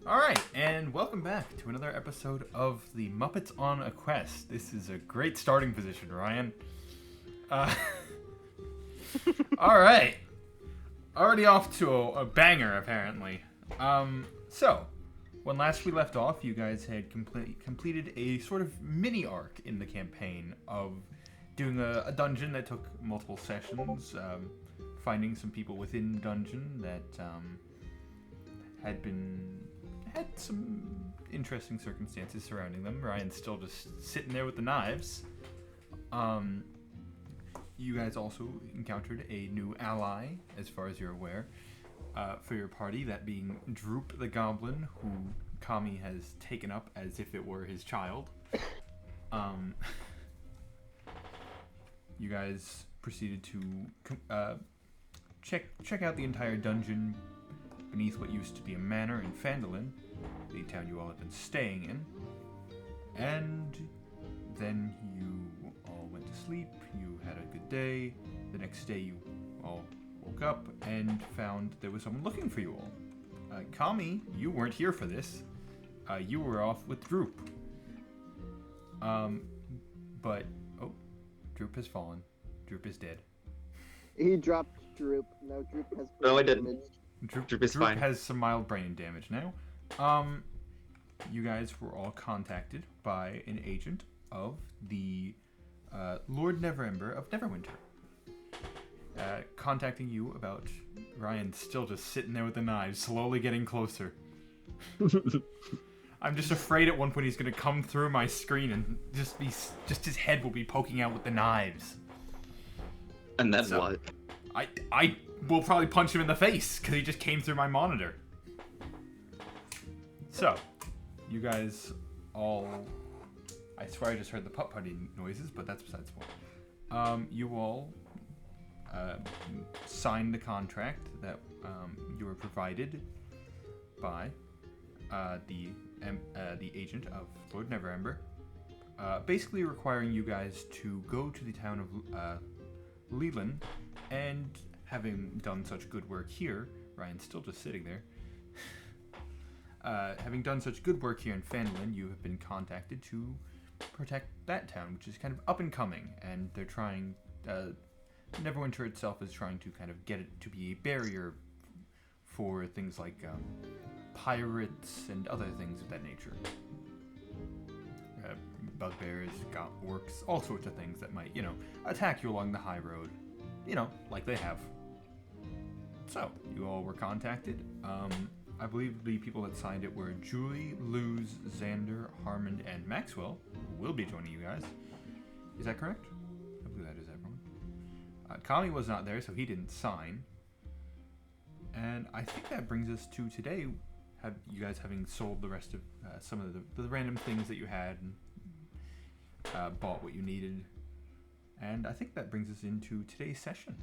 Alright, and welcome back to another episode of the Muppets on a Quest. This is a great starting position, Ryan. Alright. Already off to a banger, apparently. So, when last we left off, you guys had completed a sort of mini arc in the campaign of doing a dungeon that took multiple sessions, finding some people within the dungeon that had some interesting circumstances surrounding them. Ryan's still just sitting there with the knives. You guys also encountered a new ally, as far as you're aware, for your party, that being Droop the Goblin, who Kami has taken up as if it were his child. You guys proceeded to check out the entire dungeon beneath what used to be a manor in Phandalin, the town you all have been staying in. And then you all went to sleep, you had a good day. The next day you all woke up and found there was someone looking for you all. Kami, you weren't here for this. You were off with Droop. Droop has fallen. Droop is dead. He dropped Droop. No, Droop has No, I didn't. damage. Droop is fine. Has some mild brain damage now. You guys were all contacted by an agent of the Lord Neverember of Neverwinter. Contacting you about Ryan still just sitting there with the knives, slowly getting closer. I'm just afraid at one point he's going to come through my screen and just his head will be poking out with the knives. And then what? I will probably punch him in the face because he just came through my monitor. So, you guys all... I swear I just heard the putt-putty noises, but that's besides the point. You all signed the contract that you were provided by the agent of Lord Neverember, basically requiring you guys to go to the town of Leland, and having done such good work here, Ryan's still just sitting there. Having done such good work here in Phandalin, you have been contacted to protect that town, which is kind of up and coming, and they're trying. Neverwinter itself is trying to kind of get it to be a barrier for things like pirates and other things of that nature. Bugbears, orcs, all sorts of things that might, attack you along the high road. Like they have. So, you all were contacted. I believe the people that signed it were Julie, Luz, Xander, Harmon, and Maxwell, who will be joining you guys. Is that correct? I believe that is everyone. Kami was not there, so he didn't sign. And I think that brings us to today. Have you guys having sold the rest of some of the random things that you had and bought what you needed. And I think that brings us into today's session.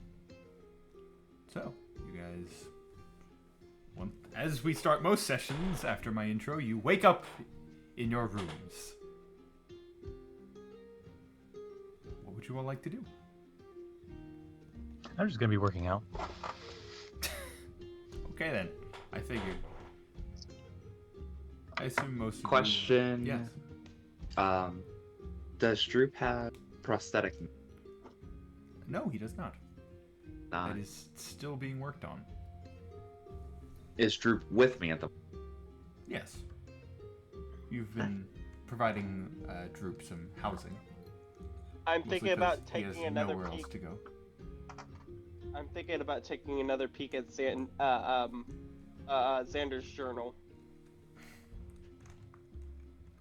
So, you guys... as we start most sessions after my intro, you wake up in your rooms. What would you all like to do? I'm just gonna be working out. Okay then, I figured. I assume most of Question. You... Yes. Does Droop have prosthetic? No, he does not. Nah. That is still being worked on. Is Droop with me at the... Yes. You've been providing Droop some housing. I'm Mostly thinking about 'cause he has taking another nowhere else peek. to go. I'm thinking about taking another peek at Xander's journal.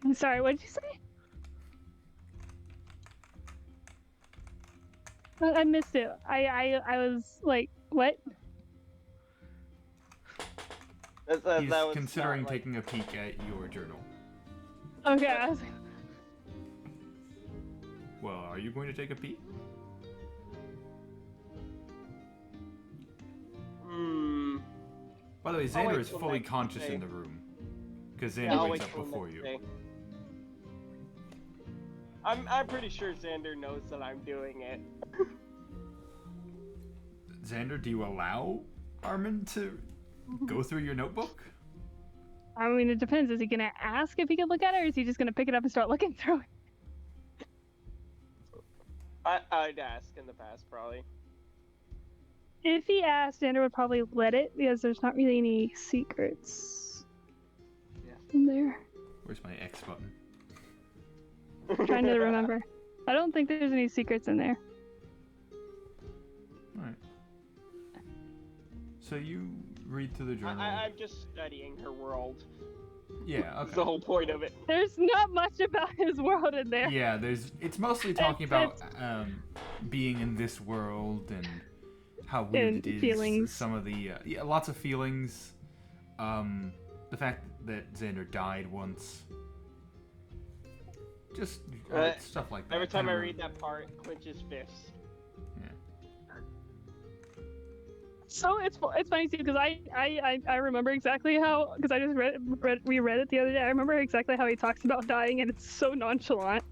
I'm sorry, what did you say? I missed it. I was like, what? He's That was considering not, like... taking a peek at your journal. Okay, I was Well, are you going to take a peek? By the way, I'll Xander wait is till fully next conscious day. in the room. Because Yeah, I'll Xander wakes wait up till before next you. day. I'm pretty sure Xander knows that I'm doing it. Xander, do you allow Armin to go through your notebook? I mean, it depends. Is he gonna ask if he can look at it, or is he just gonna pick it up and start looking through it? I'd ask in the past, probably. If he asked, Xander would probably let it because there's not really any secrets Yeah. in there. Where's my X button? Trying to remember. I don't think there's any secrets in there. Alright. So you read through the journal. I'm just studying her world. Yeah, That's okay. the whole point of it. There's not much about his world in there. Yeah, it's mostly talking about being in this world and how weird And it is. feelings. Some of the lots of feelings. The fact that Xander died once. Just stuff like that. Every time I Kinda- read that part, clenches fists. So it's funny too because I remember exactly how, because I just reread it the other day. I remember exactly how he talks about dying, and it's so nonchalant.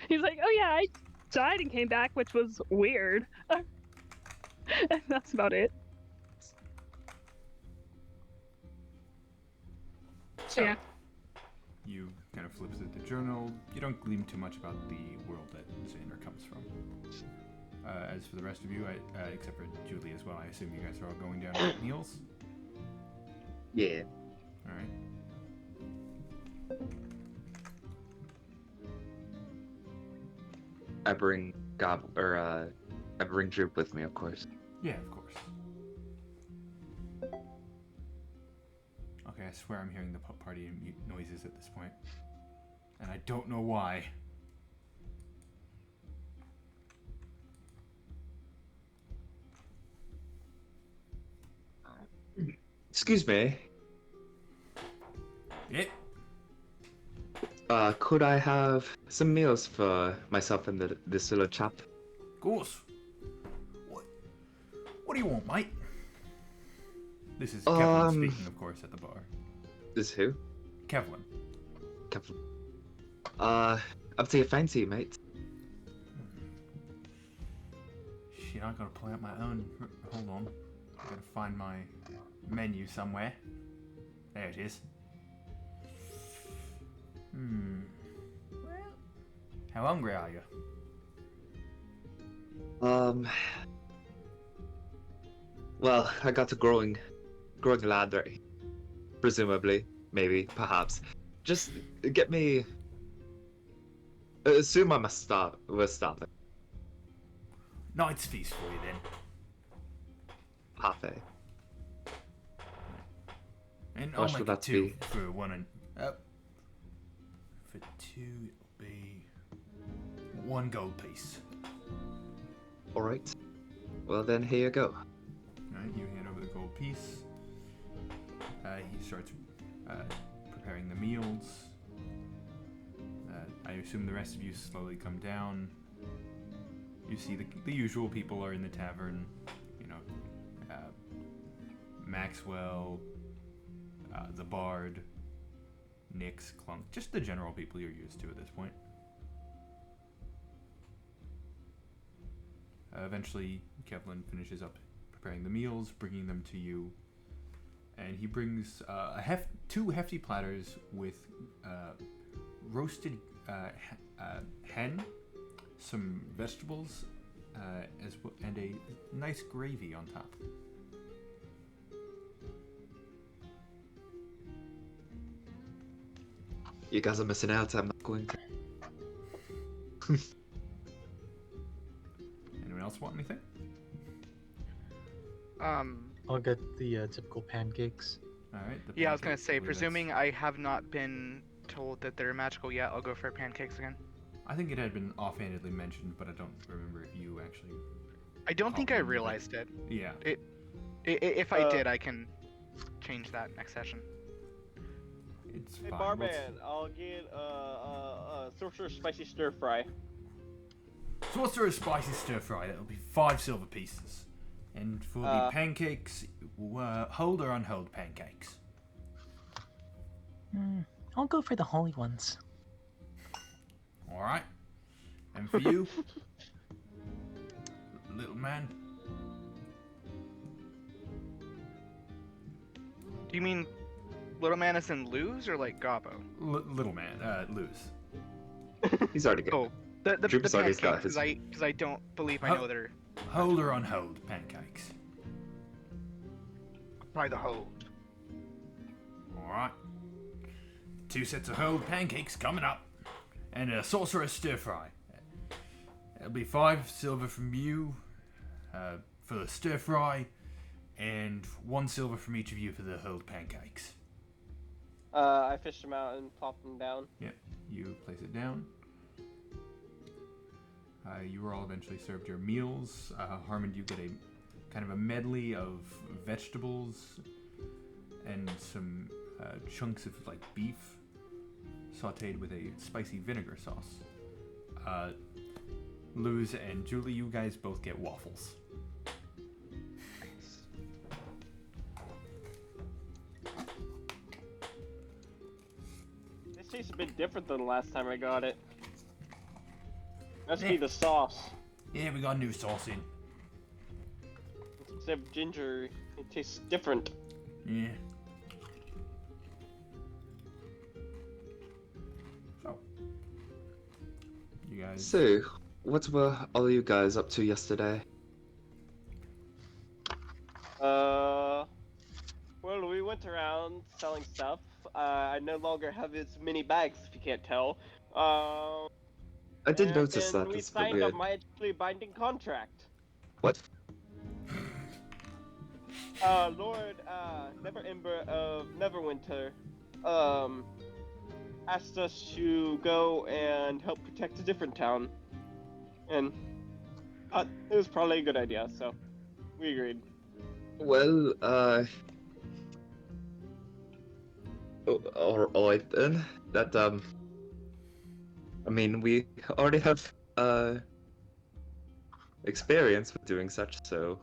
He's like, "Oh yeah, I died and came back, which was weird." And that's about it. So yeah. You kind of flip through the journal. You don't glean too much about the world that Xander comes from. As for the rest of you, except for Julie as well, I assume you guys are all going down to get meals. Yeah. All right. I bring I bring Droop with me, of course. Yeah, of course. Okay, I swear I'm hearing the party noises at this point, and I don't know why. Excuse me. Yeah. Could I have some meals for myself and this little chap? Of course. What do you want, mate? This is Kevlin speaking, of course, at the bar. This who? Kevlin. Kevlin. Up to your fancy, mate. Shit, I gotta pull out my own. Hold on. I gotta find my menu somewhere. There it is. Well, how hungry are you? Well, I got a growing ladder. Presumably, maybe, perhaps. Just get me. Assume I must stop. We're stopping. Night's feast for you then. Parfait. And How I'll much make would it that two be? for one and for two it'll be 1 gold piece. All right. Well then, here you go. Alright, you hand over the gold piece. He starts preparing the meals. I assume the rest of you slowly come down. You see the usual people are in the tavern. You know, Maxwell, the Bard, Nyx, Clunk, just the general people you're used to at this point. Eventually, Kevlin finishes up preparing the meals, bringing them to you, and he brings two hefty platters with roasted hen, some vegetables, and a nice gravy on top. You guys are missing out. I'm not going to. Anyone else want anything? I'll get the typical pancakes. All right. Yeah, I was gonna pancakes, say, I believe presuming I have not been told that they're magical yet, I'll go for pancakes again. I think it had been offhandedly mentioned, but I don't remember if you actually. I don't think I Compliment. realized it. Yeah. If I did, I can change that next session. It's Hey, fine. barman, I'll get sorcerer spicy stir fry. Sorcerer spicy stir fry. That'll be 5 silver pieces. And for the pancakes, hold or unhold pancakes. I'll go for the holy ones. All right. And for you, little man. Do you mean Little man is in lose or like Gabo? Little man, lose. He's already good. Oh, the Droop has already got pancakes, his- because I don't believe I Huh? know they're Hold or unhold pancakes. probably the hold. Alright. 2 sets of hold pancakes coming up. And a sorcerer's stir fry. It'll be 5 silver from you for the stir fry, and 1 silver from each of you for the hold pancakes. I fished them out and plopped them down. Yep, you place it down. You were all eventually served your meals. Harmon, you get a kind of a medley of vegetables and some chunks of like beef sauteed with a spicy vinegar sauce. Luz and Julie, you guys both get waffles. This tastes a bit different than the last time I got it. Must Yeah. be the sauce. Yeah, we got new sauce in. Instead of ginger, it tastes different. Yeah. So, you guys. So, what were all you guys up to yesterday? Well, we went around selling stuff. I no longer have as many bags, if you can't tell. I did and notice then that. we It's a bit signed a weird. magically binding contract. What? Lord, Neverember of Neverwinter, asked us to go and help protect a different town. And, it was probably a good idea, so we agreed. Well, alright then. That, I mean, we already have, experience with doing such, so...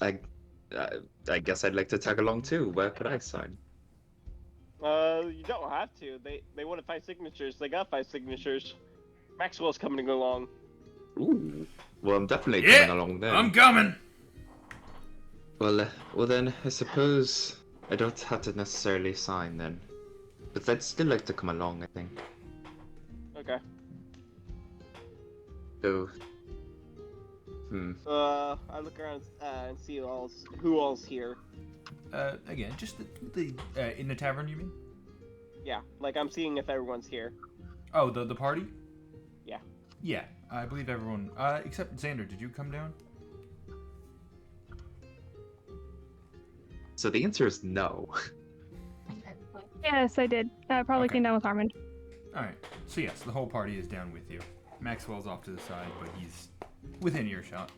I guess I'd like to tag along too. Where could I sign? You don't have to. They wanted 5 signatures. They got 5 signatures. Maxwell's coming along. Ooh. Well, I'm definitely Yeah, coming along then. I'm coming! Well, well then, I suppose I don't have to necessarily sign then. But I'd still like to come along, I think. Okay. So... I look around and see who all's here. Again, just the in the tavern, you mean? Yeah, like I'm seeing if everyone's here. Oh, the party? Yeah. Yeah, I believe everyone, except Xander, did you come down? So the answer is no. Yes, I did. I probably Okay. came down with Harmon. Alright, so yes, the whole party is down with you. Maxwell's off to the side, but he's within earshot.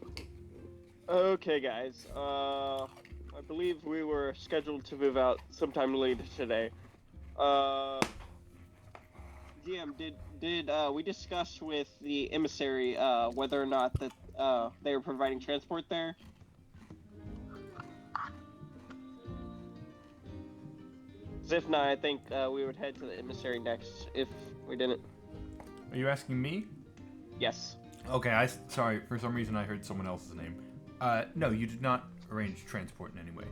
Okay, guys. I believe we were scheduled to move out sometime later today. GM, did we discuss with the emissary whether or not that they were providing transport there? 'Cause if not, I think we would head to the emissary next. If we didn't, Are you asking me? yes. Okay, sorry, for some reason I heard someone else's name. No, you did not arrange transport in any way.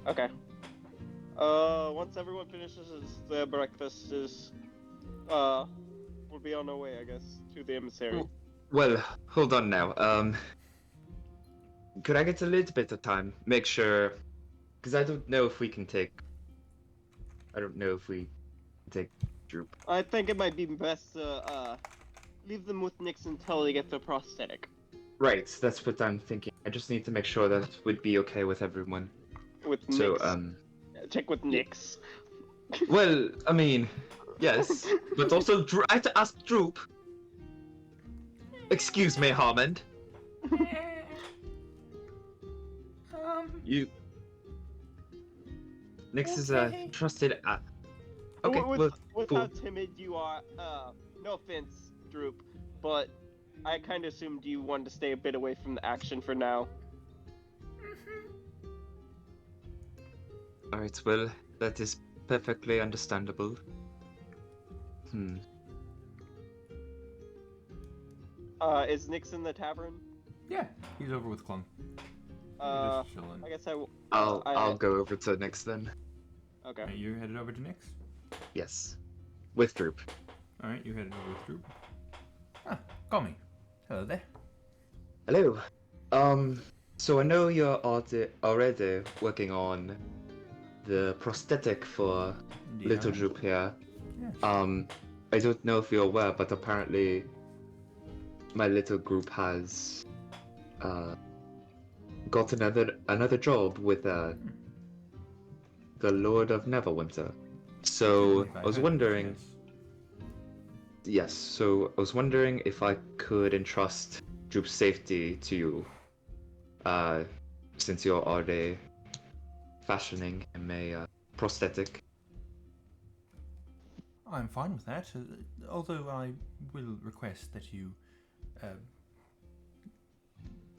Okay. Once everyone finishes their breakfast, we'll be on our way, I guess, to the emissary. Well, hold on now. Could I get a little bit of time? Make sure... Because I don't know if we can take... I don't know if we can take Droop. I think it might be best to leave them with Nyx until they get their prosthetic. Right, that's what I'm thinking. I just need to make sure that would be okay with everyone. With Nyx. So, Check with Nyx. well, I mean, yes, but also I have to ask Droop. Excuse me, Harmon. You... Nyx is a trusted... Okay, with cool. how timid you are, no offense, Droop, but I kind of assumed you wanted to stay a bit away from the action for now. Alright, well, that is perfectly understandable. Is Nyx in the tavern? Yeah, he's over with Clung. Uh, Just chilling. I guess I'll go over to Nyx then. Okay. Alright, you're headed over to Nyx? Yes, with Droop. Alright, you're headed over to Droop. Ah, call me. Hello there. Hello. So I know you're already working on the prosthetic for little Yeah. Droop here. Yes. I don't know if you're aware, but apparently my little group has got another job with the Lord of Neverwinter. So Believe I was heard of this, wondering, yes. yes. So I was wondering if I could entrust Droop's safety to you, since you're already fashioning him a prosthetic. I'm fine with that, although I will request that you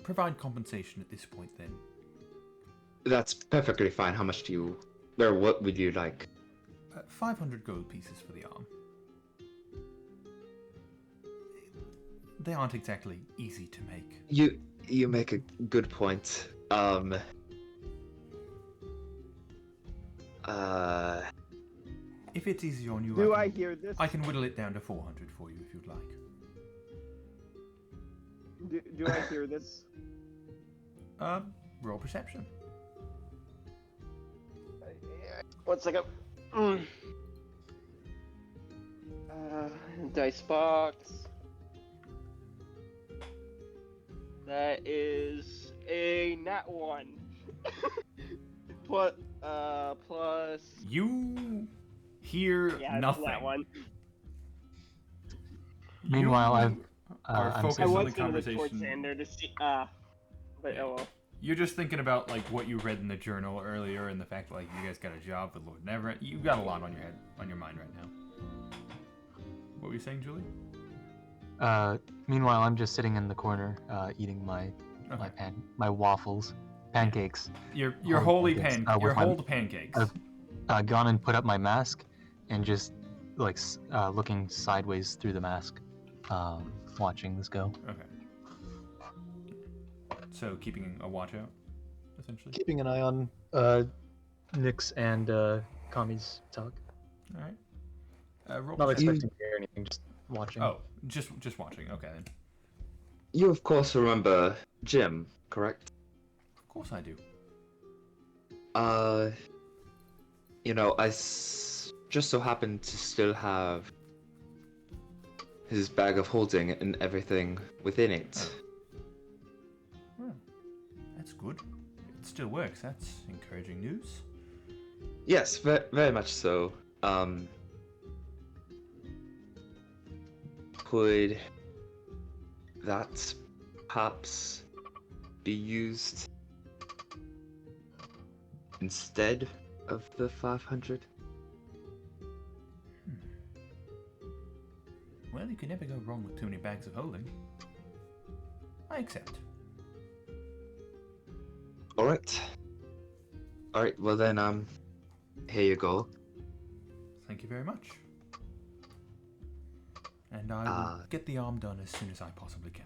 provide compensation at this point then. That's perfectly fine. How much do you, or what would you like? 500 gold pieces for the arm. They aren't exactly easy to make. You make a good point. If it's easy on you, Do I I can, hear this? I can whittle it down to 400 for you if you'd like. Do I hear this? Roll perception. 1 second. Dice box. That is a nat 1. Plus. You hear Yeah, nothing. that one. Meanwhile, are I'm focused I on sitting- the was gonna look towards conversation. Xander to see. But oh well. You're just thinking about like what you read in the journal earlier and the fact like you guys got a job with Lord Never. You got a lot on your mind right now. What were you saying, Julie? Meanwhile, I'm just sitting in the corner, eating my Okay. my waffles, pancakes. Your Holy holy pancakes. your With my- hold pancakes. Gone and put up my mask, and just like looking sideways through the mask, watching this go. Okay. So keeping a watch out, essentially. Keeping an eye on Nyx and Kami's talk. All right. Roll Not perception. expecting to hear anything, just watching. Oh, just watching. Okay then. You of course remember Jim, correct? Of course I do. I just so happen to still have his bag of holding and everything within it. Well, that's good. It still works. That's encouraging news. Yes, very much so. Could that perhaps be used instead of the 500? Well, you can never go wrong with too many bags of holding. I accept. Alright, well then, here you go. Thank you very much. And I will get the arm done as soon as I possibly can.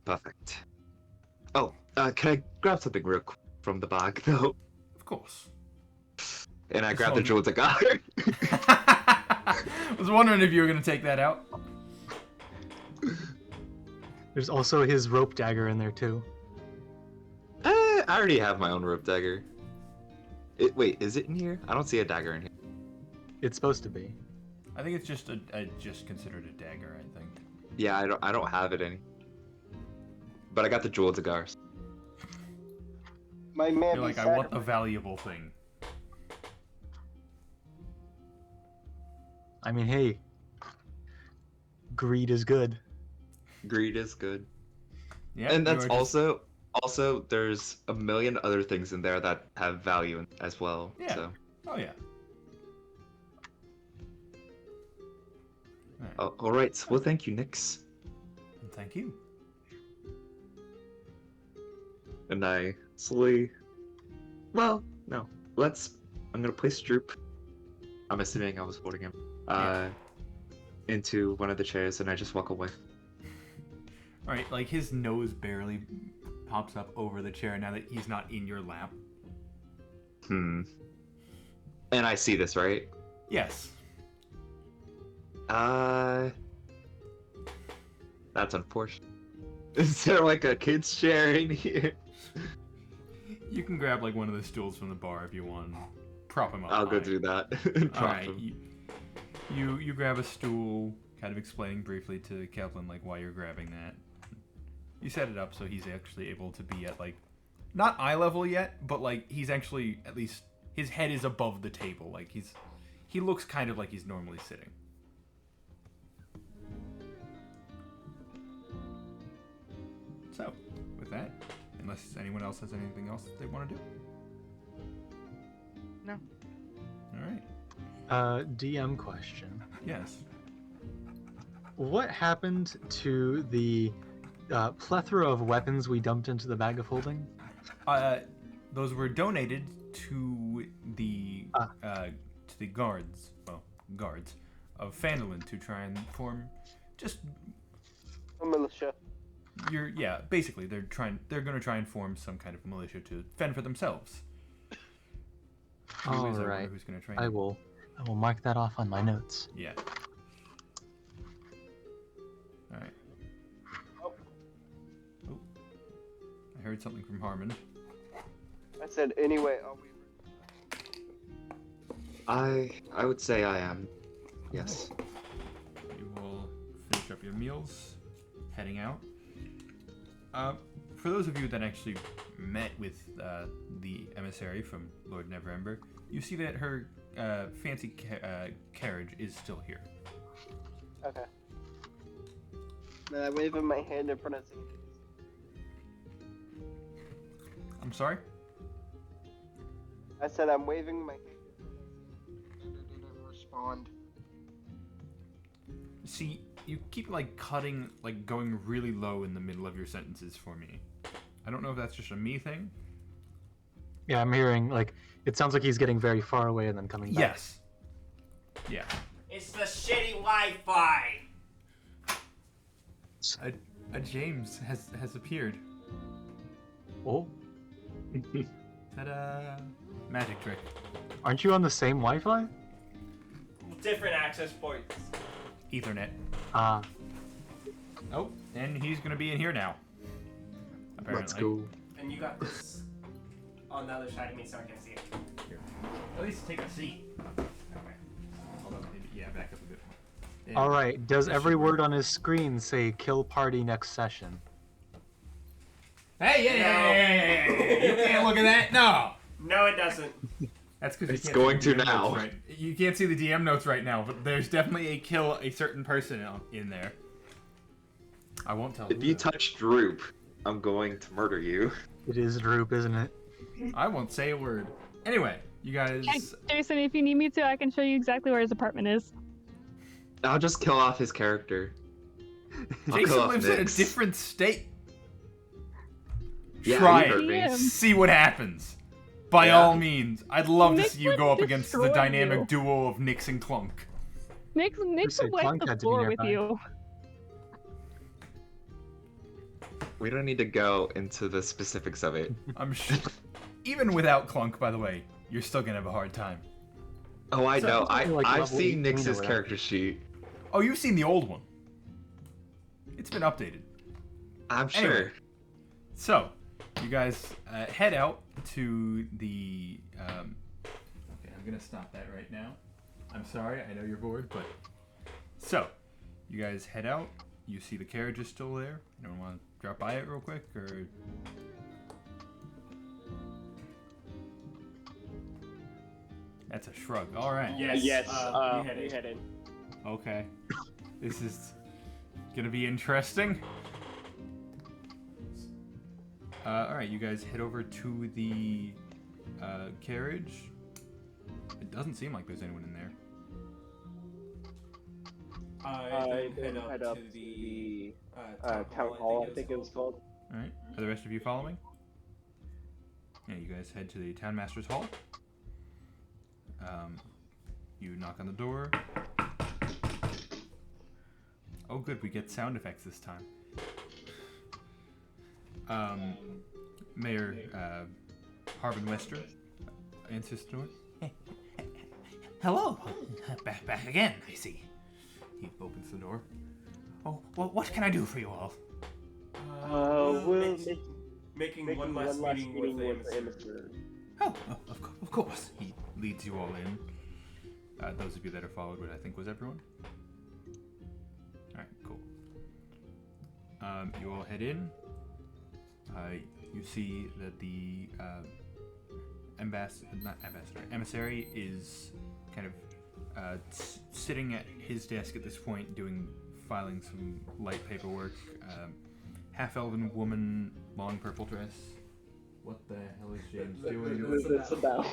Perfect. Oh, can I grab something real quick from the bag, though? Of course. And I It's grab all the good. jewel cigar. I was wondering if you were going to take that out. There's also his rope dagger in there too. I already have my own rope dagger. Wait, is it in here? I don't see a dagger in here. It's supposed to be. I think it's just just considered a dagger, I think. Yeah, I don't have it any. But I got the jewel cigars. My man. You're like, I want the valuable thing. I mean, hey, greed is good. Greed is good. Yeah, And that's you are just- also there's a million other things in there that have value as well. Yeah. So. Oh yeah. Alright, Oh, all right. Well, thank you, Nyx. and thank you. And I slowly. Well, no. I'm gonna place Droop. I'm assuming I was holding him. Yeah. Into one of the chairs, and I just walk away. Alright, like his nose barely pops up over the chair now that he's not in your lap. And I see this, right? Yes. That's unfortunate. Is there like a kid's chair in here? You can grab like one of the stools from the bar if you want. Prop him up. I'll go high. do that. All right. You grab a stool, kind of explaining briefly to Kevlin like why you're grabbing that. You set it up so he's actually able to be at like not eye level yet, but like he's actually at least his head is above the table. Like he looks kind of like he's normally sitting. So, with that, unless anyone else has anything else that they want to do. No. All right. DM question. Yes. What happened to the plethora of weapons we dumped into the bag of holding? Those were donated to the guards of Phandalin to try and form just A militia. basically they're gonna try and form some kind of militia to fend for themselves. All Anyways, I wonder right. who's gonna train I them. will mark that off on my notes. Yeah. All right. Oh. Oh. I heard something from Harmon. I said anyway. I would say I am. Yes. You will finish up your meals, heading out. For those of you that actually met with the emissary from Lord Neverember, you see that her fancy carriage is still here. Okay. Then I wave in my hand in front of Zane. I'm sorry? I said I'm waving my hand. Didn't respond. See, you keep like cutting, like going really low in the middle of your sentences for me. I don't know if that's just a me thing. Yeah, I'm hearing like it sounds like he's getting very far away and then coming back. Yes. Yeah. It's the shitty Wi-Fi. A James has appeared. Oh, Ta-da! Magic trick. aren't you on the same Wi-Fi? Different access points. Ethernet. Ah, Oh, and he's gonna be in here now. Apparently. let's go. And you got this on the other side of me so I can see it. Here. At least take a seat. Okay. Hold on. Maybe, yeah, back up a bit. There. All right. Does That every should word work. on his screen say "kill party next session"? Hey, yeah. You can't look at that. No. No, it doesn't. That's because It's going to now. Right. You can't see the DM notes right now, but there's definitely a kill a certain person in there. I won't tell If who you though. touch Droop, I'm going to murder you. It is Droop, isn't it? I won't say a word. Anyway, you guys. Hey, Jason, if you need me to, I can show you exactly where his apartment is. I'll just kill off his character. I'll kill Jason off lives in a Nyx. different state. Yeah, Try you heard it. me. Yeah. See what happens. By Yeah. all means, I'd love to Nyx see you would go up against the destroy dynamic you. duo of Nyx and Clunk. Nick said will wipe Clunk the had to be floor with nearby? you. We don't need to go into the specifics of it. I'm sure. Even without Clunk, by the way, you're still gonna have a hard time. Oh, I So- know. Something like I've level seen 18 or Nyx's whatever. character sheet. Oh, you've seen the old one. It's been updated. I'm Anyway. sure. So, you guys head out to the. Okay, I'm gonna stop that right now. I'm sorry, I know you're bored, but. So, you guys head out. You see the carriage is still there. You don't want to drop by it real quick, or. That's a shrug. All right. Yes. Yes. We head We in. head in. Okay. This is gonna be interesting. Alright, you guys head over to the carriage. It doesn't seem like there's anyone in there. I Then head up to the town hall, I think it was called. Alright, are the rest of you following? Yeah, you guys head to the Town Master's Hall. You knock on the door. Oh good, we get sound effects this time. Mayor Harbin Wester answers the door. Hello, back again. I see. He opens the door. Oh, well, what can I do for you all? We're making one last meeting with the emissary. Oh, of course. He leads you all in. Those of you that are followed, what I think was everyone. All right, cool. You all head in. You see that the emissary is kind of sitting at his desk at this point, filing some light paperwork. Half-elven woman, long purple dress. What the hell is James doing? It's a bow.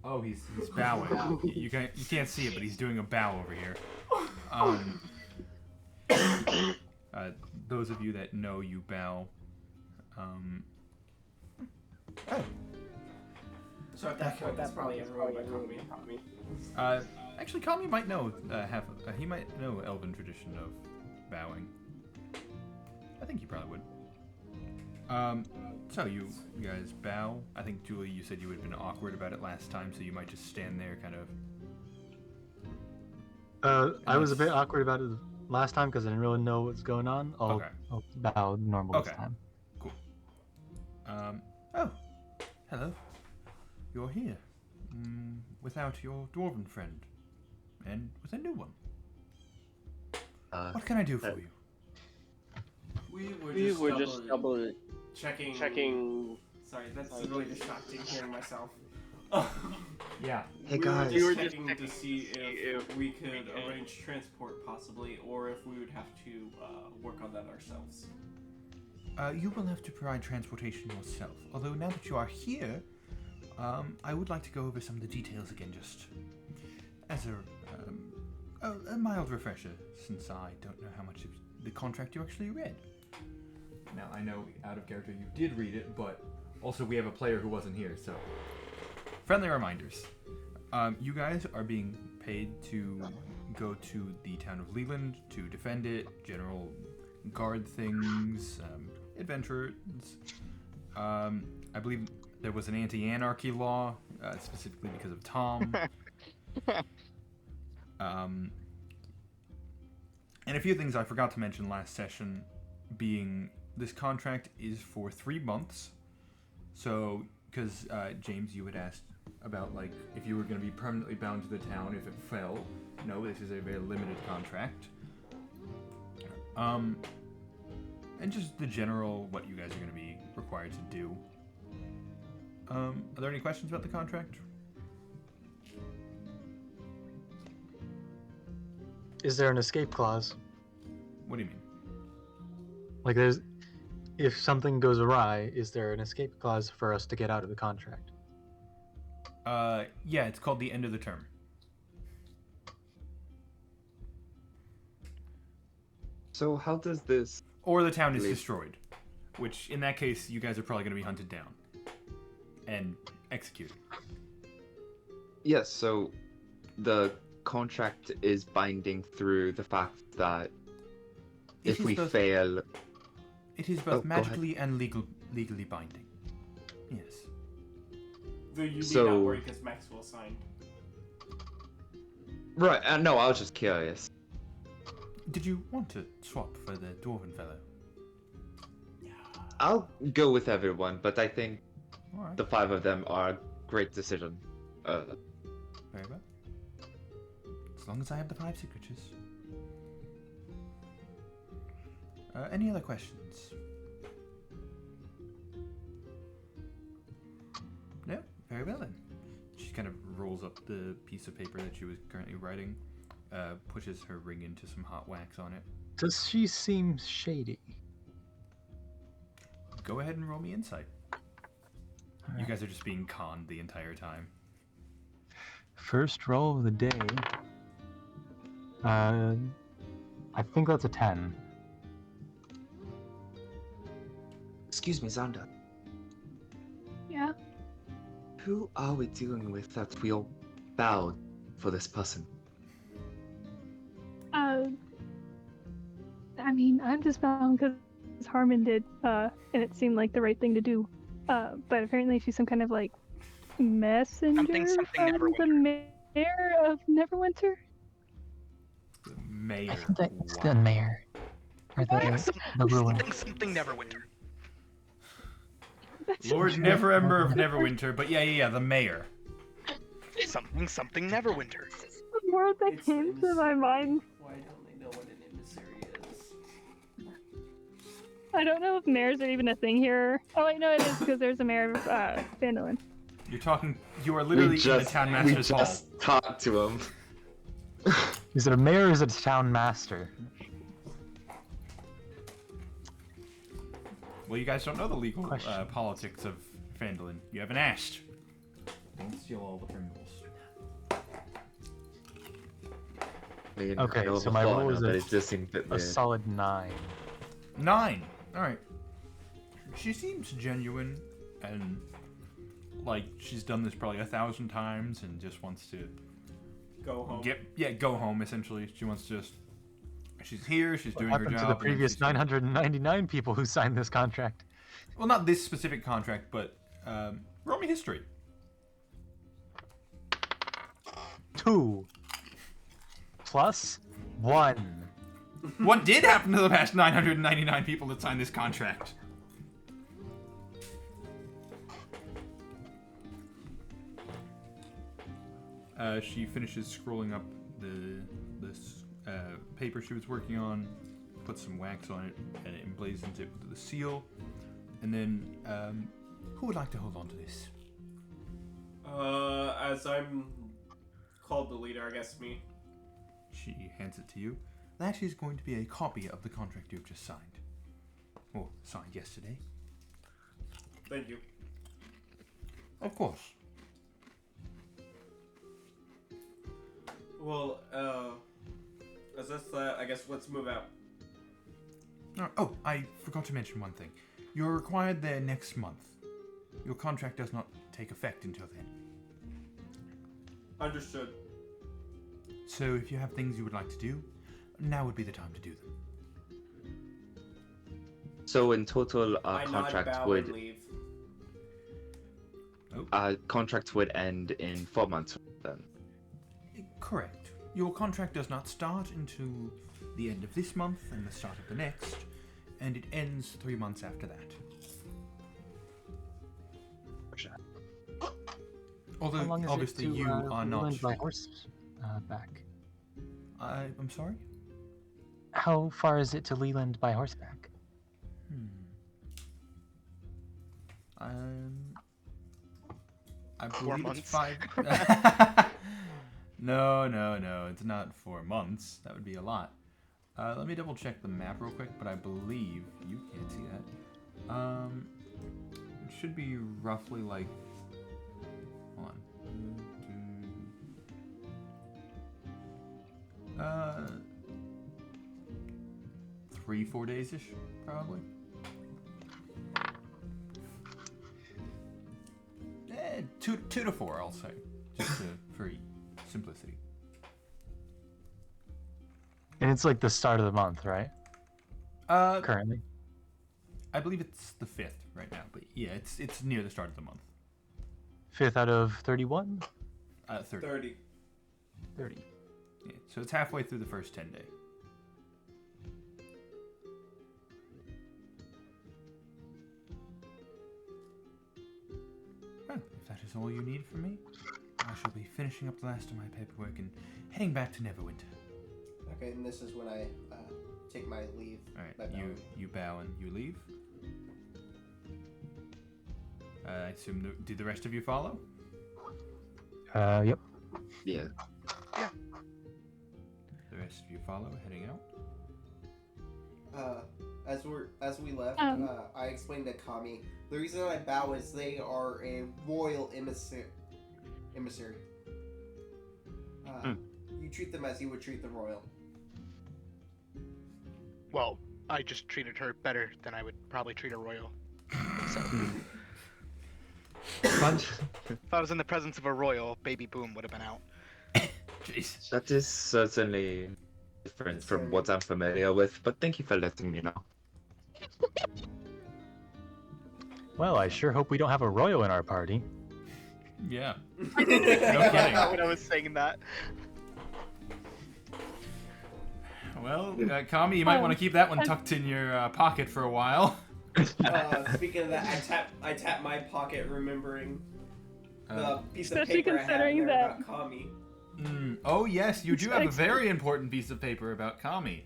Oh, he's bowing. You can't see it, but he's doing a bow over here. Those of you that know, you bow. So at that point, that's probably everyone but Kami. Actually, Kami might know. He might know Elven tradition of bowing. I think he probably would. So you guys bow. I think, Julie, you said you had been awkward about it last time, so you might just stand there kind of... I was a bit awkward about it last time because I didn't really know what's going on. I'll bow normal this time. Cool. Oh, hello. You're here. Without your dwarven friend. And with a new one. What can I do for you? We were just double checking. Sorry, that's really distracting hearing myself. Yeah. Hey We guys. were just checking to see if we could arrange transport possibly, or if we would have to work on that ourselves. You will have to provide transportation yourself. Although now that you are here, I would like to go over some of the details again, just as a mild refresher, since I don't know how much of the contract you actually read. Now, I know out of character you did read it, but also we have a player who wasn't here, so... Friendly reminders. You guys are being paid to go to the town of Leland to defend it, general guard things, adventurers. I believe there was an anti-anarchy law, specifically because of Tom. And a few things I forgot to mention last session, being this contract is for 3 months. So, because James, you had asked about like if you were going to be permanently bound to the town if it fell. No, this is a very limited contract. And just the general what you guys are going to be required to do. Are there any questions about the contract? Is there an escape clause? What do you mean? Like, if something goes awry, is there an escape clause for us to get out of the contract? Yeah, it's called the end of the term. So how does this... Or the town is destroyed. Which, in that case, you guys are probably going to be hunted down. And executed. Yes, so the contract is binding through the fact that if we fail... It is both magically and legally binding. Yes. Though you need not worry because Maxwell signed. Right, no, I was just curious. Did you want to swap for the dwarven fellow? I'll go with everyone, but I think Alright, the 5 of them are a great decision. very well. As long as I have the 5 signatures. Any other questions? No? Very well then. She kind of rolls up the piece of paper that she was currently writing, pushes her ring into some hot wax on it. Does she seem shady? Go ahead and roll me insight. You guys are just being conned the entire time. First roll of the day. I think that's a 10. Excuse me, Xander. Yeah. Who are we dealing with that we all bowed for this person? I mean, I'm just bound because Harmon did, and it seemed like the right thing to do. But apparently she's some kind of like messenger Something from the Neverwinter. mayor of Neverwinter? The mayor. I think that's the Wow. mayor. Or the ruler. Something Neverwinter. That's Lord so Neverember of Neverwinter, but yeah, the mayor. Something Neverwinter. the word that It's came to my mind. Why don't they know what an emissary is? I don't know if mayors are even a thing here. Oh wait, no, it is because there's a mayor of Phandalin. You are literally we in the just, town we master's hall. just talked to him. Is it a mayor or is it a town master? Well, you guys don't know the legal Question. politics of Phandalin. You haven't asked. Don't steal all the Pringles. I mean, Okay, I know so of my a roll fauna, is but a- it just seemed a bit A weird. solid 9. 9. All right. She seems genuine, and like she's done this probably 1,000 times, and just wants to Go home. go home. Essentially, she wants to just. She's here. She's What doing her happened job. to the and then previous she's- 999 people who signed this contract? Well, not this specific contract, but roll me history. 2 plus 1. What did happen to the past 999 people that signed this contract? She finishes scrolling up this paper she was working on, puts some wax on it, and it emblazons it with the seal. And then, who would like to hold on to this? As I'm called the leader, I guess me. She hands it to you. That is going to be a copy of the contract you've just signed. Or signed yesterday. Thank you. Of course. Well, as that's that, I guess let's move out. Oh, I forgot to mention one thing. You're required there next month. Your contract does not take effect until then. Understood. So if you have things you would like to do, now would be the time to do them. So in total, I nod, contract bow, would and leave. contract would end in 4 months then. Correct. Your contract does not start until the end of this month and the start of the next, and it ends 3 months after that. How long Although is obviously it to, you are not. Leland by horse back? I'm sorry. How far is it to Leland by horseback? I 4 believe it's months. 5. No, it's not 4 months. That would be a lot. Let me double check the map real quick, but I believe you can't see that. It should be roughly like. Hold on. 3-4 days ish, probably. Two to 4, I'll say, just for simplicity. And it's like the start of the month, right? Currently. I believe it's the 5th right now, but yeah, it's near the start of the month. 5th out of 31? 30. 30. 30. Yeah, so it's halfway through the first 10 day. Well, if that is all you need from me, I shall be finishing up the last of my paperwork and heading back to Neverwinter. Okay, and this is when I take my leave. All right, by bowing. you bow and you leave. I assume do the rest of you follow? Yep. Yeah. The rest of you follow, heading out. As we left, I explained to Kami the reason I bow is they are a royal emissary. You treat them as you would treat the royal. Well, I just treated her better than I would probably treat a royal. So, if I was in the presence of a royal, Baby Boom would have been out. Jeez. That is certainly different from what I'm familiar with, but thank you for letting me know. Well, I sure hope we don't have a royal in our party. Yeah. I didn't think No about kidding. that when I was saying that. Well, Kami, you might want to keep that one tucked in your pocket for a while. Speaking of that, I tap my pocket, remembering the piece of Especially paper I had in considering there that- about Kami. Oh yes, you do have a very important piece of paper about Kami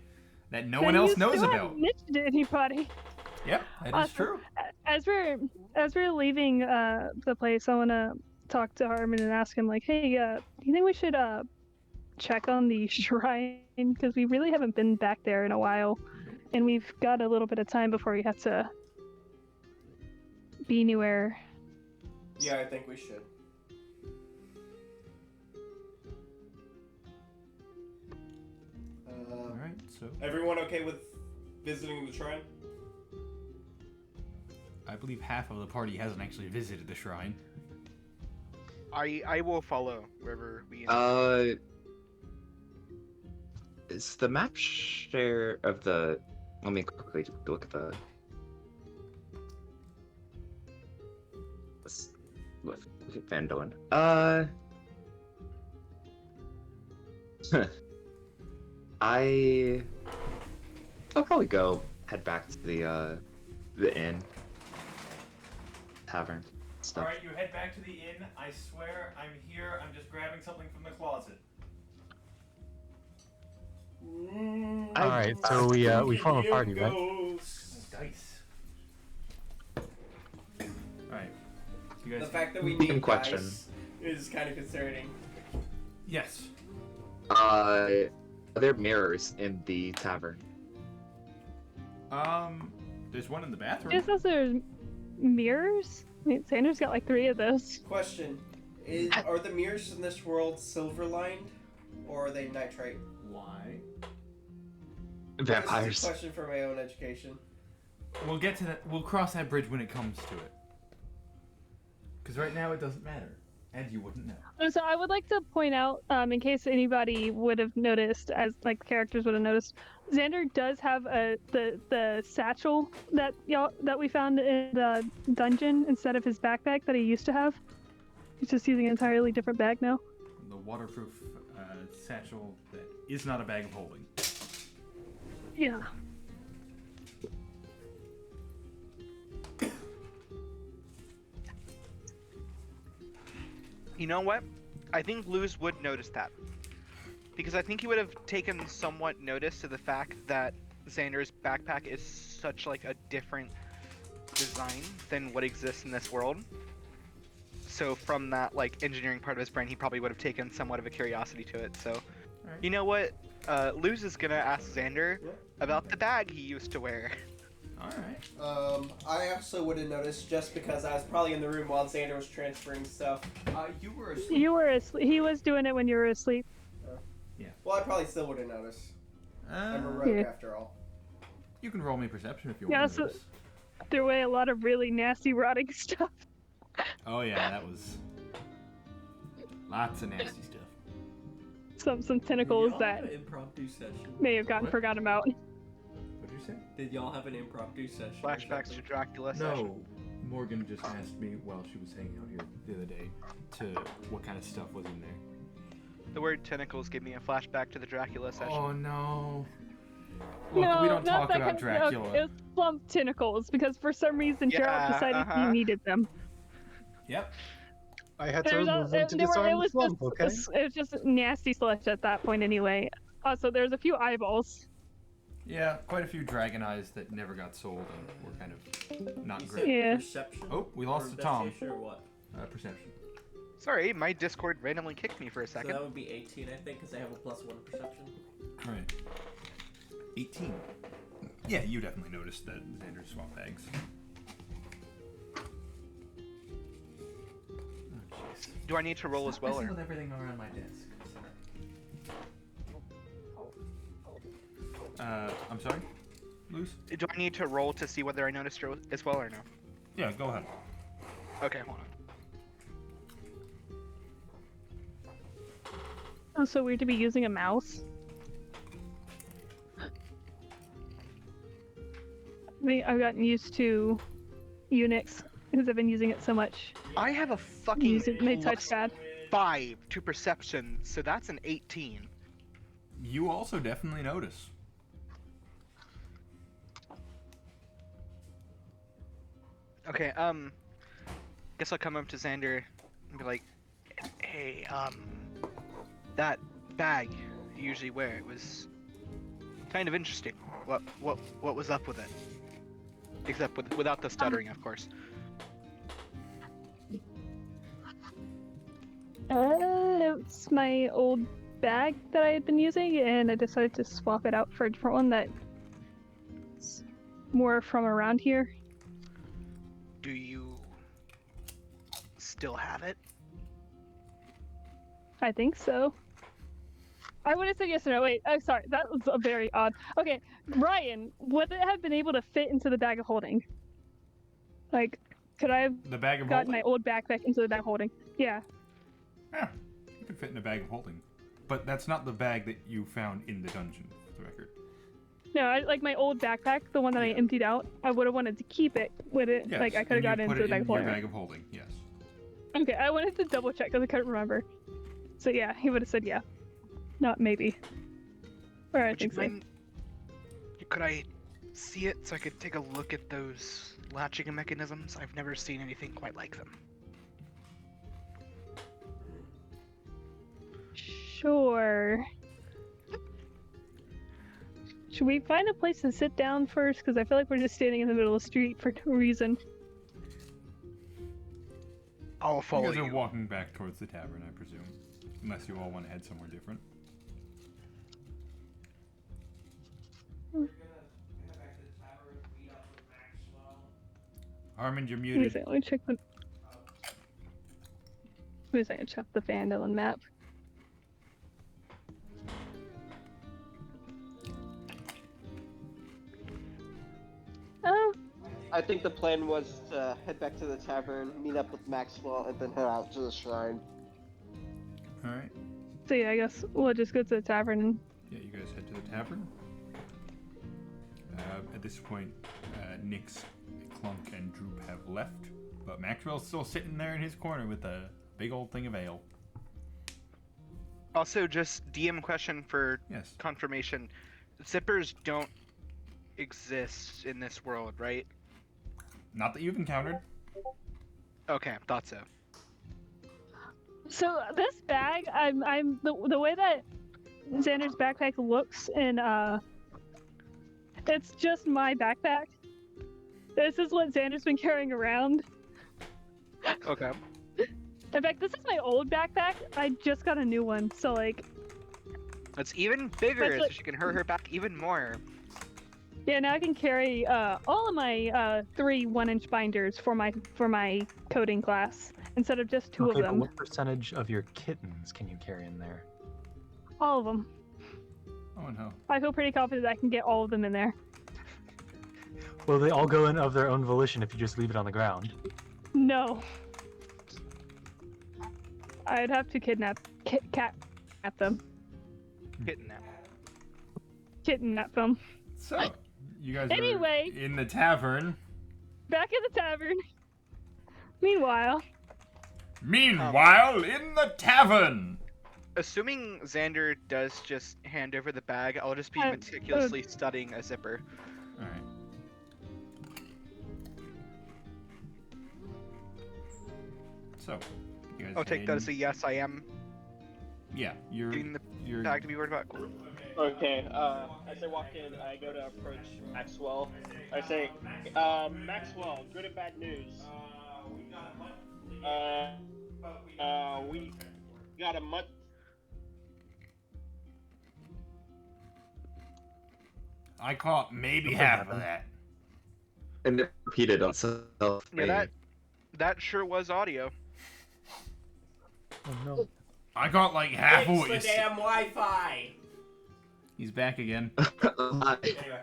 that no one else knows about. Mentioned to anybody. Yep, that is Awesome. true. As we're leaving the place, I want to talk to Harmon and ask him like, hey, do you think we should check on the shrine, because we really haven't been back there in a while, and we've got a little bit of time before we have to be anywhere. Yeah, I think we should. All right, so Everyone okay with visiting the shrine? I believe half of the party hasn't actually visited the shrine. I will follow wherever we. Is the map share of the? Let me quickly look at the. Let's look at Van Doren. I'll probably head back to the inn, tavern, stuff. All right, you head back to the inn. I swear, I'm here. I'm just grabbing something from the closet. All right, so we form a party, right? Dice. All right, you The guys. fact that we Good need question. dice is kind of concerning. Yes. Are there mirrors in the tavern? There's one in the bathroom. Just as there's mirrors. I mean, Xander's got like 3 of those. Question: Are the mirrors in this world silver lined, or are they nitrite? Why? This is a Vampires. question for my own education. We'll get to that. We'll cross that bridge when it comes to it. Because right now it doesn't matter, and you wouldn't know. So I would like to point out, in case anybody would have noticed, as like characters would have noticed, Xander does have the satchel that we found in the dungeon instead of his backpack that he used to have. He's just using an entirely different bag now. The waterproof satchel that is not a bag of holding. Yeah. You know what? I think Luz would notice that. Because I think he would have taken somewhat notice to the fact that Xander's backpack is such like a different design than what exists in this world. So from that like engineering part of his brain, he probably would have taken somewhat of a curiosity to it. So, you know what? Luz is gonna ask Xander about the bag he used to wear. Alright. I also would have noticed just because I was probably in the room while Xander was transferring stuff. You were asleep. You were asleep. He was doing it when you were asleep. Well, I probably still would have noticed. I'm a rogue Yeah. after all. You can roll me perception if you Yeah, want. so- to. Threw away a lot of really nasty rotting stuff. Oh yeah, that was lots of nasty stuff. Some tentacles Did y'all have that an impromptu session? may have gotten What? forgotten about. What'd you say? Did y'all have an impromptu session? or Flashbacks to something? Dracula session. No. Morgan just asked me while she was hanging out here the other day to what kind of stuff was in there. The word tentacles gave me a flashback to the Dracula session. Oh no. Look, no, we don't not talk that about kind of- Dracula. It was plump tentacles because for some reason Geralt Yeah, decided he needed them. Yep. I had to There's a- remove them to they were- disarm it the was slump, just okay? it was just nasty slush at that point anyway. Also, there's a few eyeballs. Yeah, quite a few dragon eyes that never got sold and were kind of not You great. said Yeah. Perception? Oh, we lost or to Tom. investigation Or what? Perception. Sorry, my Discord randomly kicked me for a So second. that would be 18, I think, because I have a +1 perception. Right. 18. Yeah, you definitely noticed that Xander swapped bags. Oh, jeez. Do I need to roll as well? Messing Or... with everything around my desk. I'm sorry? Luz? Do I need to roll to see whether I noticed her as well or no? Yeah, go ahead. Okay, hold on. Oh, so weird to be using a mouse. I mean, I've gotten used to Unix because I've been using it so much I have a fucking Use it my plus touchpad. 5 to perception, so that's an 18. You also definitely notice. Okay, guess I'll come up to Xander and be like, hey, that bag you usually wear, it was kind of interesting. What was up with it? Except without the stuttering, of course. It's my old bag that I had been using, and I decided to swap it out for a different one that's more from around here. Do you still have it? I think so. I would have said yes or no. Wait, I'm sorry. That was a very odd. Okay, Ryan, would it have been able to fit into the bag of holding? Like, could I have The bag of gotten holding? my old backpack into the bag of holding? Yeah. Yeah, you could fit in a bag of holding. But that's not the bag that you found in the dungeon, for the record. No, like my old backpack, the one that I emptied out, I would have wanted to keep it with it. Yes, Like, I could have and gotten you put into the it bag in of your holding. bag of holding, yes. Okay, I wanted to double check because I couldn't remember. So yeah, he would have said yeah. Not maybe. Or I Would you think so. mind- Could I see it so I could take a look at those latching mechanisms? I've never seen anything quite like them. Sure. Should we find a place to sit down first? Because I feel like we're just standing in the middle of the street for no reason. I'll You follow guys are you. walking back towards the tavern, I presume. Unless you all want to head somewhere different. Armand, you're Wait a muted. second, let me check the. Wait a second, check the Vandalin map. Oh, I think the plan was to head back to the tavern, meet up with Maxwell, and then head out to the shrine. Alright. so yeah, I guess we'll just go to the tavern and Yeah, you guys head to the tavern. At this point, Nyx, Clunk, and Droop have left, but Maxwell's still sitting there in his corner with a big old thing of ale. Also, just DM question for Yes. confirmation. Zippers don't exist in this world, right? Not that you've encountered. Okay, thought so. So this bag, I'm the way that Xander's backpack looks, and it's just my backpack. This is what Xander's been carrying around. Okay. In fact, this is my old backpack. I just got a new one, so like, It's even bigger, That's so what- she can hurt her back even more. yeah. Now I can carry all of my 3 1-inch binders for my coding class instead of just 2 Okay, of but them. what percentage of your kittens can you carry in there? All of them. Oh no. I feel pretty confident I can get all of them in there. Well, they all go in of their own volition if you just leave it on the ground. No. I'd have to kidnap them. Kidnap. Kidnap them. So, you guys Anyway. are in the tavern. Back at the tavern. Meanwhile, Meanwhile, in the tavern! Assuming Xander does just hand over the bag, I'll just be Uh, meticulously studying a zipper. Alright. So, you guys I'll take that as a yes, I am Yeah, you're... getting the you're bag to be worried about. Okay, as I walk in, I go to approach Maxwell. I say, Maxwell, good and bad news. We got a month. I caught maybe Okay, half of Evan. that. And it repeated on itself. Yeah, that sure was audio. Oh no. I got like half of It's what the you said. damn Wi-Fi. He's back again. Anyway,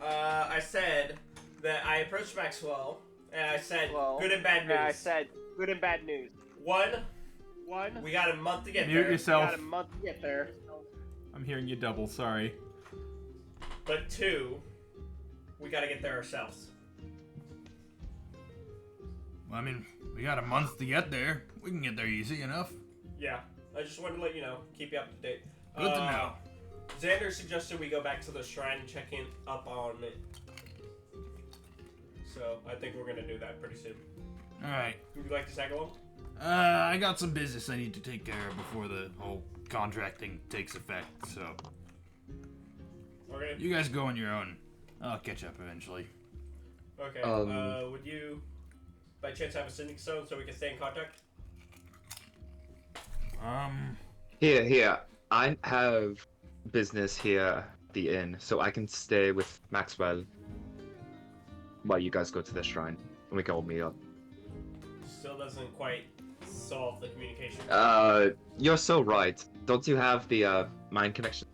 I said that I approached Maxwell and I said Well, good and bad news. Yeah, I said good and bad news. One, One, we got a month to get Mute there. yourself. got a month to get there. I'm hearing you double, sorry. But 2, we gotta get there ourselves. Well, I mean, we got a month to get there. We can get there easy enough. Yeah, I just wanted to let you know, keep you up to date. Good to know. Xander suggested we go back to the shrine, checking up on it. So I think we're gonna do that pretty soon. All right. Would you like to tag along? I got some business I need to take care of before the whole contract thing takes effect. So Okay. you guys go on your own. I'll catch up eventually. Okay. Would you, by chance, have a sending stone so we can stay in contact? Here. I have business here at the inn, so I can stay with Maxwell while you guys go to the shrine, and we can all meet up. Still doesn't quite solve the communication. You're so right. Don't you have the mind connection?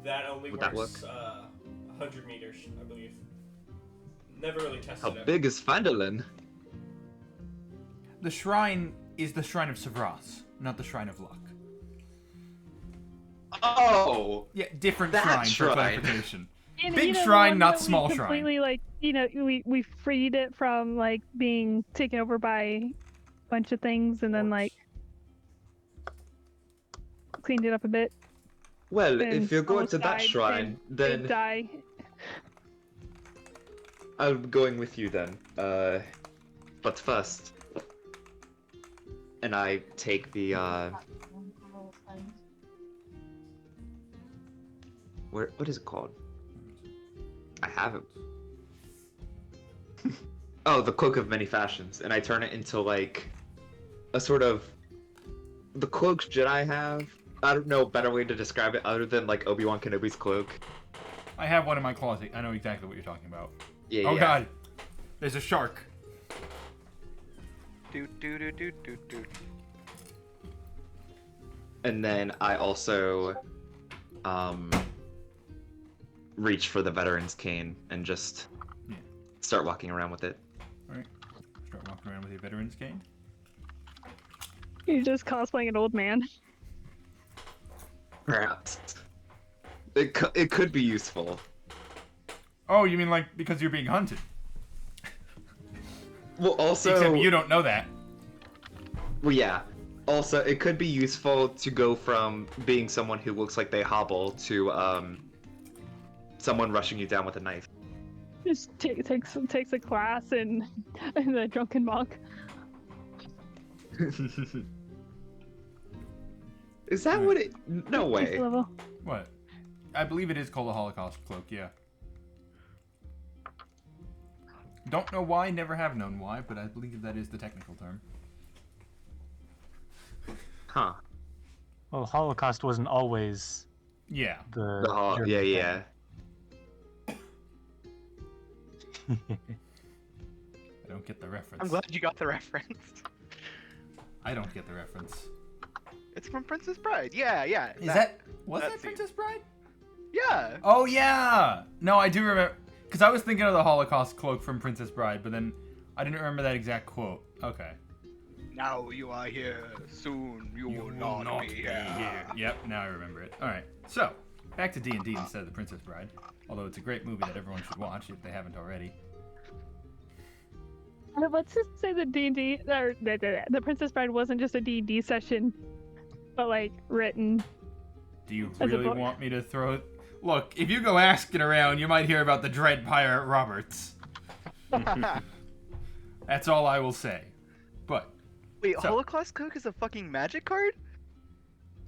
That only Would that works 100 meters, I believe. Never really tested How it. big is Phandalin? The shrine is the Shrine of Savras, not the Shrine of Luck. Oh! Yeah, different That shrine for shrine. clarification. And, Big the shrine, one not that we small shrine. completely, like, we freed it from, like, being taken over by a bunch of things and then, like, cleaned it up a bit. Well, Then if you're going almost to that died, shrine, Big then die. I'm going with you then. But first, and I take the what is it called? I have it. Oh, the Cloak of Many Fashions, and I turn it into like a sort of the cloaks Jedi have. I don't know a better way to describe it other than like Obi-Wan Kenobi's cloak. I have one in my closet. I know exactly what you're talking about. Yeah, Oh yeah. god, there's a shark. Do. And then I also reach for the veteran's cane and just Yeah. start walking around with it. Alright. Start walking around with your veteran's cane. You're just cosplaying an old man. Perhaps. It could be useful. Oh, you mean like because you're being hunted? Well, also, Except you don't know that. well, yeah. Also, it could be useful to go from being someone who looks like they hobble to someone rushing you down with a knife. Just takes a class in the Drunken Monk. Is that what it? No Next way. level. What? I believe it is called a Holocaust cloak, yeah. Don't know why, never have known why, but I believe that is the technical term. Huh. Well, Holocaust wasn't always Yeah. the. German Yeah, thing. yeah. I don't get the reference. I'm glad you got the reference. I don't get the reference. It's from Princess Bride. Yeah. Was that that scene. Princess Bride? Yeah. Oh yeah! No, I do remember, because I was thinking of the Holocaust cloak from Princess Bride, but then I didn't remember that exact quote. Okay. Now you are here. Soon you will not be here. Yep, now I remember it. Alright, so, back to D&D instead of The Princess Bride. Although it's a great movie that everyone should watch if they haven't already. Let's just say the D&D, or the Princess Bride wasn't just a D&D session, but like written. Do you As a really book. want me to throw it? Look, if you go asking around, you might hear about the Dread Pirate Roberts. That's all I will say. But, Wait, So- Holocaust Cook is a fucking magic card?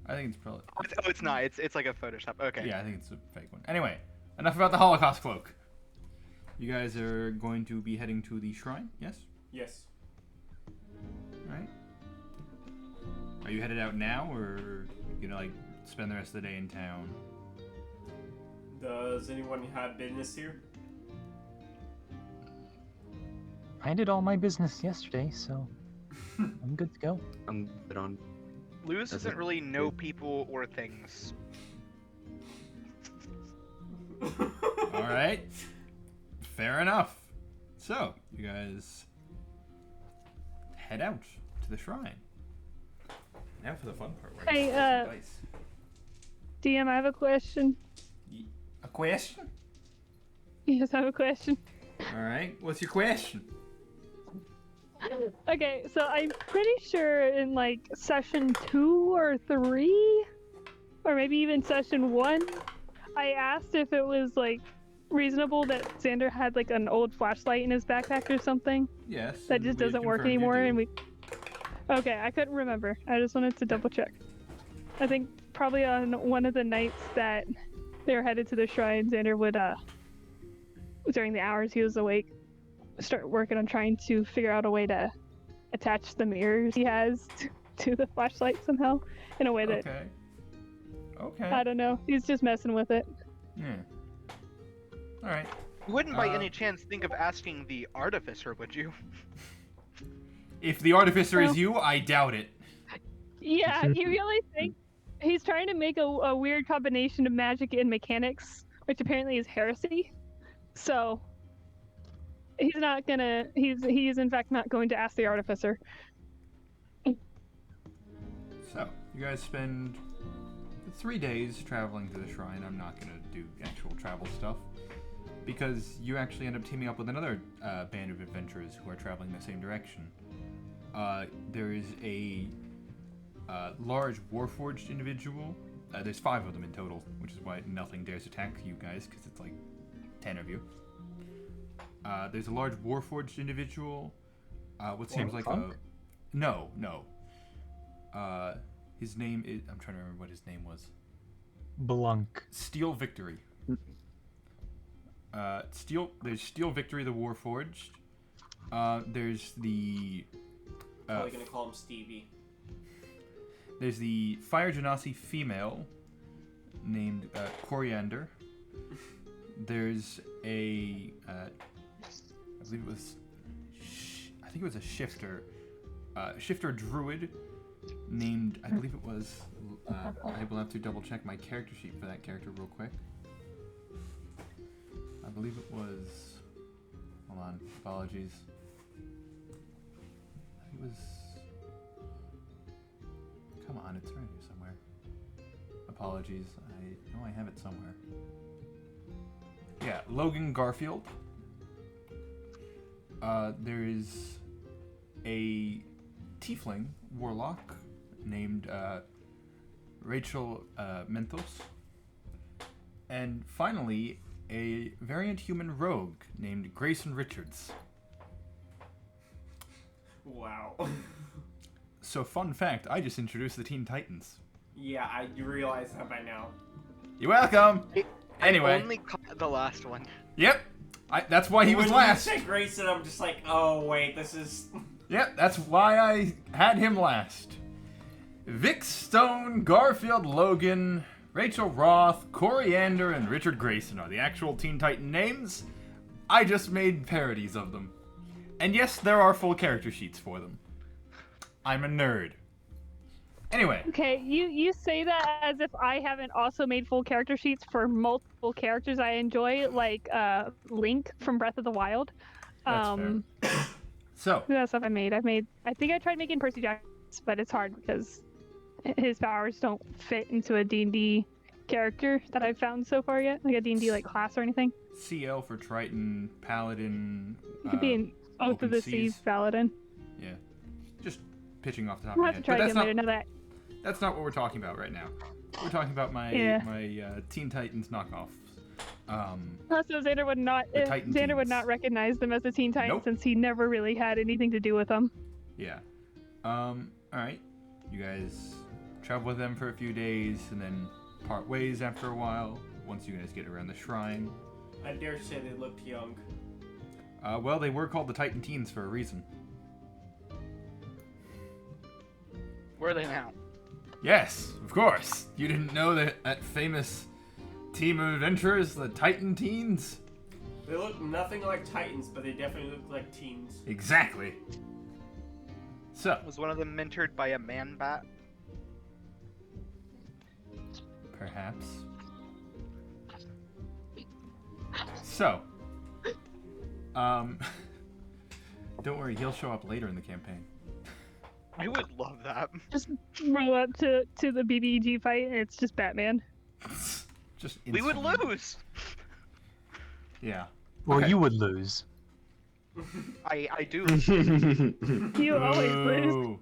I think it's probably... Oh, it's not. It's like a Photoshop. Okay. Yeah, I think it's a fake one. Anyway, enough about the Holocaust cloak. You guys are going to be heading to the shrine, yes? Yes. Alright. Are you headed out now, or you gonna, like, spend the rest of the day in town? Does anyone have business here? I did all my business yesterday, so I'm good to go. I'm good on. Lewis That's doesn't it. really know people or things. Alright. Fair enough. So, you guys head out to the shrine. Now for the fun part. where Hey, you roll some dice. DM, I have a question. A question? Yes, I have a question. Alright, what's your question? Okay, so I'm pretty sure in like session 2 or 3, or maybe even session 1, I asked if it was like reasonable that Xander had like an old flashlight in his backpack or something Yes. that and just we have doesn't work confirmed you anymore, do. and we. Okay, I couldn't remember. I just wanted to double check. I think probably on one of the nights that they were headed to the shrine, Xander would during the hours he was awake, start working on trying to figure out a way to attach the mirrors he has to the flashlight somehow in a way that Okay. Okay. I don't know. He's just messing with it. Yeah. All right. You wouldn't by Uh, any chance think of asking the artificer, would you? If the artificer Well- is you, I doubt it. Yeah, you really think he's trying to make a weird combination of magic and mechanics, which apparently is heresy. So he's not gonna. He is in fact not going to ask the artificer. So, you guys spend 3 days traveling to the shrine. I'm not gonna do actual travel stuff because you actually end up teaming up with another band of adventurers who are traveling the same direction. There is a large warforged individual. There's 5 of them in total, which is why nothing dares attack you guys, because it's like 10 of you. There's a large warforged individual. What seems like Funk? No. His name is. I'm trying to remember what his name was. Blunk. Steel Victory. There's Steel Victory, the Warforged. There's the. Probably gonna call him Stevie. There's the Fire Genasi female named Coriander. There's a. I believe it was. I think it was a shifter. Shifter druid named. I believe it was. I will have to double check my character sheet for that character real quick. I believe it was. Hold on. Apologies. I think it was. Come on, it's right here somewhere. Apologies. I know I have it somewhere. Yeah, Logan Garfield. There is a tiefling warlock named Rachel Mentos. And finally, a variant human rogue named Grayson Richards. Wow. So, fun fact, I just introduced the Teen Titans. Yeah, I realize that by now. You're welcome! I Anyway. only caught the last one. Yep! That's why he was When last. you say Grayson, I'm just like, oh wait, this is. Yep, that's why I had him last. Vic Stone, Garfield Logan, Rachel Roth, Coriander, and Richard Grayson are the actual Teen Titan names. I just made parodies of them. And yes, there are full character sheets for them. I'm a nerd. Anyway, Okay, you say that as if I haven't also made full character sheets for multiple characters I enjoy, like Link from Breath of the Wild. that's fair. So, Who else have I made? I think I tried making Percy Jackson, but it's hard because his powers don't fit into a D&D character that I've found so far yet, like a D&D like class or anything. CL for Triton, Paladin. It could be an Oath Open of the Seas. Seas Paladin. Yeah, just pitching off the top I'll of my have to head. try But that's again not, later. Now that that's not what we're talking about right now. We're talking about my Yeah. Teen Titans knockoff. also Xander would not The Titan Xander would Teens. not recognize them as the Teen Titans Nope. since he never really had anything to do with them. Yeah. Alright. You guys travel with them for a few days and then part ways after a while, once you guys get around the shrine. I dare say they looked young. Well, they were called the Titan Teens for a reason. Where are they now? Yes, of course. You didn't know that famous team of adventurers, the Titan Teens? They look nothing like Titans, but they definitely look like teens. Exactly. So, Was one of them mentored by a man bat? perhaps. So, don't worry, he'll show up later in the campaign. I would love that. Just roll up to the BBEG fight and it's just Batman. Just We would instantly. lose. Yeah. Well, Okay. you would lose. I do. You always lose. Boo.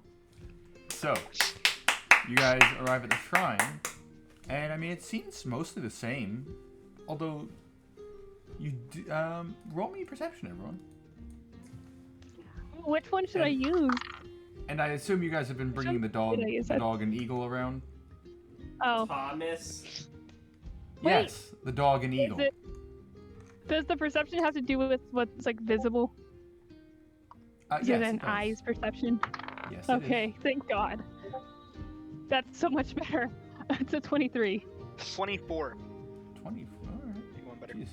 So, you guys arrive at the shrine, and I mean, it seems mostly the same. Although, roll me perception, everyone. Which one should I use? And I assume you guys have been bringing the dog, Should I use that? and eagle around. Oh. Thomas. Wait. Yes, the dog and eagle. Does the perception have to do with what's like visible? Is Yes, it an does. eye's perception? Yes, it is. Okay, thank God. That's so much better. It's a 23. 24. 24. All right. You want better? Jeez.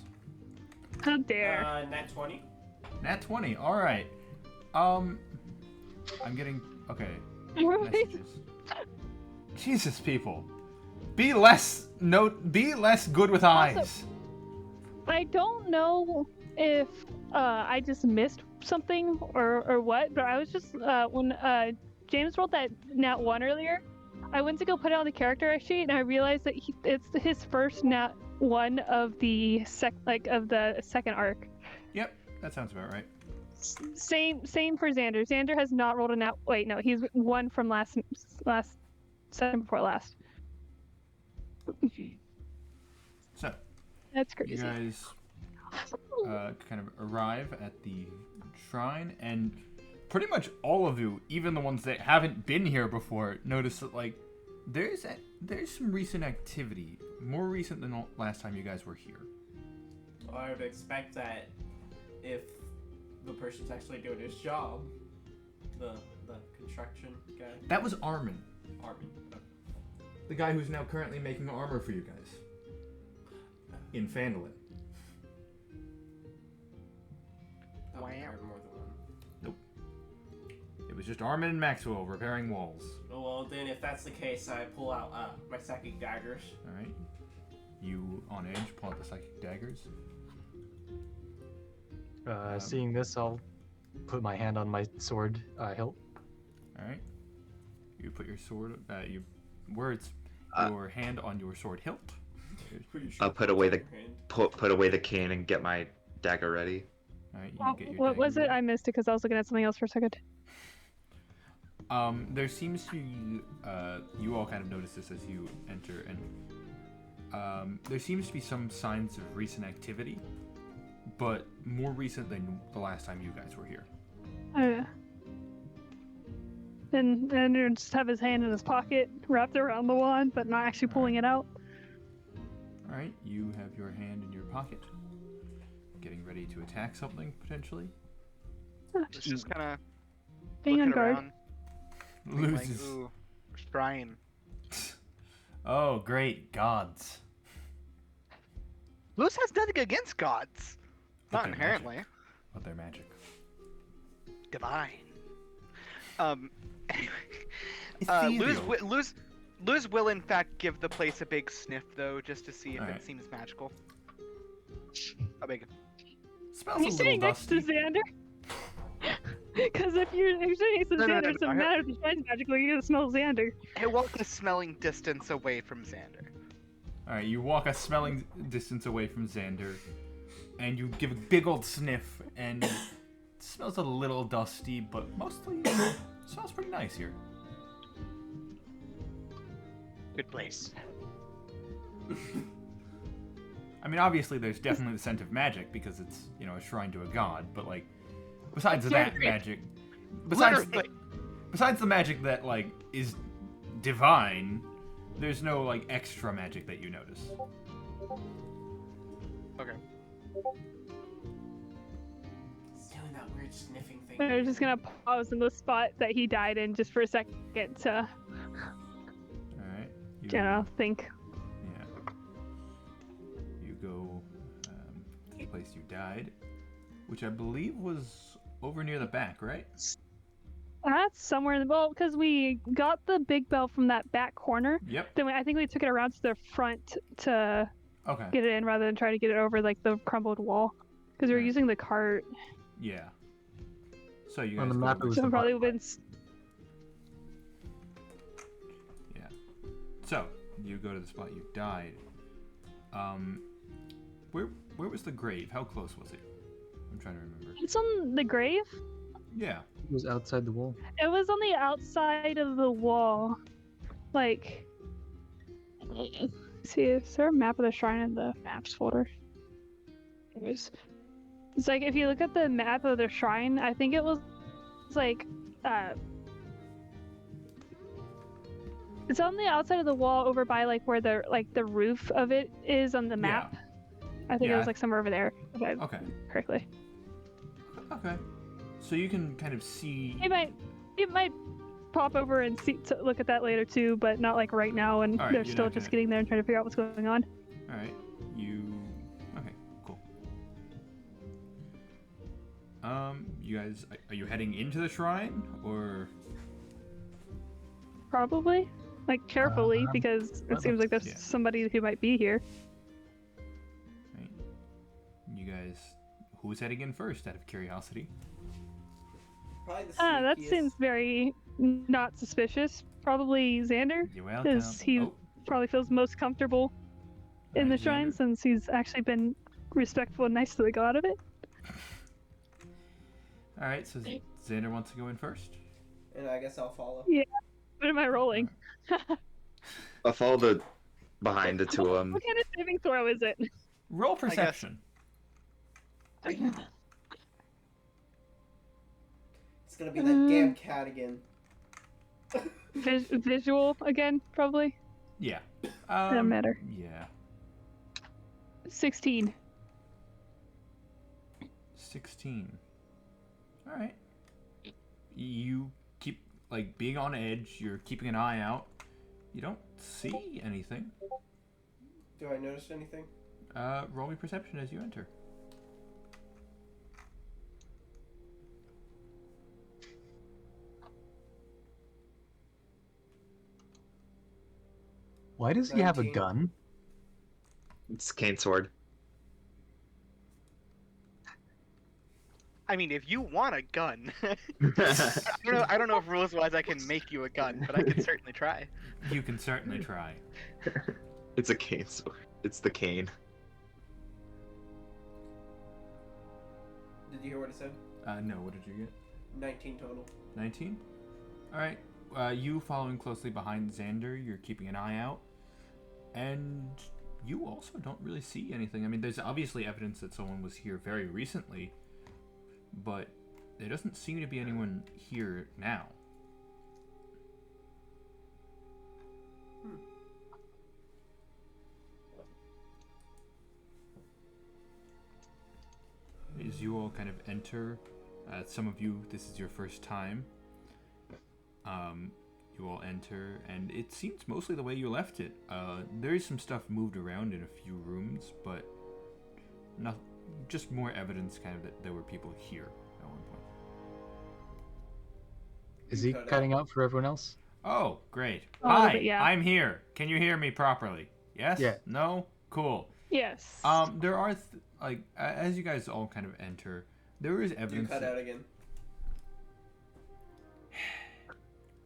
How dare. Nat 20. Nat 20. All right. I'm getting okay. Messages. Jesus, people. Be less good with eyes. I don't know if I just missed something or what, but I was just when James rolled that nat 1 earlier, I went to go put it on the character sheet and I realized that it's his first nat 1 of the second arc. Yep, that sounds about right. Same for Xander. Xander has not rolled a nat. Wait, no, he's 1 from last second before last. So, That's crazy. you guys kind of arrive at the shrine, and pretty much all of you, even the ones that haven't been here before, notice that like there's some recent activity, more recent than the last time you guys were here. I would expect that if the person's actually doing his job, the construction guy, That was Armin, Armin. the guy who's now currently making armor for you guys in Phandalin. That would hurt more than one. It was just Armin and Maxwell repairing walls. Oh, well, then if that's the case, I pull out my psychic daggers. All right. You on edge pull out the psychic daggers. Seeing this, I'll put my hand on my sword hilt. All right. You put your sword. Your hand on your sword hilt. Pretty sure I'll put away the your hand. put away the cane and get my dagger ready. All right. You Oh, get your what was dagger it? I missed it because I was looking at something else for a second. There seems to be, you all kind of notice this as you enter, and there seems to be some signs of recent activity, but more recent than the last time you guys were here. Oh yeah. And he'll just have his hand in his pocket, wrapped around the wand, but not actually pulling it out. All right, you have your hand in your pocket, getting ready to attack something potentially. Just kind of Being on looking guard. around, being like, Loses. ooh, shrine. Oh, great gods! Luz has nothing against gods. But Not they're inherently. magic. But they're magic. Divine. Anyway. Ethereal. Luz will in fact give the place a big sniff though, just to see if Alright. it seems magical. How big? Smells Are a you little sitting next to dusty. Xander? Because if you're sitting next to No, no, Xander, no, it doesn't no, matter if the shine's magical, you're gonna smell Xander. Hey, walk a smelling distance away from Xander. All right, you walk a smelling distance away from Xander, and you give a big old sniff, and it smells a little dusty, but mostly it smells pretty nice here. Good place. I mean, obviously, there's definitely the scent of magic because it's, you know, a shrine to a god. But like, besides that Literally. magic, besides Literally. besides the magic that like is divine, there's no like extra magic that you notice. Okay. It's doing that weird sniffing thing. We're just gonna pause in the spot that he died in just for a second to, All right. you know, think. Yeah. You go to the place you died, which I believe was over near the back, right? That's somewhere in the well, because we got the big bell from that back corner. Yep. Then I think we took it around to the front to Okay. get it in rather than try to get it over like the crumbled wall, because we were Right. using the cart. Yeah. So you guys On the go map, over it was So the it probably bottom would have been. Yeah. So you go to the spot you died. Where was the grave? How close was it? I'm trying to remember. It's on the grave. Yeah. It was outside the wall. It was on the outside of the wall. Like, see, is there a map of the shrine in the maps folder? It's like if you look at the map of the shrine, I think it was like it's on the outside of the wall over by like where the roof of it is on the map. I think it Yeah. was like somewhere over there, if I Okay. correctly. Okay. So you can kind of see. It might pop over and see to look at that later too, but not like right now. And Alright, they're you're still not just gonna- getting there and trying to figure out what's going on. All right. Okay. Cool. You guys, are you heading into the shrine or? Probably, like carefully, because well, it seems like there's yeah. somebody who might be here. Right. You guys, who's heading in first? Out of curiosity. Probably the That sneakiest. seems very not suspicious. Probably Xander, You're welcome. because he Oh, probably feels most comfortable in the Alright, shrine Xander. since he's actually been respectful and nice to the god of it. All right. So Xander wants to go in first. And I guess I'll follow. What am I rolling? I'll follow the behind the two of them. What kind of saving throw is it? Roll guess. perception. It's gonna be that damn cat again. Visual again, probably. Yeah. Doesn't matter. Yeah. 16. 16. All right. You keep like being on edge. You're keeping an eye out. You don't see anything. Do I notice anything? Roll me perception as you enter. Why does he have a 19. gun? It's cane sword. I mean, if you want a gun, I don't know if rules wise I can make you a gun, but I can certainly try. You can certainly try. It's a cane sword. It's the cane. Did you hear what it said? No. What did you get? 19 total. 19. All right. You following closely behind Xander. You're keeping an eye out, and you also don't really see anything. I mean, there's obviously evidence that someone was here very recently, but there doesn't seem to be anyone here now. As you all kind of enter, some of you, this is your first time. You all enter, and it seems mostly the way you left it. There is some stuff moved around in a few rooms, but not just more evidence, kind of that there were people here at one point. Is he Cut out. cutting out for everyone else? Oh, great! A little Hi, bit, yeah. I'm here. Can you hear me properly? Yes. Yeah. No. Cool. Yes. There are as you guys all kind of enter, there is You evidence. cut that- out again.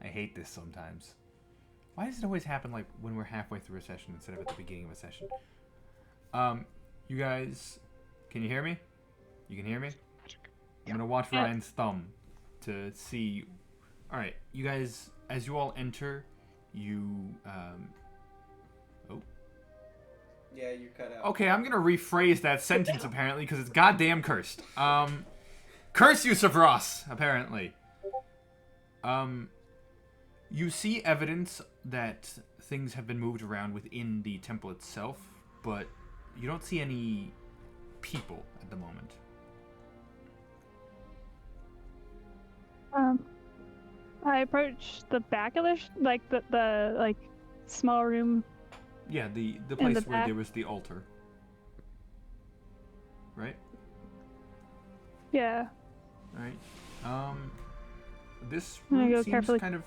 I hate this sometimes. Why does it always happen like when we're halfway through a session instead of at the beginning of a session? You guys, can you hear me? You can hear me? I'm gonna watch Yeah. Ryan's thumb to see. All right, you guys, as you all enter, you Yeah, you cut out. Okay, I'm gonna rephrase that sentence apparently because it's goddamn cursed. Curse you, Savros, apparently. You see evidence that things have been moved around within the temple itself, but you don't see any people at the moment. I approach the back of the the small room. Yeah, the In place the where back? there was the altar. Right? Yeah. Alright. This I'm gonna room go seems carefully. kind of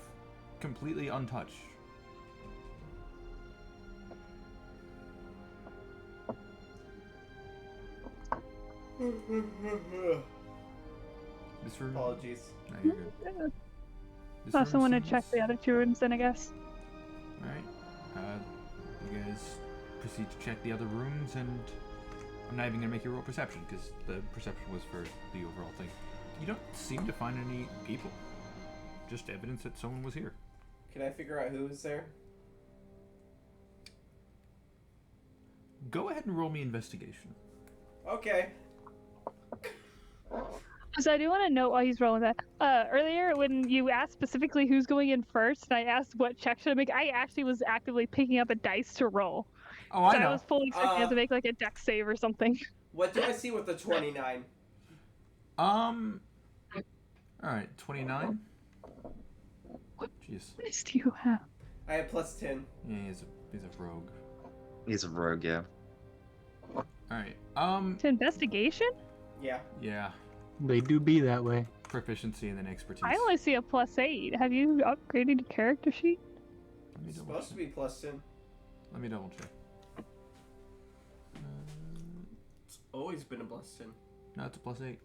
completely untouched. This room. Apologies. No, you're good. This Also room want to seems- check the other two rooms then, I guess. Alright. You guys proceed to check the other rooms, and I'm not even gonna make you roll perception because the perception was for the overall thing. You don't seem to find any people. Just evidence that someone was here. Can I figure out who was there? Go ahead and roll me investigation. Okay. So I do want to note while he's rolling that. Earlier, when you asked specifically who's going in first, and I asked what check should I make, I actually was actively picking up a dice to roll. Oh, I So know. I was fully expecting to make like a dex save or something. What do I see with the 29? All right, 29. Jeez. What dice do you have? I have plus 10. Yeah, he's a rogue. He's a rogue, yeah. All right. To investigation? Yeah. Yeah. They do be that way. Proficiency and then expertise. I only see a +8. Have you upgraded your character sheet? Let me It's double supposed to check. be plus 10. Let me double check. It's always been a plus 10. No, it's a +8.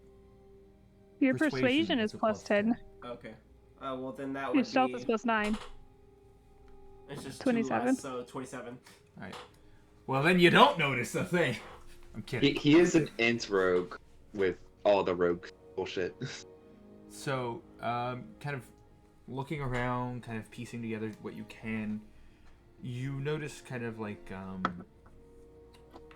Your Persuasion persuasion is is a plus plus 10. Okay. Well, then that Your would stealth be... is +9. It's just 27. 2 less, so 27. All right. Well, then you don't notice a thing. I'm kidding. He is an int rogue with all the rogue bullshit. So, kind of looking around, kind of piecing together what you can, you notice kind of like,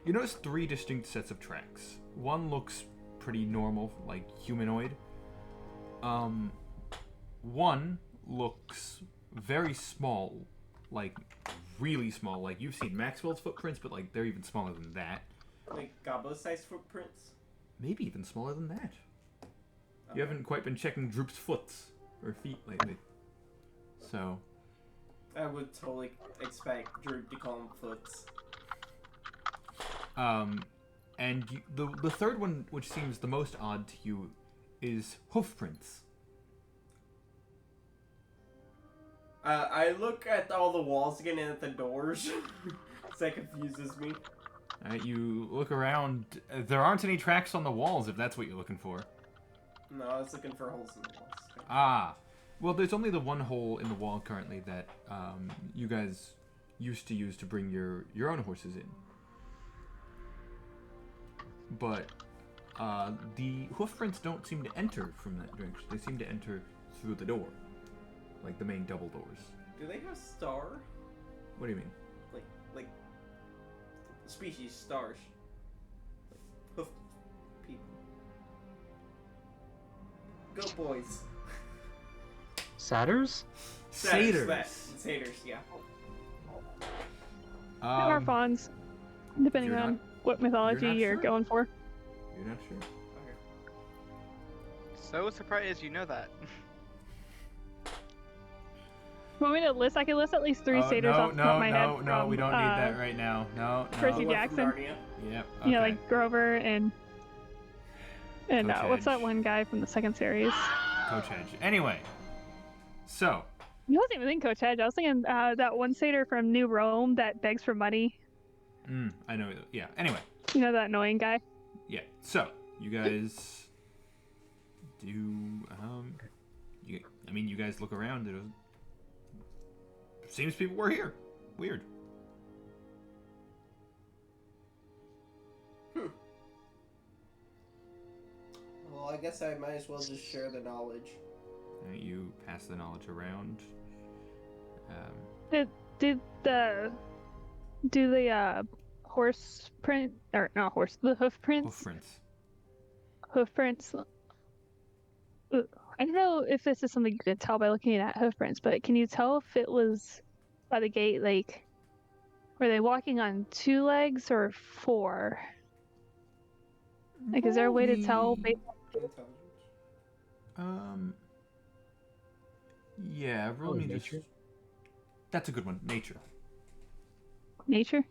you notice 3 distinct sets of tracks. One looks pretty normal, like humanoid. One looks very small, like really small. Like you've seen Maxwell's footprints, but like they're even smaller than that. Like goblet-sized footprints? Maybe even smaller than that. You haven't quite been checking Droop's foots or feet lately. So, I would totally expect Droop to call them foots. and the third one, which seems the most odd to you, is hoof prints. I look at all the walls again and at the doors. That confuses me. You look around. There aren't any tracks on the walls, if that's what you're looking for. No, I was looking for holes in the walls. Ah, well, there's only the one hole in the wall currently that you guys used to use to bring your own horses in. But the hoof prints don't seem to enter from that direction. They seem to enter through the door, like the main double doors. Do they have star? What do you mean? Like species stars? Like hoof people. Go boys. Satyrs? Satyrs. Satyrs, yeah. Or fawns, depending you're on not- what mythology you're not you're sure? going for. You're not sure? So surprised you know that. Want me to list? I can list at least 3 satyrs off the top of my head. No, we from, don't need that right now. No, Percy no. Jackson. Narnia. Yep. You know, okay. like Grover and Coach what's that Edge. one guy from the second series? Coach Edge. Anyway, so I wasn't even thinking Coach Edge. I was thinking that one satyr from New Rome that begs for money. I know. Yeah. Anyway, You know that annoying guy? yeah. So you guys do. You guys look around. It seems people were here. Weird. Well, I guess I might as well just share the knowledge. You pass the knowledge around. Do the horse print or not horse the hoof prints? Hoof prints. I don't know if this is something you can tell by looking at hoof prints, but can you tell if it was by the gate, like, were they walking on 2 legs or 4? Like, is there a way to tell? Intelligence. Yeah. Roll me just. nature? That's a good one. Nature. Nature?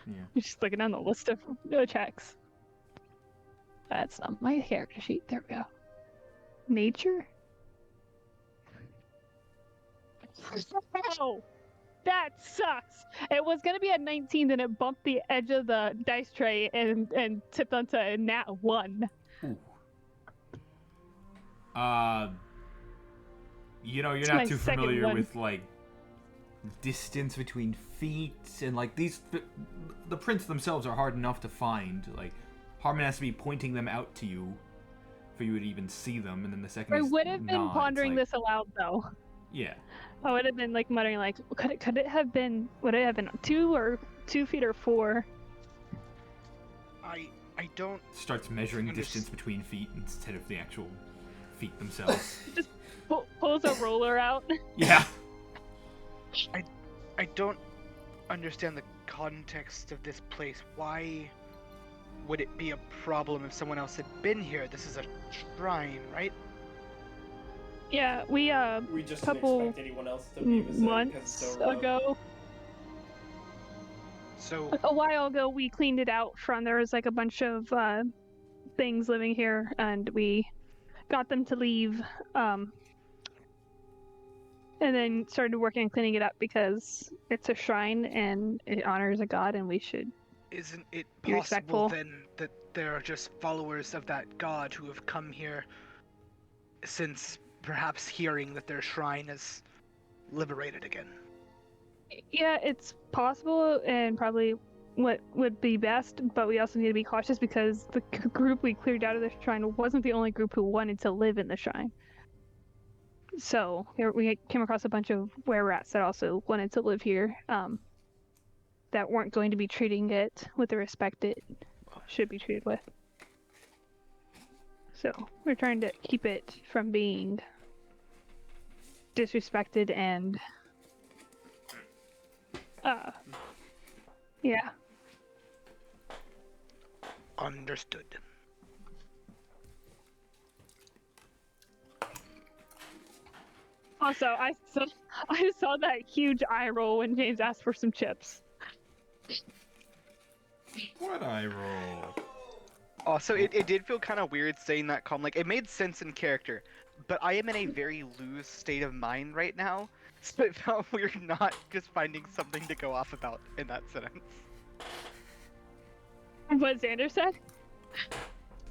Yeah. You're just looking down the list of checks. That's not my character sheet. There we go. Nature? Oh, that sucks. It was gonna be a 19, then it bumped the edge of the dice tray and tipped onto a nat 1. Ooh. You're It's not my too second familiar one. with like distance between feet and like the prints themselves are hard enough to find. Like Harmon has to be pointing them out to you for you to even see them, and then the second I he's would have been not, it's pondering like- this aloud though. Yeah. I would have been like muttering like, could it have been? Would it have been 2 feet or 4? I don't. Starts measuring distance between feet instead of the actual feet themselves. Just pulls a roller out. Yeah. I don't understand the context of this place. Why would it be a problem if someone else had been here? This is a shrine, right? Yeah, we We just couple didn't expect anyone else to be visiting 'cause months it's so remote. ago, So a while ago, we cleaned it out from. There was like a bunch of things living here, and we got them to leave. And then started working on cleaning it up because it's a shrine and it honors a god, and we should. isn't it Be possible respectful. then that there are just followers of that god who have come here since perhaps hearing that their shrine is liberated again? Yeah, it's possible, and probably what would be best. But we also need to be cautious because the group we cleared out of the shrine wasn't the only group who wanted to live in the shrine. So we came across a bunch of were-rats that also wanted to live here, that weren't going to be treating it with the respect it should be treated with. So we're trying to keep it from being disrespected and, yeah. Understood. Also, I saw that huge eye roll when James asked for some chips. What eye roll? Also, it did feel kind of weird saying that calm. Like, it made sense in character, but I am in a very loose state of mind right now, so it felt weird not just finding something to go off about in that sentence. What Xander said?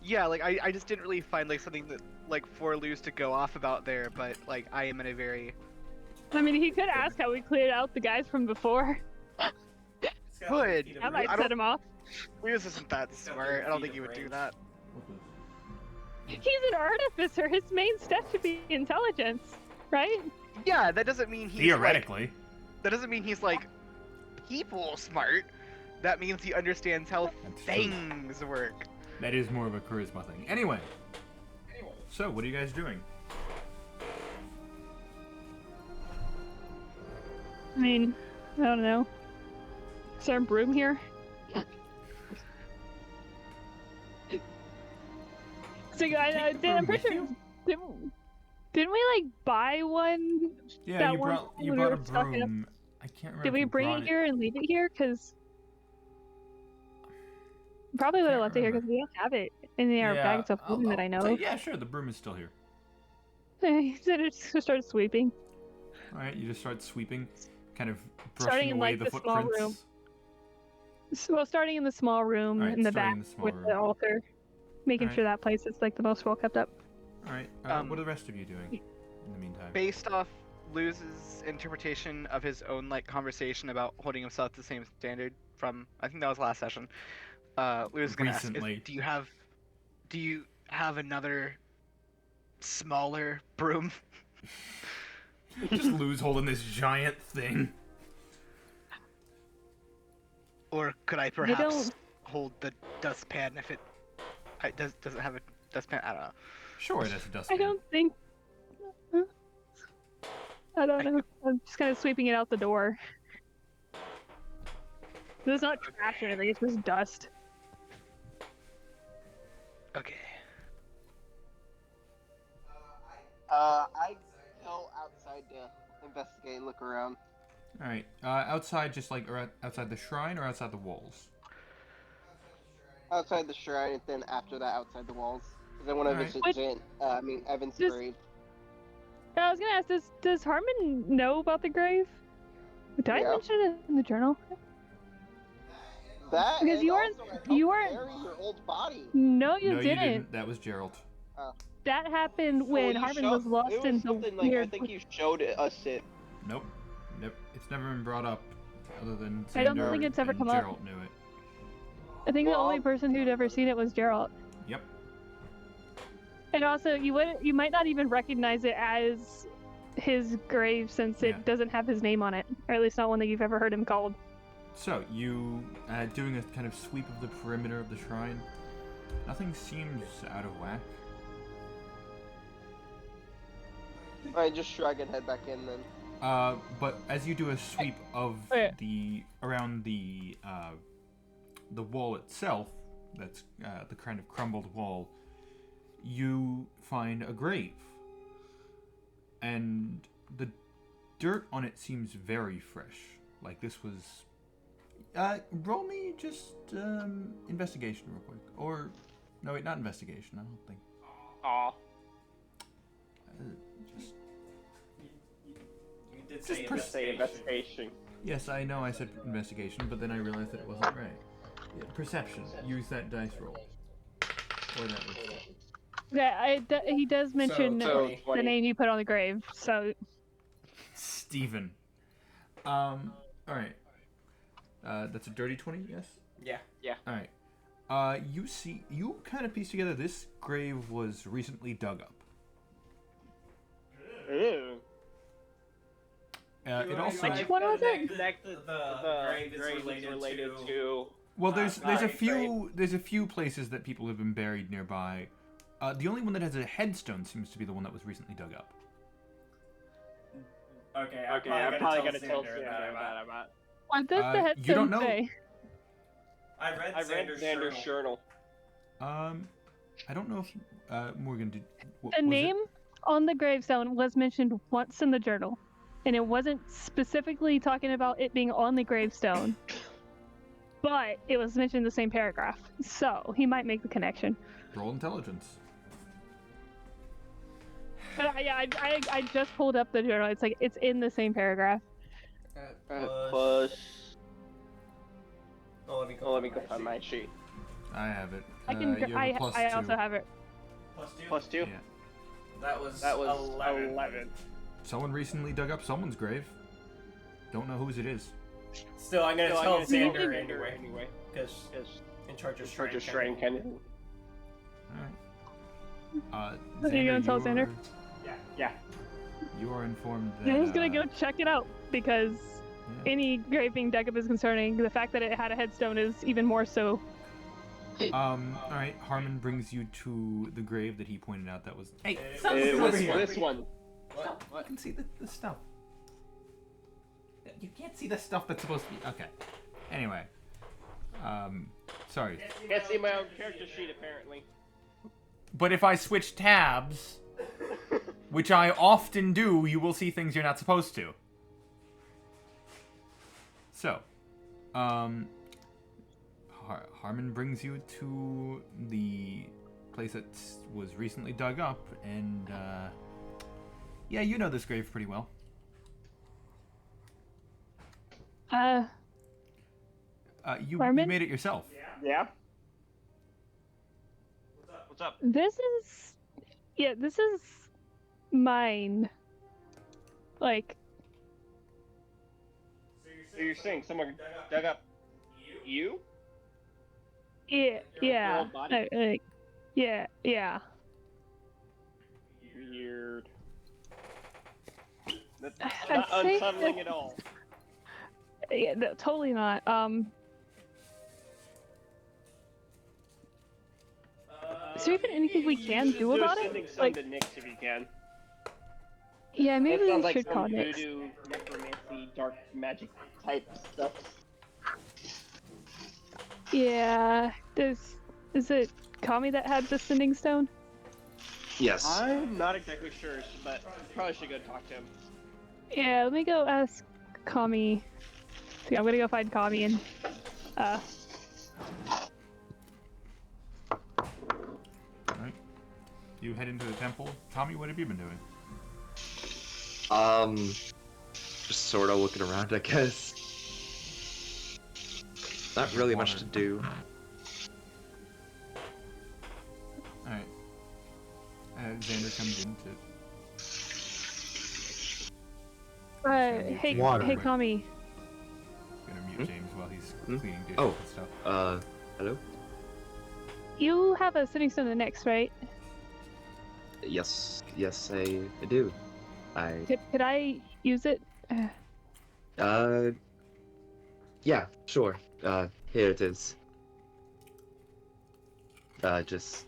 Yeah, like, I just didn't really find, like, something that, like, for Luz to go off about there, but, like, I am in a very... I mean, he could ask how we cleared out the guys from before. It's got, like, Good. feet of That might I set don't- him off. Luz isn't that smart. I don't think he would do that. He's an artificer. His main step should be intelligence, right? Yeah, that doesn't mean he's, Theoretically. like... That doesn't mean he's, like, people smart. That means he understands how That's true. things work. That is more of a charisma thing. Anyway. So, what are you guys doing? I mean, I don't know. Is there a broom here? So I'm pretty sure. Didn't we like buy one? Yeah, That you one brought when we a were stocking up. broom. I can't remember. Did if we you bring brought it here and leave it here? Because probably would have Can't left it here remember. because we don't have it in our Yeah, bags of food that I know. Yeah, sure. The broom is still here. He said it just started sweeping. All right, you just start sweeping, kind of Starting brushing in, away like, the the small footprints. room. Well, starting in the small room Alright, in the starting back in the small with room. the altar, making Alright. sure that place is like the most well kept up. All right. What are the rest of you doing in the meantime? Based off Luz's interpretation of his own like conversation about holding himself to the same standard from I think that was last session. Luz is gonna ask, Recently. do you have another smaller broom? Just Lou's holding this giant thing. Or could I perhaps don't- hold the dustpan if it does it have a dustpan? I don't know. Sure, it has a dustpan. I don't think. I don't know. I'm just kind of sweeping it out the door. There's not trash or anything. It's just dust. Okay. I go outside to investigate and look around. All right. Outside, just like outside the shrine, or outside the walls. Outside the shrine, and then after that, outside the walls. Because I want to Alright. visit Which- Evan's Just- grave. I was gonna ask, does Harmon know about the grave? Did I Yeah. mention it in the journal? That Because and you weren't- also I helped you weren't- bury your old body. No, you no, didn't. you didn't. That was Gerald. That happened when you Harmon showed- was lost it in was the something like, I weird. think you showed us it. Nope. Nope. It's never been brought up, other than I don't Xander think it's ever and come up. Gerald knew it. I think the Well, only person who'd ever seen it was Geralt. Yep. And also, you might not even recognize it as his grave since Yeah. it doesn't have his name on it, or at least not one that you've ever heard him called. So, you doing a kind of sweep of the perimeter of the shrine. Nothing seems out of whack. I just shrug and head back in then. But as you do a sweep of Okay. around the wall itself, that's the kind of crumbled wall, you find a grave, and the dirt on it seems very fresh. Like this was. Roll me just investigation real quick, or no, wait, not investigation. I don't think. Aw. Just You did Just say investigation. Investigation. yes, I know I said investigation, but then I realized that it wasn't right. Yeah, perception. Use that dice roll. Or that was. Yeah, he does mention So, the 20. name you put on the grave, so Steven. Alright. That's a dirty 20, yes? Yeah. Alright. You kind of piece together this grave was recently dug up. Ew. It also. Which one was it? The grave is related to. Well, there's a Right, few places that people have been buried nearby. The only one that has a headstone seems to be the one that was recently dug up. Okay, I'm probably gonna tell Xander Xander that. about. what does the you headstone don't know. say? I read I read Xander's journal. I don't know if Morgan did. What, The was name on the gravestone was mentioned once in the journal, and it wasn't specifically talking about it being on the gravestone, but it was mentioned in the same paragraph, so he might make the connection. Roll intelligence. But I just pulled up the journal. It's like it's in the same paragraph. Plus. Oh, Let me go find my sheet. I have it. I can. You have a plus I two. also have it. Plus 2. Yeah. That was 11. Someone recently dug up someone's grave. Don't know whose it is. Still, I'm gonna tell Xander anyway, Anyway, because in charge of shrine. shrine kind of. Alright. Are you gonna tell Xander? Yeah. You are informed that. Xander's gonna go check it out because yeah. any grave being dug up is concerning. The fact that it had a headstone is even more so. Alright, Harmon brings you to the grave that he pointed out that was. Hey, stop It looking was over here. this one. Stop. You can see the stuff. You can't see the stuff that's supposed to be. Okay. Anyway. Sorry. Can't see my own character sheet apparently. But if I switch tabs, which I often do, you will see things you're not supposed to. So, Harmon brings you to the place that was recently dug up, and yeah, you know this grave pretty well. You Harmon? made it yourself. Yeah. What's up? This is mine. Like, So you're saying someone dug up you? yeah. old body? Yeah. Weird. That's I'd not say unsettling that- at all. Yeah, no, totally not. Is there even anything we can do about Sending it? some Like, to Nyx if you can. yeah, maybe That we sounds like should call some Nyx. voodoo, necromancy, dark magic type stuff. Yeah, is it Kami that had the sending stone? Yes. I'm not exactly sure, but probably should go talk to him. Yeah, let me go ask Kami. Yeah, I'm gonna go find Kami and Alright. You head into the temple. Tommy, what have you been doing? Just sort of looking around, I guess. Not really much to do. Alright. Xander comes in to. hey, Water. hey, Kami. Gonna mute James while he's cleaning dishes Oh. and stuff. Hello? You have a sitting stone in the Nyx, right? Yes, I do. Could I use it? Yeah, sure. Here it is. Just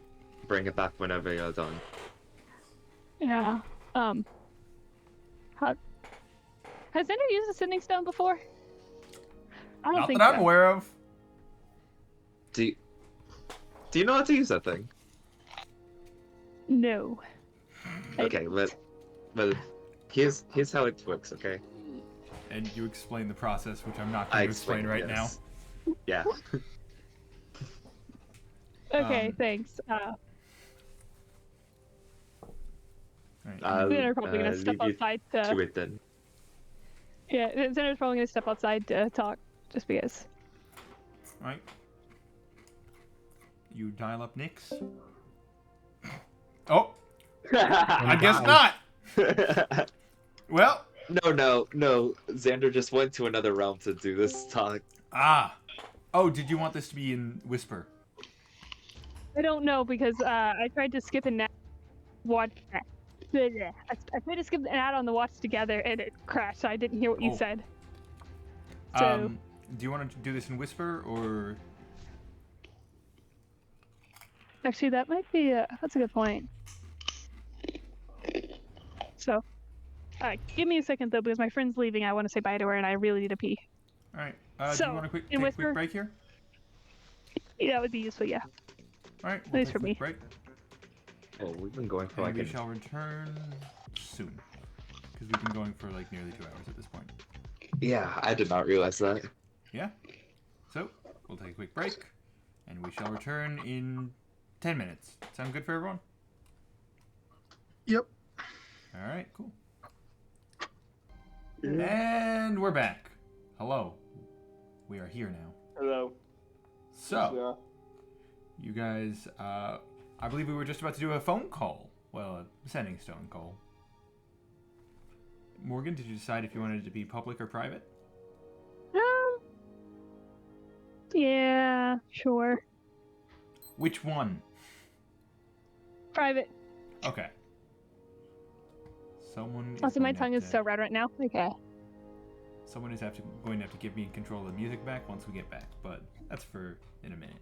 bring it back whenever you're done. Yeah. Has Xander used a sitting stone before? I don't Not think that I'm so. aware of. Do you know how to use that thing? No. I Okay, don't. well, here's how it works, okay? And you explain the process, which I'm not I going to explain right yes. Yeah. Okay, Um, thanks. now. Right. I'll Xander's probably gonna step leave you outside to it then. Yeah, Xander's probably gonna step outside to talk, just because. Right. You dial up Nyx. Oh, I guess not. Well, No. Xander just went to another realm to do this talk. oh, did you want this to be in Whisper? I don't know because I tried to skip an ad. Watch. I tried to skip an ad on the watch together and it crashed. So I didn't hear what you Oh. said. So Do you want to do this in Whisper or? actually, that might be that's a good point. So, give me a second though because my friend's leaving. I want to say bye to her and I really need to pee. All right. Do So, you want to in take a Whisper? quick break here? Yeah, that would be useful. Yeah. All right. At least take a for me. quick break. Oh, we've been going for And like we an shall return soon, because we've been going for like nearly 2 hours at this point. Yeah, I did not realize that. Yeah. So we'll take a quick break, and we shall return in 10 minutes. Sound good for everyone? Yep. All right. Cool. And we're back. Hello. We are here now. Hello. So. Yeah. You guys, I believe we were just about to do a phone call. Well, a sending stone call. Morgan, did you decide if you wanted it to be public or private? Yeah, sure. Which one? Private. Okay. Someone. Also, my going to tongue have is to- so red right now. Okay. Someone is going to have to give me control of the music back once we get back, but that's for in a minute.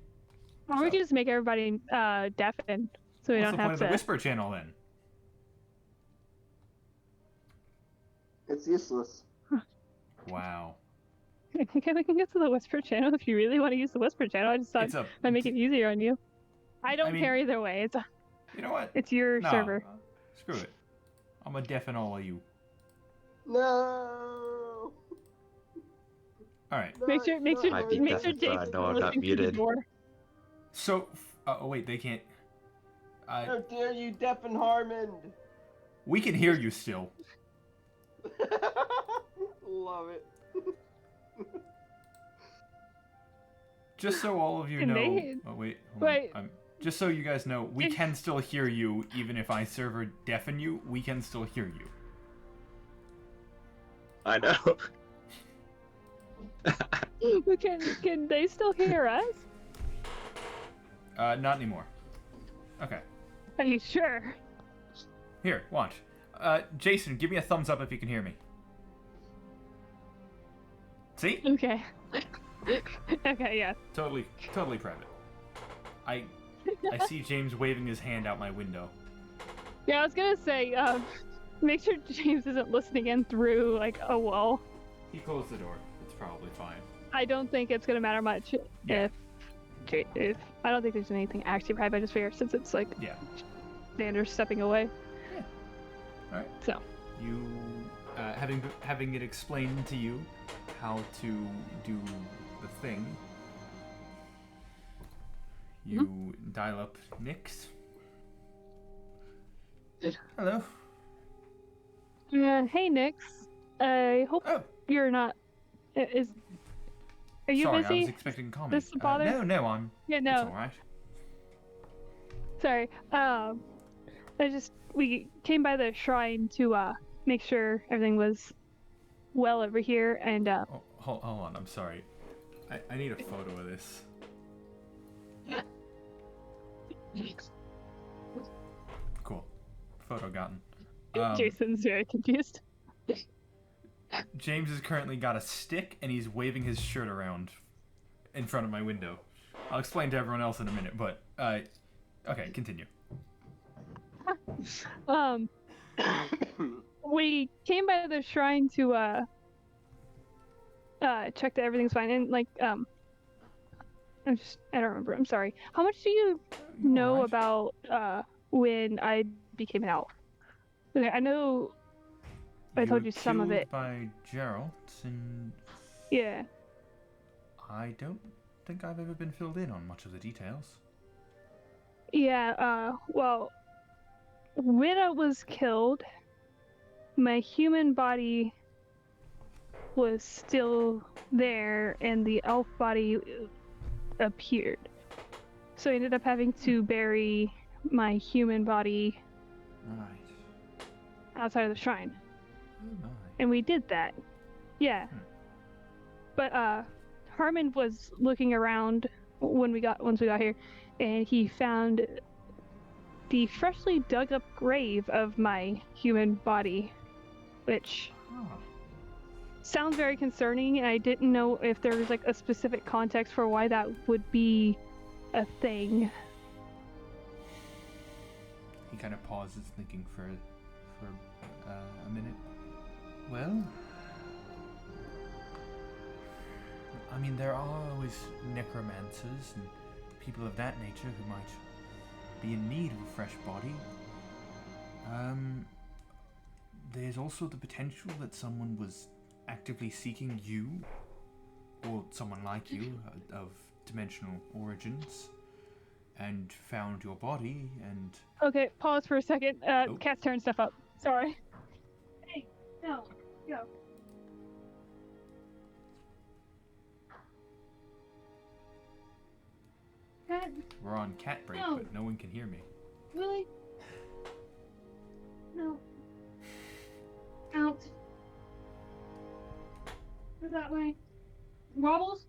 Or we So- could just make everybody deafened, so we What's don't the point have of the to. Whisper channel then? It's useless. Wow. Okay, we can get to the Whisper channel if you really want to use the Whisper channel. I just thought It's a. I'd make it easier on you. I don't mean- care either way. You know what? It's your No, server. screw it. I'm gonna deafen all of you. No. All right. Make sure Might be Jake's deafened, but I know I'm not listening to the muted. door. So, oh wait, they can't. How dare you, Deafened Harmon? We can hear you still. Love it. Just so all of you Can know. they- Oh wait. Hold Wait. On. Just so you guys know, we If- can still hear you, even if I server deafen you. We can still hear you. I know. Can they still hear us? Not anymore. Okay. Are you sure? Here, watch. Jason, give me a thumbs up if you can hear me. See? Okay. Okay, yeah. Totally private. I see James waving his hand out my window. Yeah, I was gonna say, make sure James isn't listening in through like a wall. He closed the door. It's probably fine. I don't think it's gonna matter much Yeah. if I don't think there's anything actually private. I just figure since it's like Yeah. Xander stepping away. Yeah. All right. So You, having it explained to you how to do the thing, you dial up Nyx. Hello. hey Nyx, I hope Oh, you're not. Are you sorry, I busy? was expecting a comment. This bother? No, I'm. Yeah, It's no. all right. Sorry. We came by the shrine to make sure everything was well over here, and Oh, hold on. I'm sorry. I need a photo of this. Cool. Photo gotten. Jason's very confused. James has currently got a stick and he's waving his shirt around in front of my window. I'll explain to everyone else in a minute, but okay, continue. We came by the shrine to check that everything's fine, and like I don't remember. I'm sorry. How much do you know alright. about when I became an elf? Okay, I know I told were you some of killed it. by Geralt, and Yeah. I don't think I've ever been filled in on much of the details. Yeah, well, when I was killed, my human body was still there and the elf body appeared. So I ended up having to bury my human body Right. outside of the shrine. Oh my. And we did that. Yeah. But Harmon was looking around once we got here, and he found the freshly dug up grave of my human body, which Oh. sounds very concerning, and I didn't know if there was like a specific context for why that would be a thing. He kind of pauses, thinking for a minute. Well, I mean, there are always necromancers and people of that nature who might be in need of a fresh body. There's also the potential that someone was actively seeking you, or someone like you, of dimensional origins, and found your body and... Okay, pause for a second. Oh. Cat's tearing stuff up. Sorry. Hey, no, go. Cat, We're on cat break, No. but no one can hear me. really? No. Out. Go that way. Wobbles?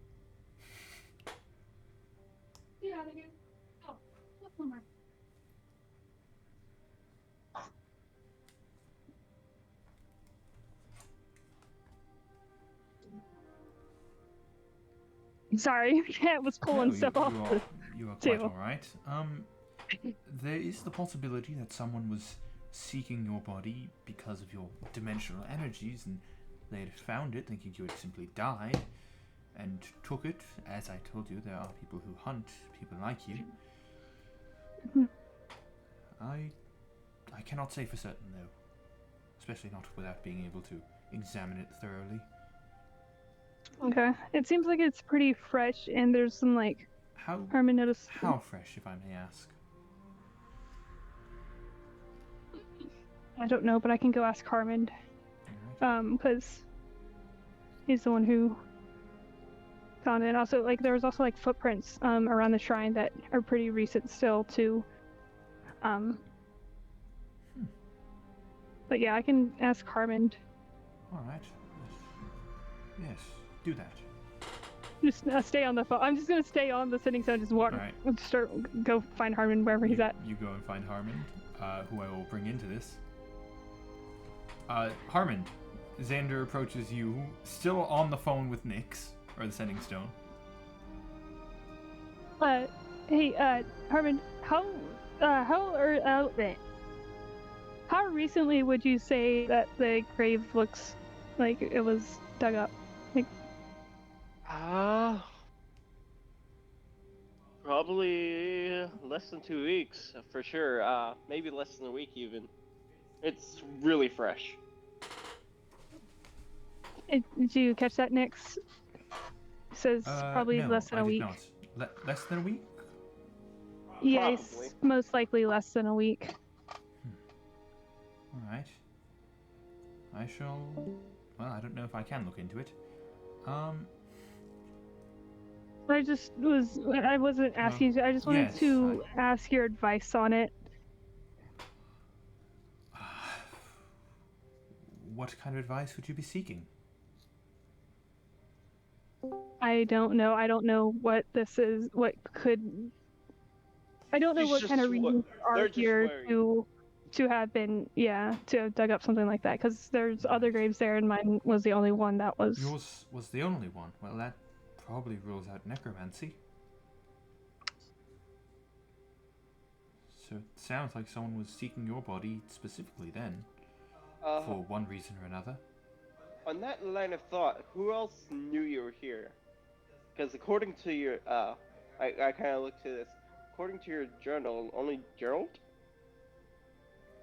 Get out of here. Oh, what's on my... Sorry, cat was pulling No, stuff off. you are quite table. alright. There is the possibility that someone was seeking your body because of your dimensional energies, and they had found it thinking you had simply died, and took it. As I told you, there are people who hunt people like you. Mhm. I cannot say for certain, though. Especially not without being able to examine it thoroughly. Okay. It seems like it's pretty fresh, and there's some, like, How Harmon noticed. how fresh, if I may ask? I don't know, but I can go ask Harmon. Alright. Because he's the one who found it. Also, like, there was also, like, footprints, around the shrine that are pretty recent still, too. But yeah, I can ask Harmon. Alright. Yes, do that. Just stay on the phone. I'm just gonna stay on the sitting zone, just walk, Alright. go find Harmon wherever he's at. You go and find Harmon, who I will bring into this. Harmon, Xander approaches you, still on the phone with Nyx, or the Sending Stone. Hey, Harmon, how recently would you say that the grave looks like it was dug up? Like, Probably less than 2 weeks, for sure. Maybe less than a week even. It's really fresh. did you catch that, Nyx? Says probably No, less than I a did week. not. Less than a week? Yes, Probably. most likely less than a week. Alright. I shall... Well, I don't know if I can look into it. I wasn't asking you, I just wanted yes, to ask your advice on it. What kind of advice would you be seeking? I don't know what this is, what could I don't know She's what just kind of reasons they're are just here worried. to have been to have dug up something like that, because there's other graves there, and mine was the only one that was. Yours was the only one. Well, that probably rules out necromancy. So it sounds like someone was seeking your body specifically then, for one reason or another. On that line of thought, who else knew you were here? Because according to your, I kind of looked to this. According to your journal, only Gerald?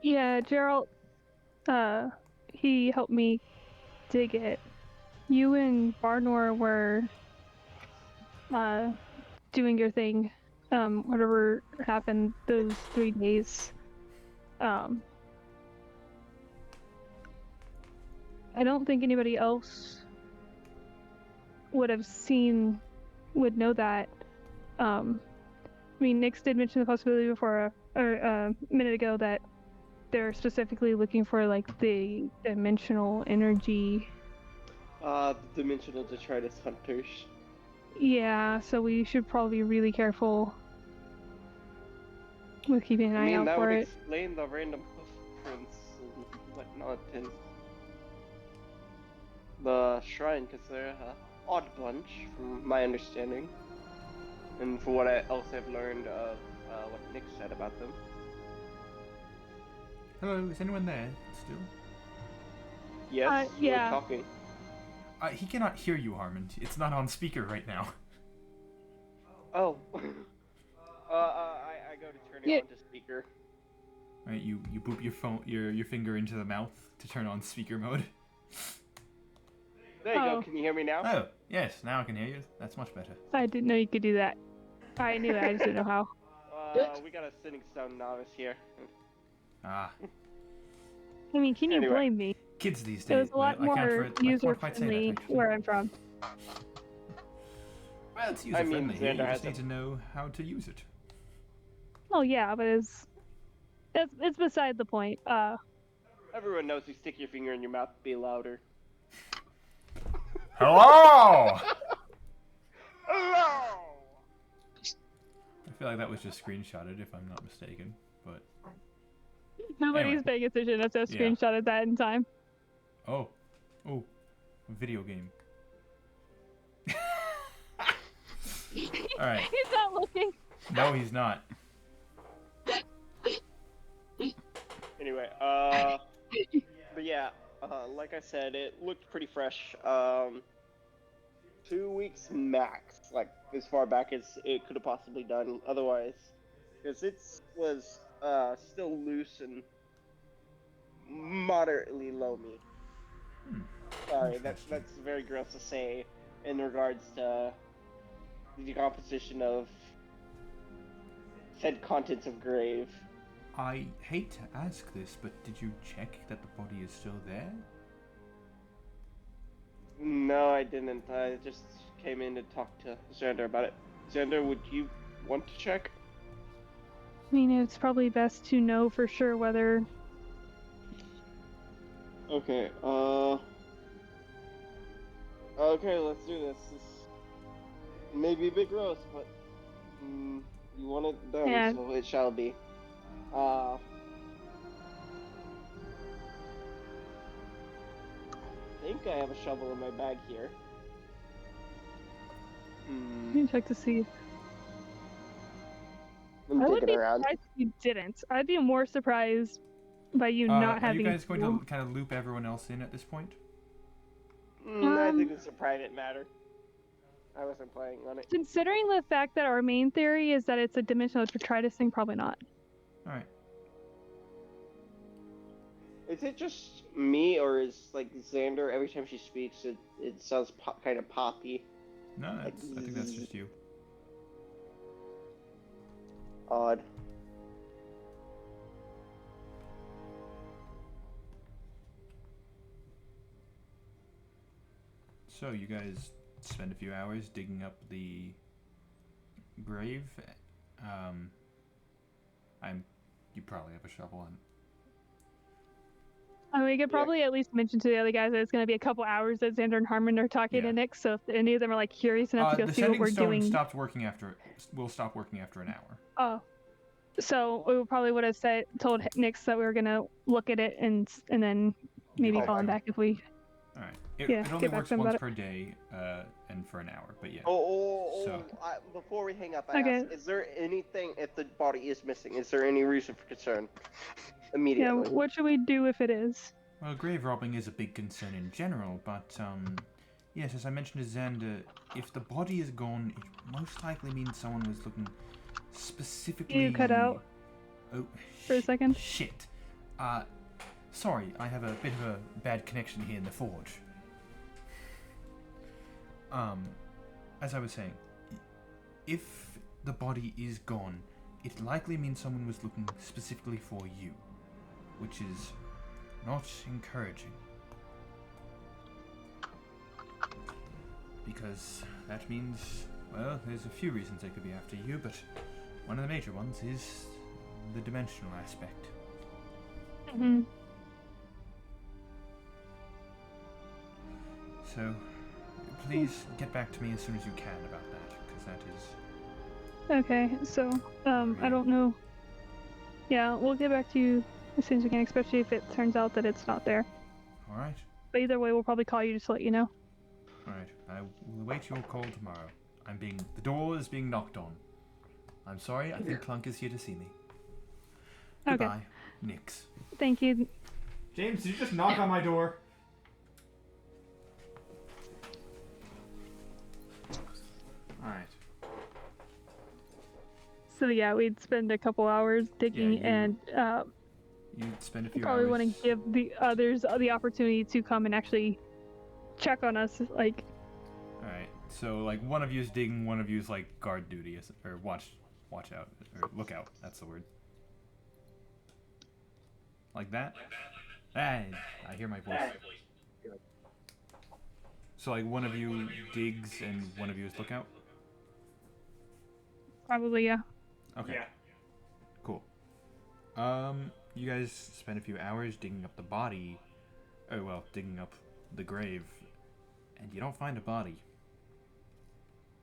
Yeah, Gerald. He helped me dig it. You and Barnor were doing your thing. Whatever happened those 3 days. I don't think anybody else would know that. I mean, Nyx did mention the possibility before, a minute ago, that they're specifically looking for like the dimensional energy. The dimensional detritus hunters. Yeah, so we should probably be really careful with keeping an eye out that for would it. explain the random hoof prints and whatnot, and the shrine, because they're an odd bunch, from my understanding, and from what else I've learned of what Nick said about them. Hello, is anyone there still? Yes, yeah. we're talking. He cannot hear you, Harmon. It's not on speaker right now. Oh. I go to turn it on to speaker. Right, you boop your finger into the mouth to turn on speaker mode. There you go. Can you hear me now? Oh, yes, now I can hear you. That's much better. I didn't know you could do that. I knew that, I just didn't know how. We got a Sitting Stone novice here. Ah, I mean, can you Anyway. blame me? kids these It days. was a lot well, I can't more I can't user quite say that, friendly actually. where I'm from. Well, it's I user mean, friendly. You Xander just has need to know how to use it. Oh yeah, but it's beside the point. Everyone knows you stick your finger in your mouth, be louder. Hello! Hello! I feel like that was just screenshotted, if I'm not mistaken. But Nobody's Anyway. paying attention if they Yeah. screenshotted that in time. oh, video game. All right. He's not looking. No, he's not. Anyway, but yeah, like I said, it looked pretty fresh. 2 weeks max, like as far back as it could have possibly done otherwise, because it was still loose and moderately loamy. Sorry, that's very gross to say in regards to the decomposition of said contents of grave. I hate to ask this, but did you check that the body is still there? No, I didn't. I just came in to talk to Xander about it. Xander, would you want to check? I mean, it's probably best to know for sure whether. Okay, okay, let's do this. This may be a bit gross, but you want it done, Yeah. so it shall be. I think I have a shovel in my bag here. Let me check to see. I'm I would digging be around. surprised if you didn't. I'd be more surprised by you not Are having. you guys going to to kind of loop everyone else in at this point? I think it's a private matter. I wasn't planning on it. Considering the fact that our main theory is that it's a dimensional detritus thing, probably not. All right. Is it just me, or is like Xander every time she speaks, it sounds kind of poppy? No, I think that's just you. Odd. So you guys spend a few hours digging up the grave. You probably have a shovel on. I mean, we could probably at least mention to the other guys that it's going to be a couple hours that Xander and Harmon are talking Yeah. to Nick, so if any of them are like curious enough to go The see what sending we're stone doing. stopped working after. Will stop working after an hour. Oh, So we probably would have told Nix that we were gonna look at it and then maybe Yeah. call him back if we. All right. It, Yeah, it only get back works to him once about per day, and for an hour. But yeah. So- Before we hang up, I Okay. ask, is there anything, if the body is missing, is there any reason for concern? Yeah. Immediately. What should we do if it is? Well, grave robbing is a big concern in general, but yes, as I mentioned to Xander, if the body is gone, it most likely means someone was looking specifically. You cut out Oh, for a second. Shit. Sorry, I have a bit of a bad connection here in the forge. As I was saying, if the body is gone, it likely means someone was looking specifically for you, which is not encouraging. Because that means, well, there's a few reasons they could be after you, but one of the major ones is the dimensional aspect. Hmm. So, please get back to me as soon as you can about that, because that is... Okay. So I don't know. Yeah, we'll get back to you as soon as we can, especially if it turns out that it's not there. Alright? But either way, we'll probably call you just to let you know. Alright, I will await your call tomorrow. The door is being knocked on. I'm sorry, I think Clunk is here to see me. Okay. Goodbye, Nix. Thank you. James, did you just knock on my door? Alright. So yeah, we'd spend a couple hours digging you- and You'd spend a few probably hours... want to give the others the opportunity to come and actually check on us. Like, Alright, so like one of you is digging, one of you is like guard duty, or watch out, or look out, that's the word. Like that? I hear my voice. So like one of you digs and one of you is lookout? probably, yeah. Okay, Yeah. cool. You guys spend a few hours digging up the body, digging up the grave, and you don't find a body.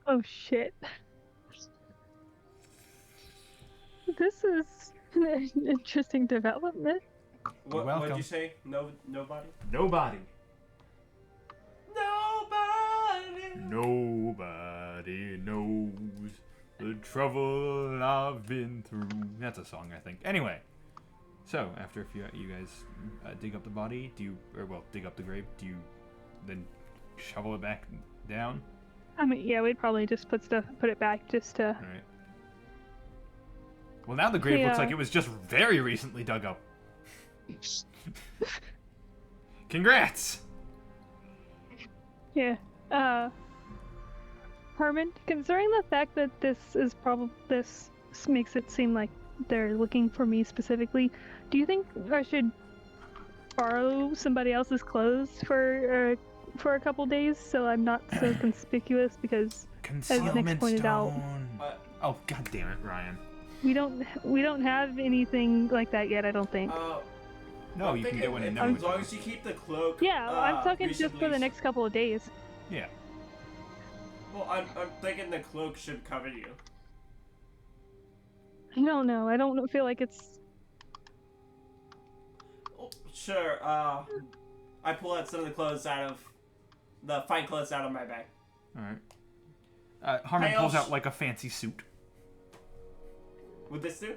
Oh shit. This is an interesting development. What'd welcome. you say? Nobody? Nobody. Nobody. Nobody knows the trouble I've been through. That's a song, I think. Anyway, so after you guys dig up the body, dig up the grave, do you then shovel it back down? I mean, yeah, we'd probably just put it back just to. All right. Well, now the grave looks Yeah. like it was just very recently dug up. Congrats! Yeah. Herman, considering the fact that this makes it seem like they're looking for me specifically, do you think I should borrow somebody else's clothes for a couple days so I'm not so conspicuous? Because Concealment pointed out- stone. Oh, god damn it, Ryan. we don't have anything like that yet. I don't think. No, I'm you can thinking get one in if- there. As long as you keep the cloak. Yeah, I'm talking just for the recently- next couple of days. Yeah. Well, I'm thinking the cloak should cover you. I don't know. I don't feel like it's. Oh, sure. I pull out some of the clothes the fine clothes out of my bag. Alright. Harmon Hey, pulls Elsh. out like a fancy suit. Would this do?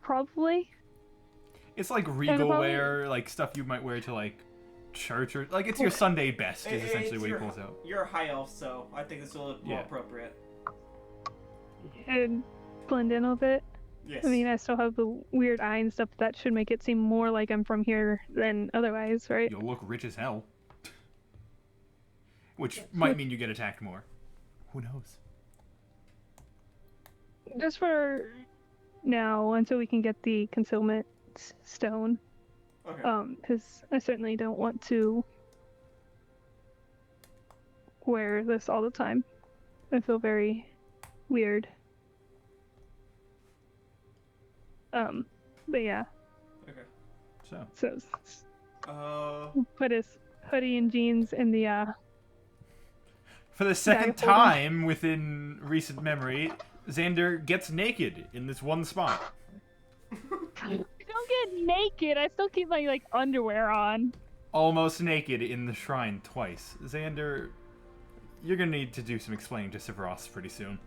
Probably. It's like regal probably- wear, like stuff you might wear to like church or like it's your Sunday best is essentially what he pulls out. You're a high elf, so I think this will look more Yeah. appropriate. And blend in a bit. Yes. I mean, I still have the weird eye and stuff. That should make it seem more like I'm from here than otherwise, right? You'll look rich as hell. Which might mean you get attacked more. Who knows? Just for now, until we can get the concealment stone. Okay. Because I certainly don't want to wear this all the time. I feel very weird. But yeah, Okay. So so put his hoodie and jeans in the for the second hold on. time within recent memory, Xander gets naked in this one spot. I don't get naked. I still keep my like underwear on. Almost naked in the shrine twice. Xander, you're gonna need to do some explaining to Sevros pretty soon.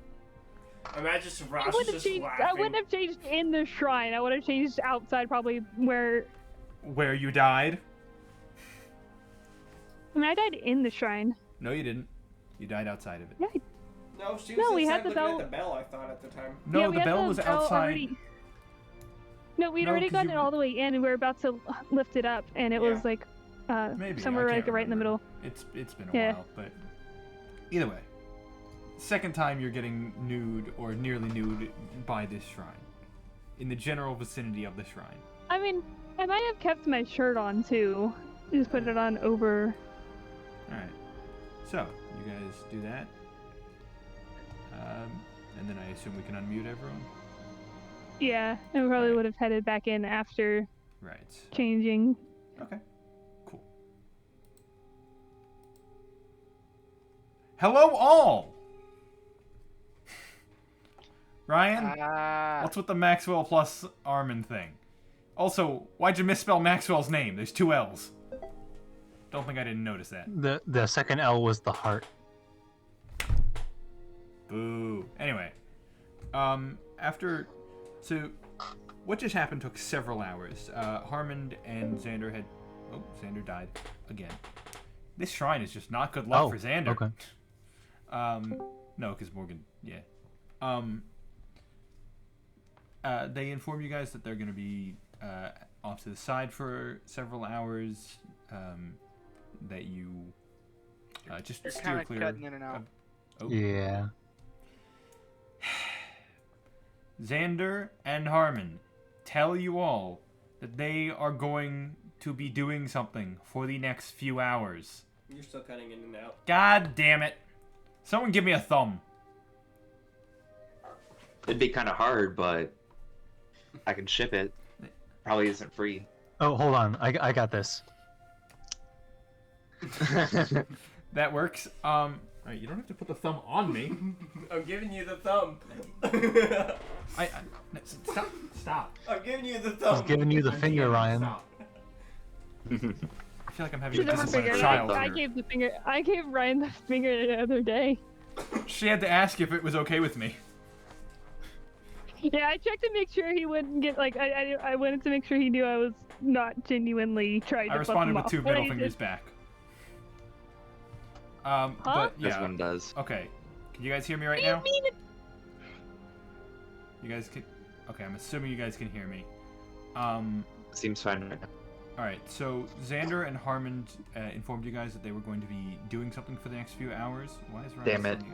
Imagine I Savras wouldn't, just change, laughing. I wouldn't have changed in the shrine. I would have changed outside, probably where. Where you died? I mean, I died in the shrine. No, you didn't. You died outside of it. Yeah, No, she was No, we inside had the looking bell- at the bell, I thought, at the time. No, yeah, we the had bell was outside. Already... No, we'd No, already 'cause gotten you- it all the way in, and we were about to lift it up, and it was Yeah. like Maybe somewhere I like can't right in the remember. middle. It's been a Yeah. while, but either way, second time you're getting nude or nearly nude by this shrine, in the general vicinity of the shrine. I mean, I might have kept my shirt on too. Just put it on over. All right, so you guys do that, and then I assume we can unmute everyone. Yeah, and we probably Right. would have headed back in after Right. changing. Okay. Cool. Hello, all. Ryan, what's with the Maxwell plus Armin thing? Also, why'd you misspell Maxwell's name? There's 2 L's. Don't think I didn't notice that. The second L was the heart. Boo. Anyway, so what just happened took several hours. Harmond and Xander had. Oh, Xander died again. This shrine is just not good luck Oh, for Xander. okay. No, because Morgan. Yeah. They inform you guys that they're going to be off to the side for several hours. That you just You're steer kind of clear. cutting in and out. Oh. Yeah. Xander and Harmon tell you all that they are going to be doing something for the next few hours. You're still cutting in and out. God damn it. Someone give me a thumb. It'd be kind of hard, but I can ship it. Probably isn't free. Oh, hold on. I got this. That works. Alright, you don't have to put the thumb on me. I'm giving you the thumb. Stop. I'm giving you the I was thumb. giving you the finger, Ryan. Stop. I feel like I'm having She a never disciplined figured. child I here. gave the finger. I gave Ryan the finger the other day. She had to ask if it was okay with me. Yeah, I checked to make sure he wouldn't get like. I wanted to make sure he knew I was not genuinely trying to. I responded with flip 2 him off, but middle I fingers did. back. But This yeah. one does. Okay. Can you guys hear me right What do you now? mean it- You guys can. Okay, I'm assuming you guys can hear me. Seems fine right now. Alright, so Xander and Harmon informed you guys that they were going to be doing something for the next few hours. Why is Ryan Damn it. standing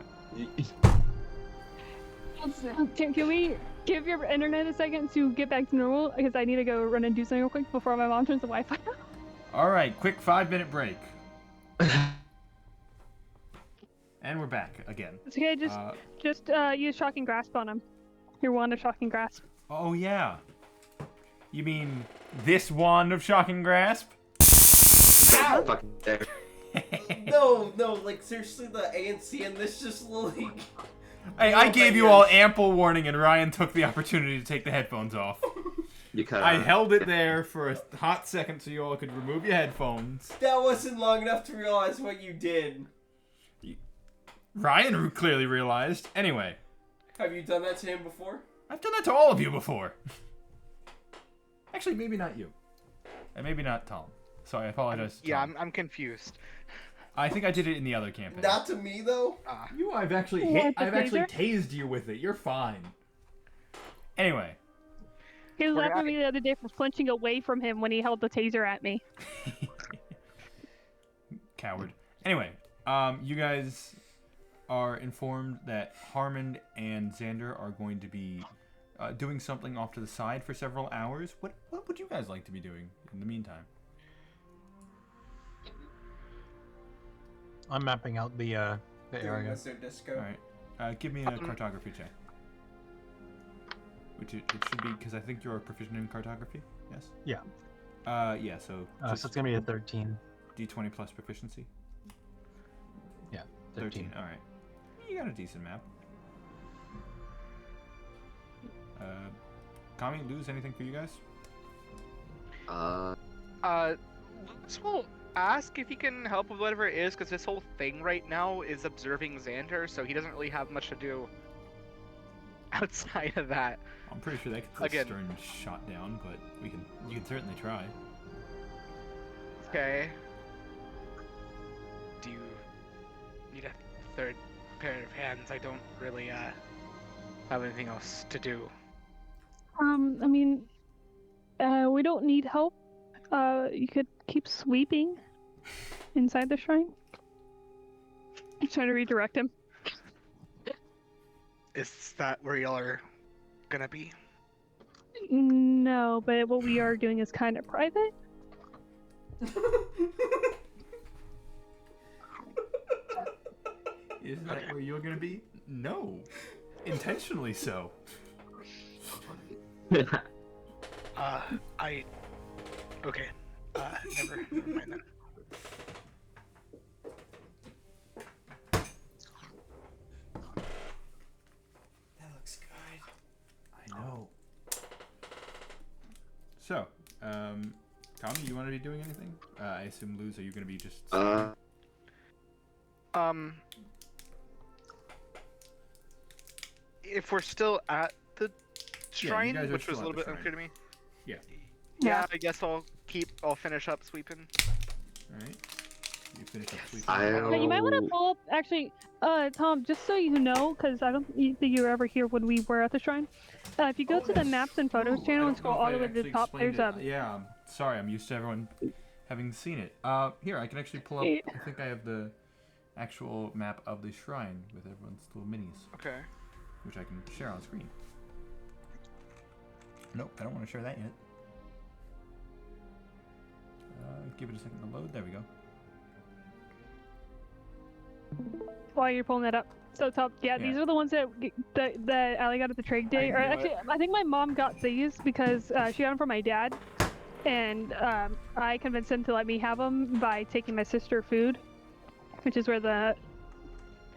up? Can we give your internet a second to get back to normal? Because I need to go run and do something real quick before my mom turns the Wi-Fi off. Alright, quick 5-minute break. And we're back again. It's okay, just use shocking grasp on him. Your wand of shocking grasp. Oh, yeah. You mean this wand of shocking grasp? Ow! Fucking there. No, like seriously, the ANC and this just like. Hey, Oh I my gave you all gosh. ample warning, and Ryan took the opportunity to take the headphones off. You cut I out. held it there for a hot second so you all could remove your headphones. That wasn't long enough to realize what you did. Ryan clearly realized. Anyway, Have you done that to him before? I've done that to all of you before. Actually, maybe not you. And maybe not Tom. So I apologize. Yeah, Tom. I'm confused. I think I did it in the other campaign. Not to me though. You, I've actually What, hit. the I've actually taser? tased you with it. You're fine. Anyway, He was We're laughing at not- me the other day for flinching away from him when he held the taser at me. coward. Anyway, you guys are informed that Harmon and Xander are going to be doing something off to the side for several hours. What would you guys like to be doing in the meantime? I'm mapping out the Doing area. Wizard Disco. All right, give me a cartography check. Which it should be because I think you're proficient in cartography. Yes. Yeah. Yeah. So So just it's gonna be a 13. D20 plus proficiency. Yeah. 13. All right. You got a decent map. Kami, lose anything for you guys? Lutz will ask if he can help with whatever it is, because this whole thing right now is observing Xander, so he doesn't really have much to do outside of that. I'm pretty sure they could put Again. Stern shot down, but you can certainly try. Okay. Do you need a third pair of hands? I don't really have anything else to do. I mean, we don't need help. You could keep sweeping inside the shrine. I'm trying to redirect him. Is that where y'all are gonna be? No, but what we are doing is kind of private. Is that where you're gonna be? No. Intentionally so. Okay. Never mind then. That looks good. I know. So, Kami, you want to be doing anything? I assume, Luz, are you gonna be just... If we're still at the you shrine, guys are which was a still little at bit the unclear to me. Yeah. Yeah, I guess I'll finish up sweeping. Alright. You finish up sleeping. But you might want to pull up, actually, Tom, just so you know, because I don't think you were ever here when we were at the shrine. If you go to the maps and photos Ooh, channel I and don't scroll know all if the I way to the actually top, explained there's it. a... Yeah, I'm sorry, I'm used to everyone having seen it. Here, I can actually pull up... Yeah. I think I have the actual map of the shrine with everyone's little minis, Okay. which I can share on screen. Nope, I don't want to share that yet. Give it a second to load. There we go. While you're pulling that up. So, Tom, yeah, these are the ones that Ali got at the trade day. Or knew actually, I think my mom got these because she got them from my dad. And I convinced him to let me have them by taking my sister food, which is where the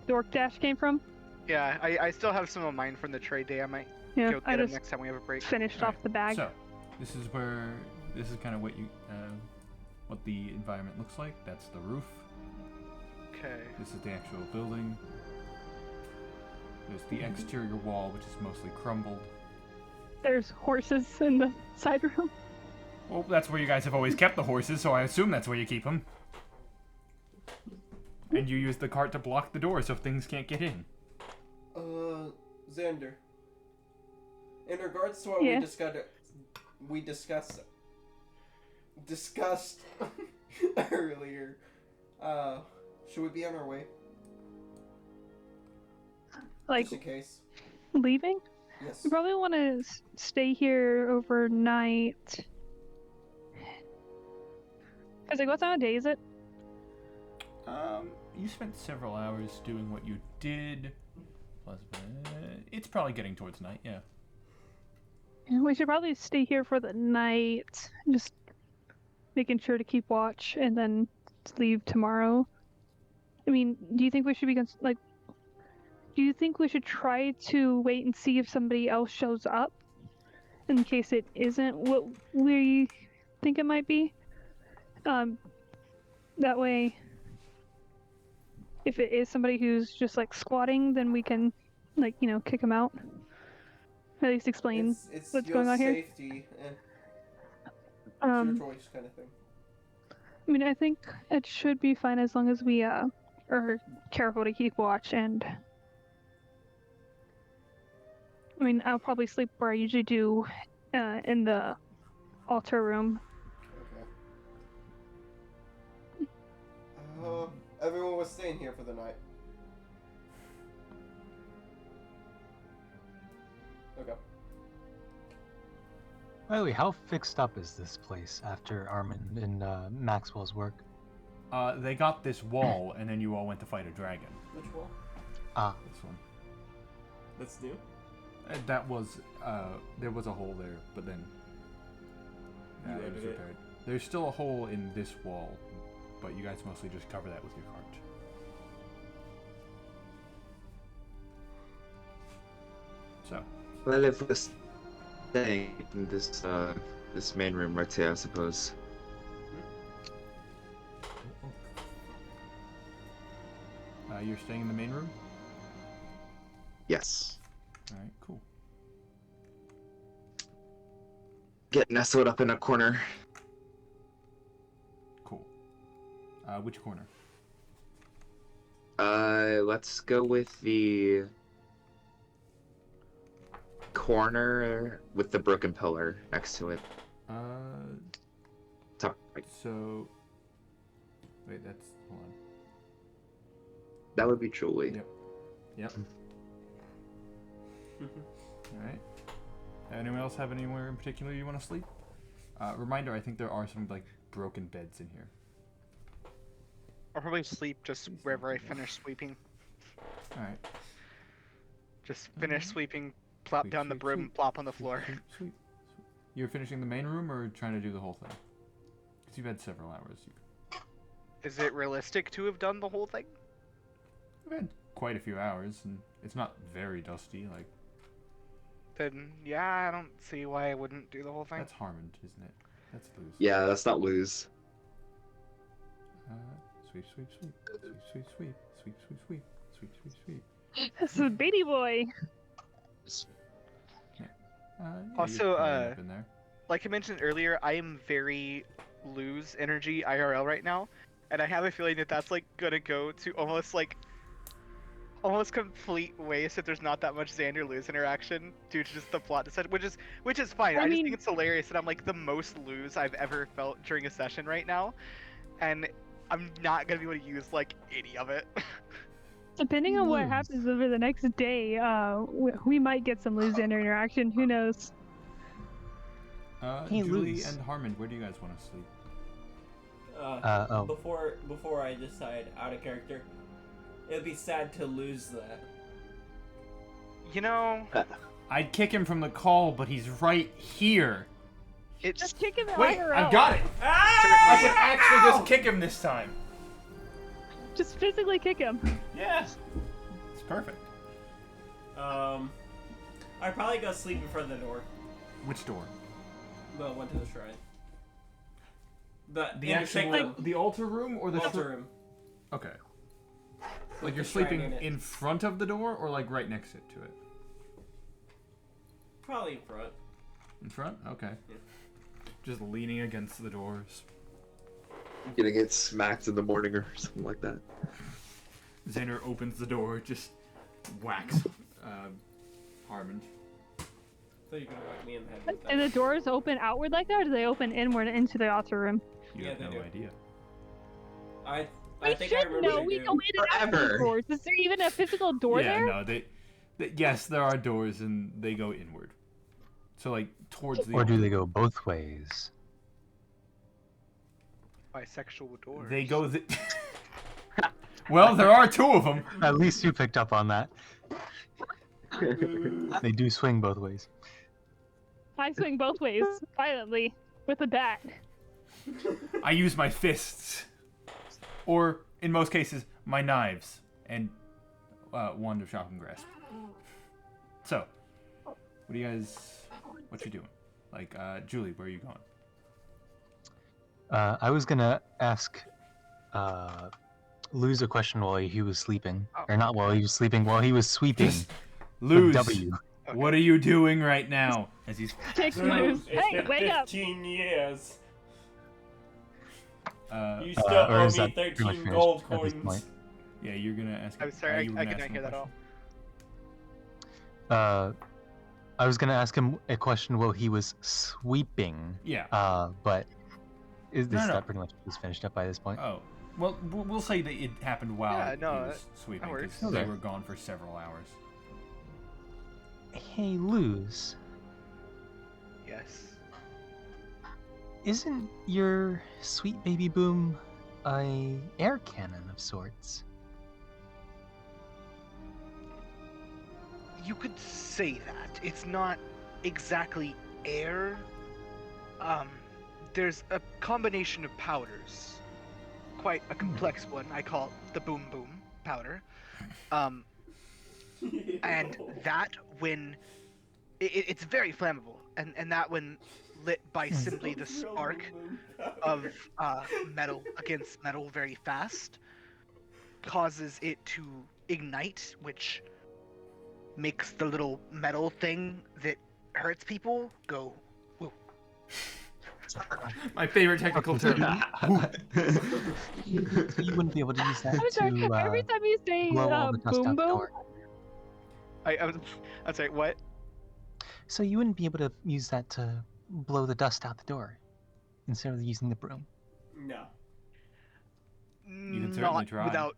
Dork Dash came from. Yeah, I still have some of mine from the trade day. I might Yeah, go I get them just next time we have a break. finished off the bag. So, this is kind of what what the environment looks like. That's the roof. Okay. This is the actual building. There's the exterior wall, which is mostly crumbled. There's horses in the side room. Well, that's where you guys have always kept the horses, so I assume that's where you keep them. And you use the cart to block the door so things can't get in. Xander. In regards to what we discussed earlier, should we be on our way? Like, Just in case. leaving? Yes. We probably want to stay here overnight. Because, like, what time of day is it? You spent several hours doing what you did. Plus, it's probably getting towards night, yeah. We should probably stay here for the night. Just making sure to keep watch and then leave tomorrow. I mean, do you think we should be do you think we should try to wait and see if somebody else shows up? In case it isn't what we think it might be? That way, if it is somebody who's just like squatting, then we can, like, you know, kick them out. At least explain It's what's your going on here. safety and it's your choice kind of thing. I mean, I think it should be fine as long as we are careful to keep watch. And I mean, I'll probably sleep where I usually do, in the altar room. Okay. Everyone was staying here for the night. Okay. By the way, how fixed up is this place after Armin and Maxwell's work? They got this wall, and then you all went to fight a dragon. Which wall? This one. That's new. That was, there was a hole there, but then You it was edited it. repaired. There's still a hole in this wall, but you guys mostly just cover that with your cart. So, Well, if we're staying in this main room right here, I suppose. You're staying in the main room? Yes. Alright, cool. Get nestled up in a corner. Cool. Which corner? Let's go with the corner with the broken pillar next to it. Top right. So... Wait, that's... Hold on. That would be Julie. Yep. Yep. Alright. Anyone else have anywhere in particular you want to sleep? Reminder, I think there are some, like, broken beds in here. I'll probably sleep just wherever I finish sweeping. Alright. Just finish sweeping, plop Sweep, down the sweep, broom, sweep. plop on the floor. Sweet, sweet. You're finishing the main room or trying to do the whole thing? Because you've had several hours. Is it realistic to have done the whole thing? You've had quite a few hours, and it's not very dusty. Like, Then, yeah, I don't see why I wouldn't do the whole thing. that's Harmond, isn't it? That's Luz. Yeah, let's not lose. Sweep, sweep, sweep. Sweep, sweep, sweep. Sweep, sweep, sweep. Sweep, sweep, sweep. This is Baby Boy. Yeah, Also, you're cleaning up in there. Like I mentioned earlier, I am very lose energy IRL right now, and I have a feeling that that's like gonna go to almost complete waste if there's not that much Xander lose interaction due to just the plot decision, which is fine. I just think it's hilarious that I'm like the most lose I've ever felt during a session right now, and I'm not gonna be able to use like any of it. Depending on what happens over the next day, we might get some Luz interaction. Who knows? Hey, Julie Luz. and Harmond, where do you guys want to sleep? Oh. Before I decide out of character, it'd be sad to lose that. You know, I'd kick him from the call, but he's right here. it's Just kick him Wait, IRL. I've got it! I can actually just kick him this time. Just physically kick him. Yeah. It's perfect. I'd probably go sleep in front of the door. Which door? The one to the shrine. The The actual, the altar room or the altar room. Okay. Like the you're shrine sleeping in it. in front of the door or like right next to it? Probably in front. In front? Okay. Yeah. Just leaning against the doors. Gonna get smacked in the morning or something like that. Xander opens the door, just whacks Harmond. So you're gonna whack me in the head with Do that. the doors open outward like that, or do they open inward into the altar room? You Yeah, have they no do. idea. I We think I should remember know. they We do. go in and out of Forever. the doors. Is there even a physical door yeah, there? no, they yes, there are doors and they go inward. So like towards the Or do altar. they go both ways? bisexual doors. They go the Well, there are two of them. At least you picked up on that. They do swing both ways. I swing both ways, violently, with a bat. I use my fists. Or, in most cases, my knives. And wand of shock and grasp. So, what you doing? Like, Julie, where are you going? I was gonna ask Luz a question while he was sleeping. Or not while he was sleeping, while he was sweeping. Just with Luz, W. what are you doing right now? As he's Kick So, Luz. it's Hey, been wake up! 15 years. You or still owe is me that pretty much 13 finished gold at this coins. point? yeah, you're gonna ask. I'm sorry, you were I gonna could ask not him hear a that question? all. I was gonna ask him a question while he was sweeping. Yeah. But is this No. that pretty much was finished up by this point? Oh, well, we'll say that it happened while Yeah, no, he was sweeping works. because they Okay. were gone for several hours. Hey, Luz, Yes. isn't your sweet baby boom a air cannon of sorts? You could say that. It's not exactly air. There's a combination of powders. Quite a complex one. I call it the Boom Boom powder. And that, when... it's very flammable. and that one lit by simply the spark of metal against metal very fast causes it to ignite, which makes the little metal thing that hurts people go woo. My favorite technical term. You wouldn't be able to use that I'm sorry. to Every time you say blow all the dust boom out the boom, door. I'm sorry, what? So you wouldn't be able to use that to blow the dust out the door instead of using the broom. No. You can certainly Not try. without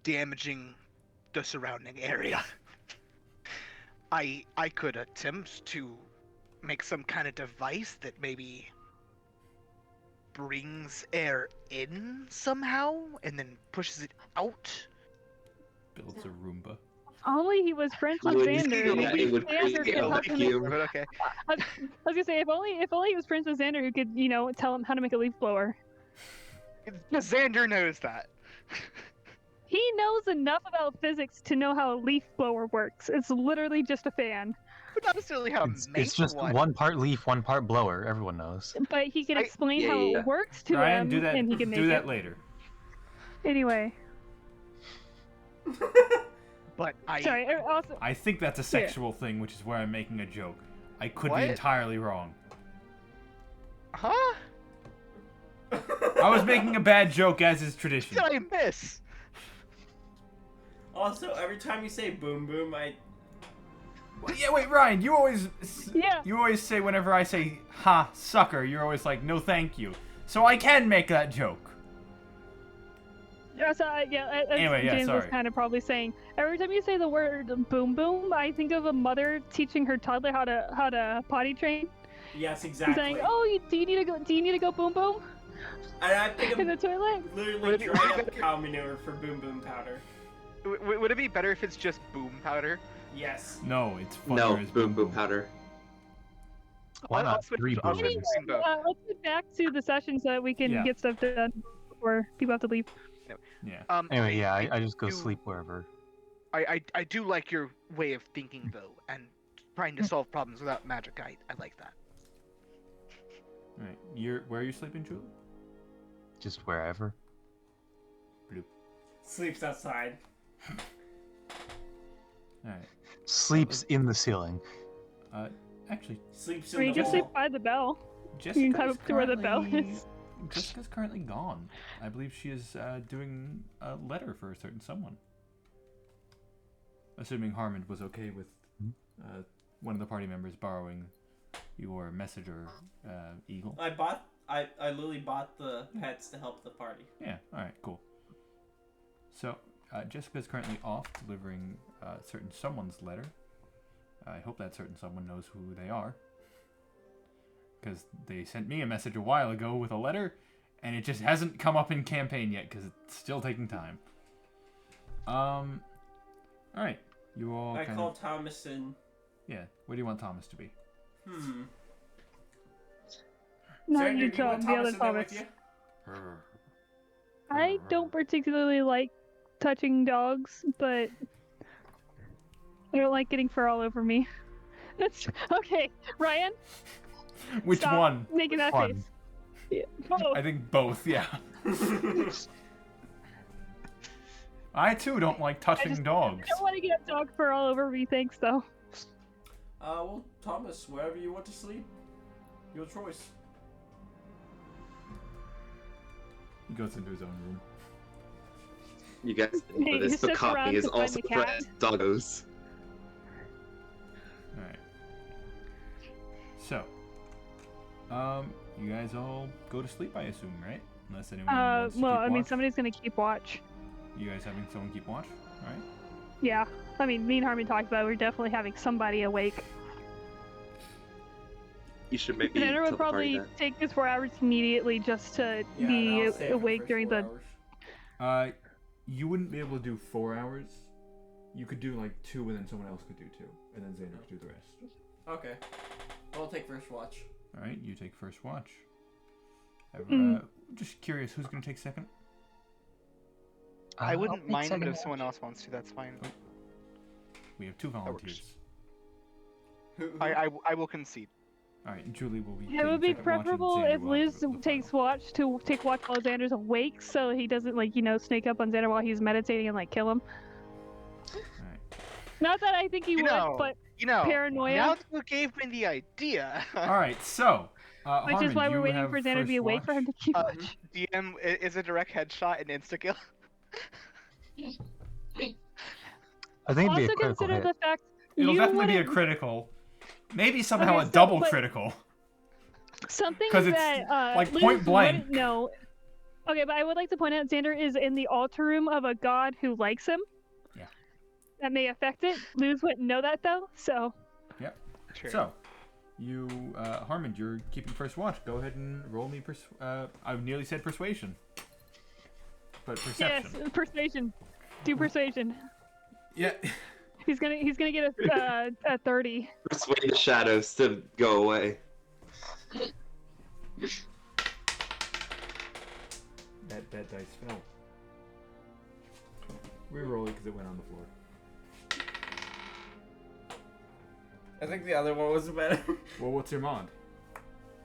damaging the surrounding area. I could attempt to make some kind of device that maybe brings air in somehow and then pushes it out. Builds a Roomba. only he was friends with Would- Xander. yeah, it would Xander create could a help him. vacuum. But okay. I was gonna say if only he was friends with Xander, who could tell him how to make a leaf blower. Xander knows that. He knows enough about physics to know how a leaf blower works. It's literally just a fan. But not necessarily how to make It's just one. one part leaf, one part blower. Everyone knows. But he can I- explain yeah, how yeah. it works to Ryan, him, do that. and he can make Do that it. later. Anyway, But I sorry. Also, I think that's a sexual thing, which is where I'm making a joke. I could What? be entirely wrong. Huh? I was making a bad joke, as is tradition. Did I miss? Also, every time you say boom boom, Yeah, wait, Ryan. You always, Yeah. you always say whenever I say "ha sucker," you're always like, "No, thank you." So I can make that joke. as Anyway, yeah, James was sorry. kind of probably saying, every time you say the word "boom boom," I think of a mother teaching her toddler how to potty train. yes, And exactly. saying, "Oh, do you need to go boom boom And I think in the I'm toilet?" literally drying up cow manure for boom boom powder. Would it be better if it's just boom powder? Yes. No, it's funnier No, as boom boom powder. Why I'll not switch- 3 I'll switch boomers? between both. Let's get back to the session so that we can Yeah. get stuff done before people have to leave. Yeah. Anyway, yeah, I just go do- sleep wherever. I do like your way of thinking though, and trying to solve problems without magic. I like that. All right. Where are you sleeping, Julie? Just wherever. Sleeps outside. All right. Sleeps in the ceiling. Actually, Sleeps Or in you the can sleep wall. by the bell. Jessica You can climb up to where the bell is. Jessica's currently gone. I believe she is doing a letter for a certain someone. Assuming Harmon was okay with one of the party members borrowing your messenger eagle. I literally bought the pets to help the party. Yeah, alright, cool. So, Jessica's currently off delivering certain someone's letter. I hope that certain someone knows who they are. Because they sent me a message a while ago with a letter, and it just hasn't come up in campaign yet, because it's still taking time. Alright, you all I kind called of... Thomas and Yeah, where do you want Thomas to be? Not Xander, you, do you want Tom, the other in there with Thomas. you? I don't particularly like touching dogs, but I don't like getting fur all over me. That's okay, Ryan. Which stop one? making that One. face? Yeah. Oh, I think both, yeah. I too don't like touching I dogs. don't want to get dog fur all over me. Thanks, though. Well, Thomas, wherever you want to sleep, your choice. He goes into his own room. You guys didn't Hey, know this, he but sits around Coffee is to find also the cat. friends with doggos. Alright. So, you guys all go to sleep, I assume, right? Unless anyone wants to Well, keep I mean, watch. somebody's gonna keep watch. You guys having someone keep watch? Alright. Yeah. I mean, me and Harmon talked about it. We're definitely having somebody awake. You should maybe Xander tell would the party probably that. take his 4 hours immediately just to Yeah, be and I'll stay for awake first during 4 the. hours. You wouldn't be able to do 4 hours. You could do like 2 and then someone else could do 2. And then Xander could do the rest. Okay. I'll take first watch. Alright, you take first watch. Mm. Just curious, who's gonna take second? I I'll wouldn't take mind, but second if watch. someone else wants to, that's fine. We have 2 volunteers. Who, I will concede. All right, Julie will be. It would be taking second watch, and preferable Xander if will have Liz the final. takes watch to take watch while Xander's awake, so he doesn't sneak up on Xander while he's meditating and kill him. All right. Not that I think he You would, know, but Paranoia. Now paranoia. that you gave me the idea. All right. So, Which Harmon, is why we're you waiting have for Xander to first be awake for him to watch. keep watch. DM is a direct headshot and insta kill. I think it'd be Also a critical consider hit. the fact It'll you definitely be a wouldn't- critical. Maybe somehow Okay, a so, double but- critical. something 'Cause it's, that like, Liz point blank. wouldn't know. Okay, but I would like to point out Xander is in the altar room of a god who likes him. Yeah. That may affect it. Luz wouldn't know that though, so True. So, you, Harmon, you're keeping first watch. Go ahead and roll me. I nearly said persuasion, but perception. yes, persuasion. Do persuasion. Yeah. He's gonna get a 30. Persuade the shadows to go away. That dice fell. Reroll it because it went on the floor. I think the other one was better. Well, what's your mod?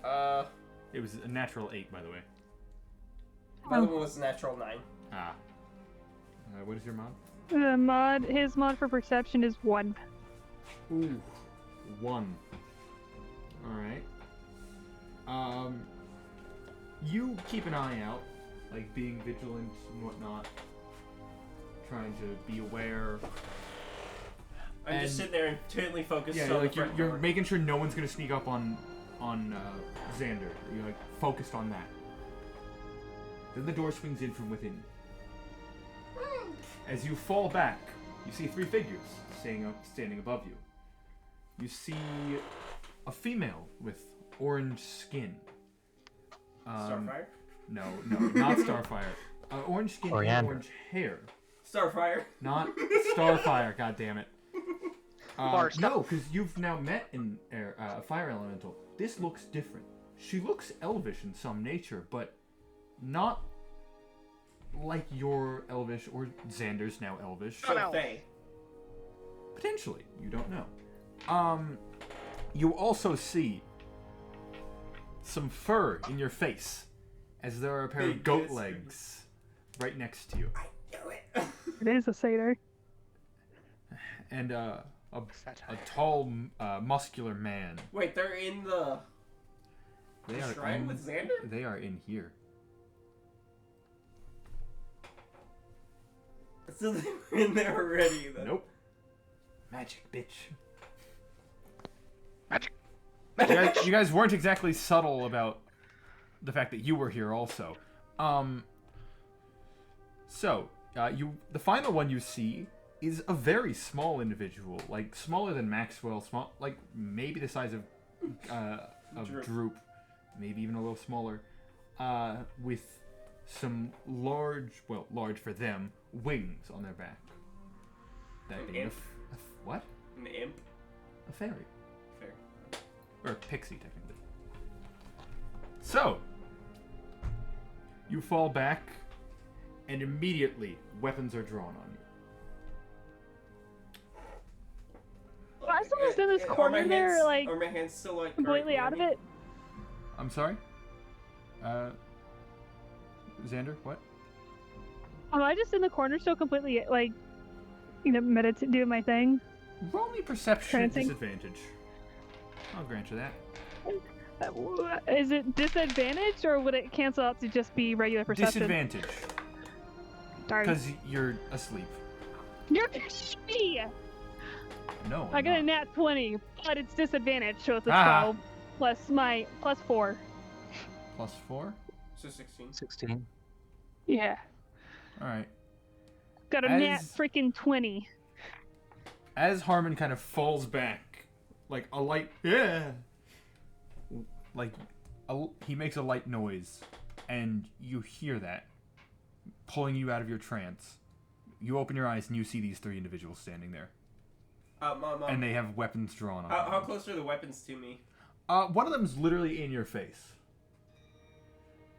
The It was a natural 8, by the way. other one was natural 9. Ah. What is your mod? His mod for perception is 1. Ooh. 1. Alright. You keep an eye out, like being vigilant and whatnot. Trying to be aware. I'm just And- sitting there intently focused Yeah, on like the front you're door. making sure no one's gonna sneak up on Xander. You're like focused on that. Then the door swings in from within. As you fall back, you see 3 figures standing above you. You see a female with orange skin. Starfire? No, not Starfire. Orange skin and Coriander. orange hair. Starfire. Not Starfire, god damn it. Bars. No, because you've now met an fire elemental. This looks different. She looks elvish in some nature, but not like your elvish or Xander's now elvish. Oh, no. Faye. Potentially, you don't know. You also see some fur in your face, as there are a pair of Big goat kiss. legs right next to you, Knew it. It is a satyr. and a Satire. tall, muscular man. Wait, they're in the They are shrine in, with Xander? They are in here. So they were in there already then. Nope. Magic, bitch. Magic. You guys weren't exactly subtle about the fact that you were here also. The final one you see is a very small individual, like smaller than Maxwell, like maybe the size of Droop, maybe even a little smaller, with some large for them, wings on their back. That An being imp? what? An imp? A fairy. Fair. Or a pixie, technically. So, you fall back, and immediately weapons are drawn on you. I still just in this Are my corner there, hands- like Are my hands still like completely directly out at of me? it. I'm sorry? Xander, what? Am I just in the corner still completely doing my thing? Roll me perception Trancing. disadvantage. I'll grant you that. Is it disadvantage or would it cancel out to just be regular perception? Disadvantage, Darn. because you're asleep. You're me! No, I I'm got a not. nat 20, but it's disadvantage, so it's a Ah. 12 plus my plus 4. Plus 4? So 16. 16. Yeah. Alright. Got a nat As- freaking 20. As Harmon kind of falls back, like a light, he makes a light noise, and you hear that, pulling you out of your trance. You open your eyes and you see these 3 individuals standing there, Mom, and they have weapons drawn on how them. close are the weapons to me? One of them's literally in your face,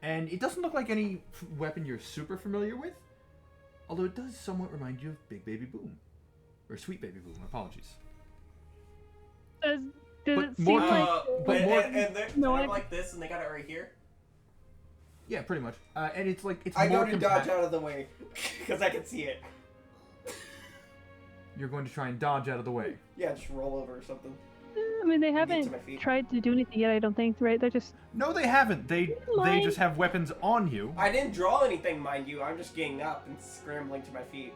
and it doesn't look like any weapon you're super familiar with, although it does somewhat remind you of Big Baby Boom, or Sweet Baby Boom. Apologies. Does Does But it seem more like but and, more- and they're, No, they're I- like this, and they got it right here. Yeah, pretty much. And it's like it's I more go to dodge compact. out of the way because I can see it. You're going to try and dodge out of the way. Yeah, just roll over or something. I mean, they Get to haven't my feet. tried to do anything yet. I don't think, right? They're just. No, they haven't. They Lying. just have weapons on you. I didn't draw anything, mind you. I'm just getting up and scrambling to my feet,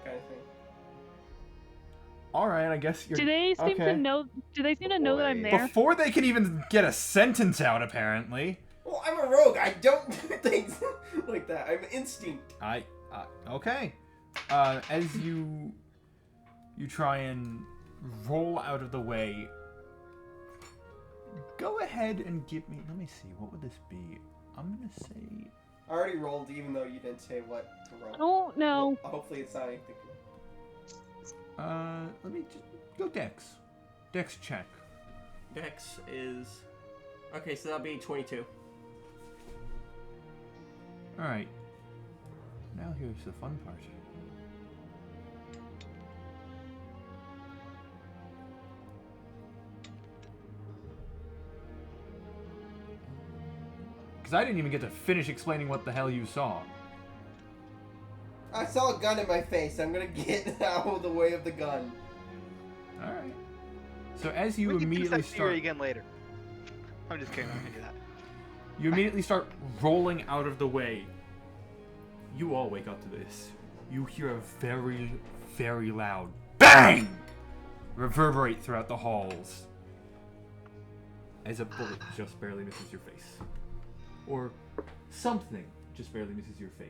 kind of thing. All right, I guess you're. Do they seem okay. to know? Do they seem to know that I'm Boy. there? Before they can even get a sentence out, apparently. Well, I'm a rogue. I don't do things like that. I'm instinct. Okay. As you try and roll out of the way, go ahead and give me. Let me see. What would this be? I'm gonna say. I already rolled, even though you didn't say what to roll. I don't know. Well, hopefully it's not anything. Let me just go Dex. Dex check. Dex is. Okay, so that'll be 22. All right. Now here's the fun part. Because I didn't even get to finish explaining what the hell you saw. I saw a gun in my face. I'm gonna get out of the way of the gun. All right. So as you we can use immediately that theory start, again later. I'm just kidding. I'm gonna do that. you immediately start rolling out of the way. You all wake up to this. You hear a very, very loud bang reverberate throughout the halls as a bullet just barely misses your face. Or something just barely misses your face.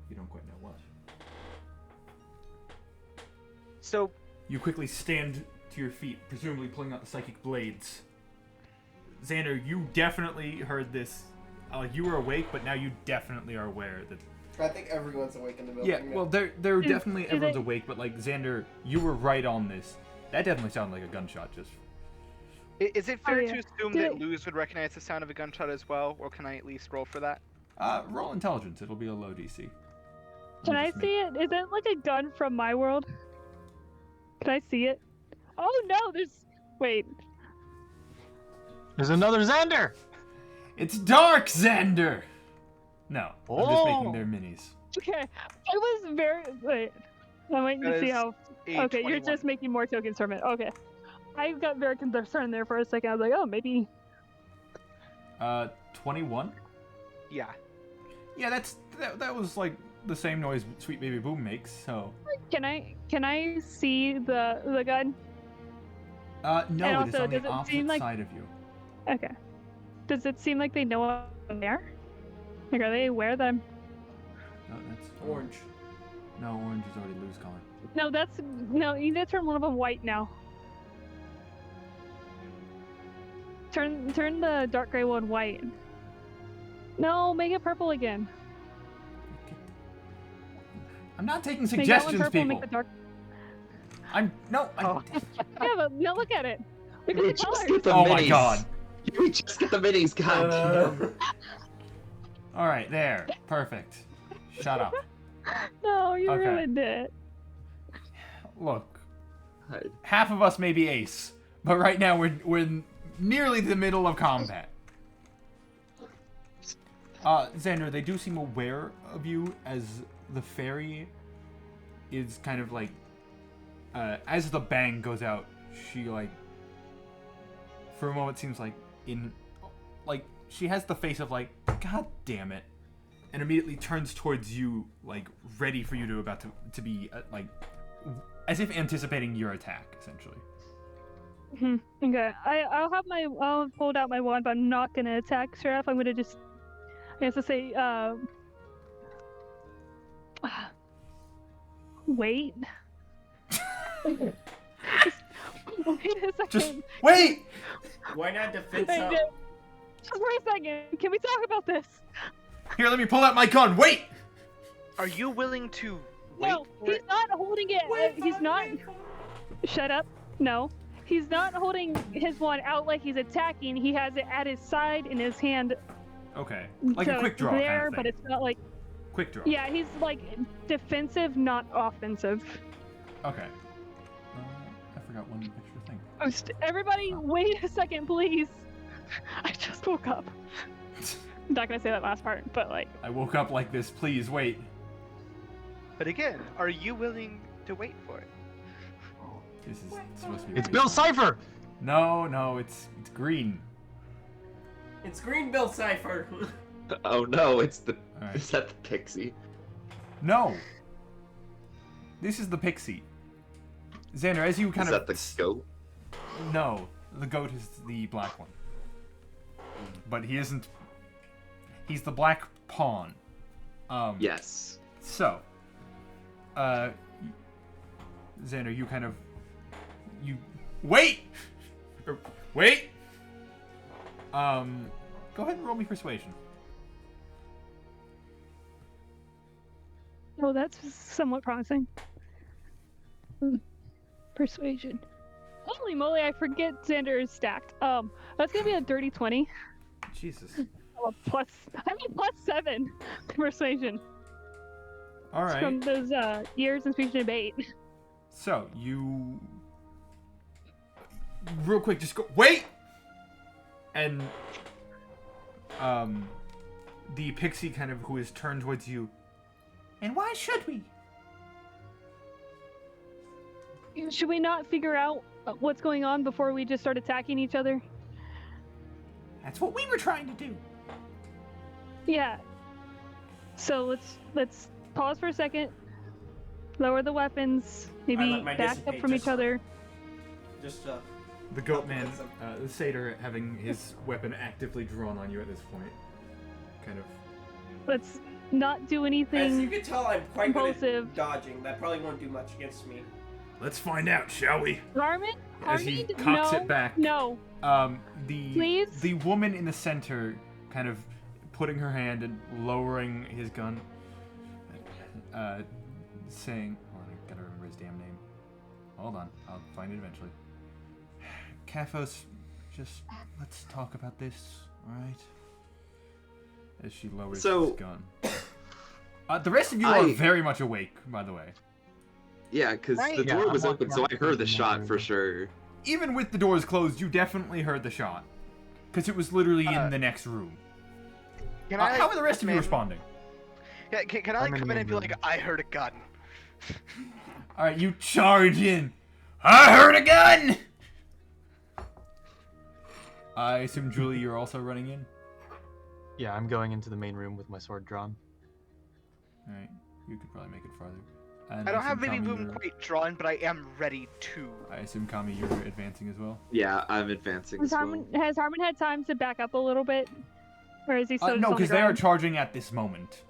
You don't quite know what. So You quickly stand to your feet, presumably pulling out the psychic blades. Xander, you definitely heard this. You were awake, but now you definitely are aware that. I think everyone's awake in the building. Yeah, well, they're Is- definitely is everyone's it- awake, but like Xander, you were right on this. That definitely sounded like a gunshot. Just is it fair yeah. to assume Did that it- Luz would recognize the sound of a gunshot as well, or can I at least roll for that? roll intelligence. It'll be a low DC. Can I Just see it? Is it like a gun from my world? Can I see it? Oh no, there's. Wait. There's another Xander! It's dark, Xander. No, I'm just making Oh. their minis. Okay. I was very. Wait. I'm waiting to see That how. is a Okay, you're 21. just making more tokens from it. Okay. I got very concerned there for a second. I was like, oh, maybe. 21. Yeah. Yeah, that was like the same noise Sweet Baby Boom makes. So. Can I see the gun? No, And it is also, on the does it opposite seem like- side of you. Okay. Does it seem like they know I'm there? Like, are they aware that I'm? No, that's Orange. No, orange is already loose color. No, that's no. You need to turn one of them white now. Turn the dark gray one white. No, make it purple again. I'm not taking Make that one suggestions, purple. people. Make the dark. I'm no. Oh. Yeah, but no, look at it. Look We at the just colors. get the Oh my minis. god. We just get the minis, god. All right, there. Perfect. Shut up. No, you Okay. ruined it. Look, God. half of us may be ace, but right now we're in nearly the middle of combat. Xander, they do seem aware of you as the fairy is kind of like, as the bang goes out, she like, for a moment seems like she has the face of like, God damn it, and immediately turns towards you like ready for you to be like, as if anticipating your attack, essentially. Okay, I'll hold out my wand, but I'm not gonna attack Sheriff. I'm gonna just, I have to say, wait. Wait a second. Just wait. Why not defense Wait, up? just for a second. Can we talk about this? Here, let me pull out my gun. Wait. Are you willing to wait No, for he's it? not holding it. He's not. Shut up. No. He's not holding his wand out like he's attacking. He has it at his side in his hand. Okay, like so a quick it's draw there, kind of but thing. it's not like. Quick draw. Yeah, he's like defensive, not offensive. Okay. I forgot one extra thing. Everybody, wait a second, please. I just woke up. I'm not gonna say that last part, but like. I woke up like this. Please wait. But again, are you willing to wait for it? This is supposed to be. It's Bill Cipher! No, it's green. It's Green Bill Cipher. Oh no, it's the. Alright. Is that the pixie? No. This is the pixie. Xander, as you kind Is of. that the goat? No, the goat is the black one. But he isn't. He's the black pawn. Yes. So, Xander, you kind of. You. Wait! Wait! Go ahead and roll me persuasion. Oh, that's somewhat promising. Persuasion. Holy moly, I forget Xander is stacked. That's gonna be a dirty 20. Jesus. I'm a +7 persuasion. Alright. From those years in speech and debate. So, you. Real quick, just go. Wait! And. The pixie kind of who is turned towards you. And why should we? Should we not figure out what's going on before we just start attacking each other? That's what we were trying to do. Yeah. So let's pause for a second. Lower the weapons. Maybe let my back up dissipate from each just- other. Just The goat man, the satyr, having his weapon actively drawn on you at this point. Kind of. Let's not do as you anything. can tell, I'm quite good Impulsive. at dodging. That probably won't do much against me. Let's find out, shall we? Harmon? As he Harmon? cocks No. it back. No. Please? The woman in the center, kind of putting her hand and lowering his gun, saying, "Hold on, I gotta remember his damn name. Hold on, I'll find it eventually." Kaphos, just let's talk about this, all right? As she lowers So- his gun. The rest of you are very much awake, by the way. Yeah, because Right. the door Yeah, was I'm open, walking so I heard the out. shot for sure. Even with the doors closed, you definitely heard the shot. Because it was literally in the next room. Can How are the rest of you come in- responding? Yeah, can I like I'm in come the in and be main like, room. I heard a gun? Alright, you charge in. I heard a gun! I assume, Julie, you're also running in? Yeah, I'm going into the main room with my sword drawn. Alright, you could probably make it farther. And I don't have assume, Baby Kami, Boom you're- quite drawn, but I am ready to. I assume, Kami, you're advancing as well? Yeah, I'm advancing as well. Has Harmon had time to back up a little bit? Or is he still just No, on the because they are ground? charging at this moment.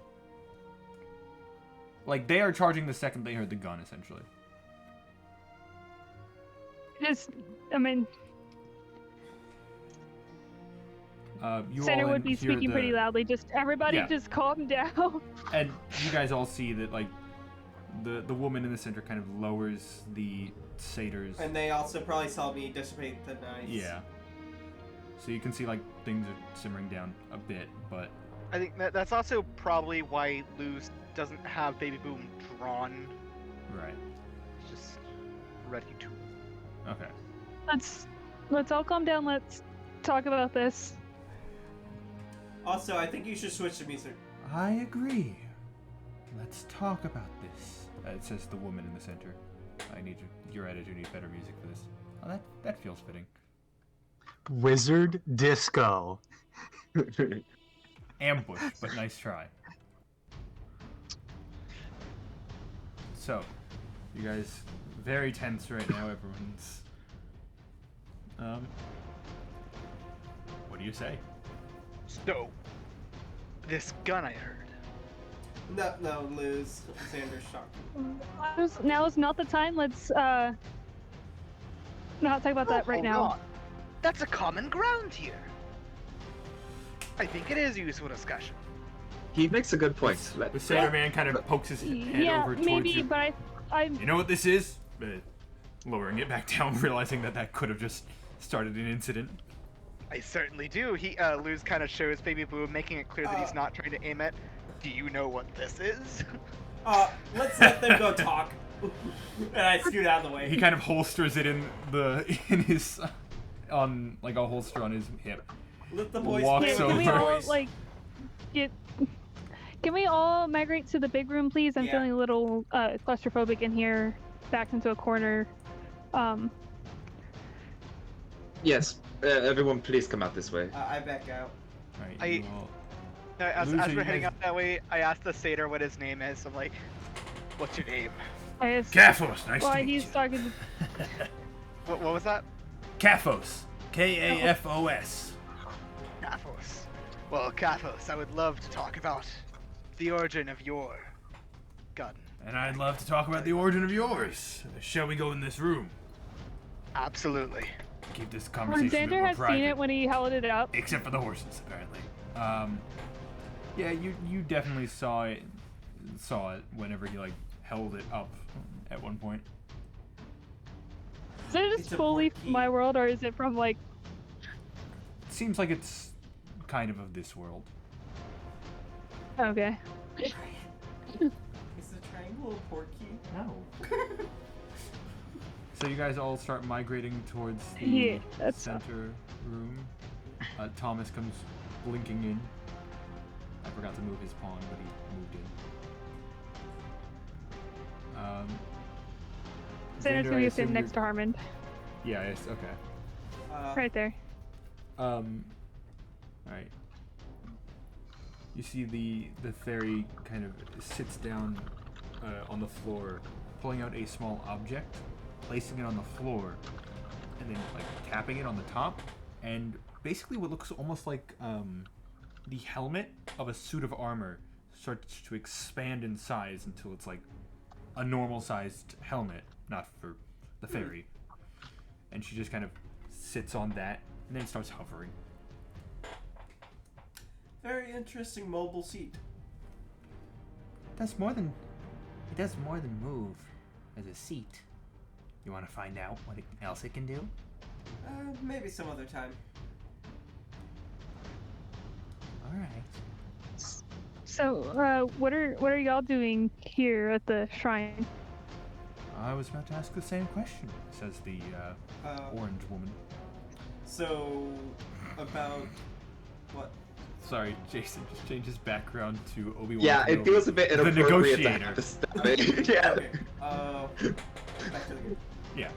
Like, they are charging the second they heard the gun, essentially. Just, I mean, You Center all would be hear speaking pretty the- loudly. Just everybody, Yeah. just calm down. And you guys all see that, like, the woman in the center kind of lowers the satyrs. And they also probably saw me dissipate the knives. Yeah. So you can see, like, things are simmering down a bit, but I think that's also probably why Luz doesn't have Baby Boom drawn. right. It's just ready to. Okay. Let's all calm down. Let's talk about this. Also, I think you should switch the music. I agree. Let's talk about this. It says the woman in the center. I need your editor needs better music for this. Oh, that feels fitting. Wizard Disco. Ambush, but nice try. So, you guys very tense right now. Everyone's. What do you say? So, this gun I heard. No, Luz. Xander's shocked. Now is not the time. Let's not talk about that right Hold now. on. That's a common ground here. I think it is useful discussion. He makes a good point. The satyr man kind of pokes his head Yeah, over towards maybe, you. but I You know what this is? Lowering it back down, realizing that could have just started an incident. I certainly do. Luz kind of shows Baby Boom, making it clear that he's not trying to aim it. Do you know what this is? Let's let them go talk. And I scoot out of the way. He kind of holsters it in his on like a holster on his hip. Let the boys walks play Yeah, with can we the over. all boys. like get? Can we all migrate to the big room, please? I'm Yeah. feeling a little claustrophobic in here, backed into a corner. Yes, everyone, please come out this way. I back out. Alright, I- you all... As Lose, are we're you heading guys- out that way, I asked the satyr what his name is. I'm like, "What's your name?" I just, Kaphos, nice well, to meet he's you. talking. What was that? Kaphos. Kafos. Kaphos. Well, Kaphos, I would love to talk about the origin of your gun. And I'd love to talk about the origin of yours. Shall we go in this room? Absolutely. Keep this conversation a bit Xander more had private. seen it when he held it up. Except for the horses, apparently. Yeah, you definitely saw it whenever he like held it up at one point. Is it It's just a fully portkey. my world, or is it from like? Seems like it's kind of this world. Okay. Is the triangle a port key? No. So you guys all start migrating towards the Yeah, that's- center room. Thomas comes blinking in. I forgot to move his pawn, but he moved in. Xander's Xander, gonna I be assume sitting next to you're- Harmon, Yeah, yes, okay. right there. Alright. You see the fairy kind of sits down on the floor, pulling out a small object, placing it on the floor, and then like tapping it on the top, and basically what looks almost like the helmet of a suit of armor starts to expand in size until it's like a normal sized helmet, not for the fairy. And she just kind of sits on that and then starts hovering. Very interesting mobile seat. It does more than move as a seat. You want to find out what else it can do? Maybe some other time. All right. So, what are y'all doing here at the shrine? I was about to ask the same question, says the orange woman. So, about what? Sorry, Jason just changed his background to Obi-Wan. Yeah, it Kenobi. feels a bit The inappropriate to negotiator. have to stab it. Yeah. Okay. Back to the game. Yeah.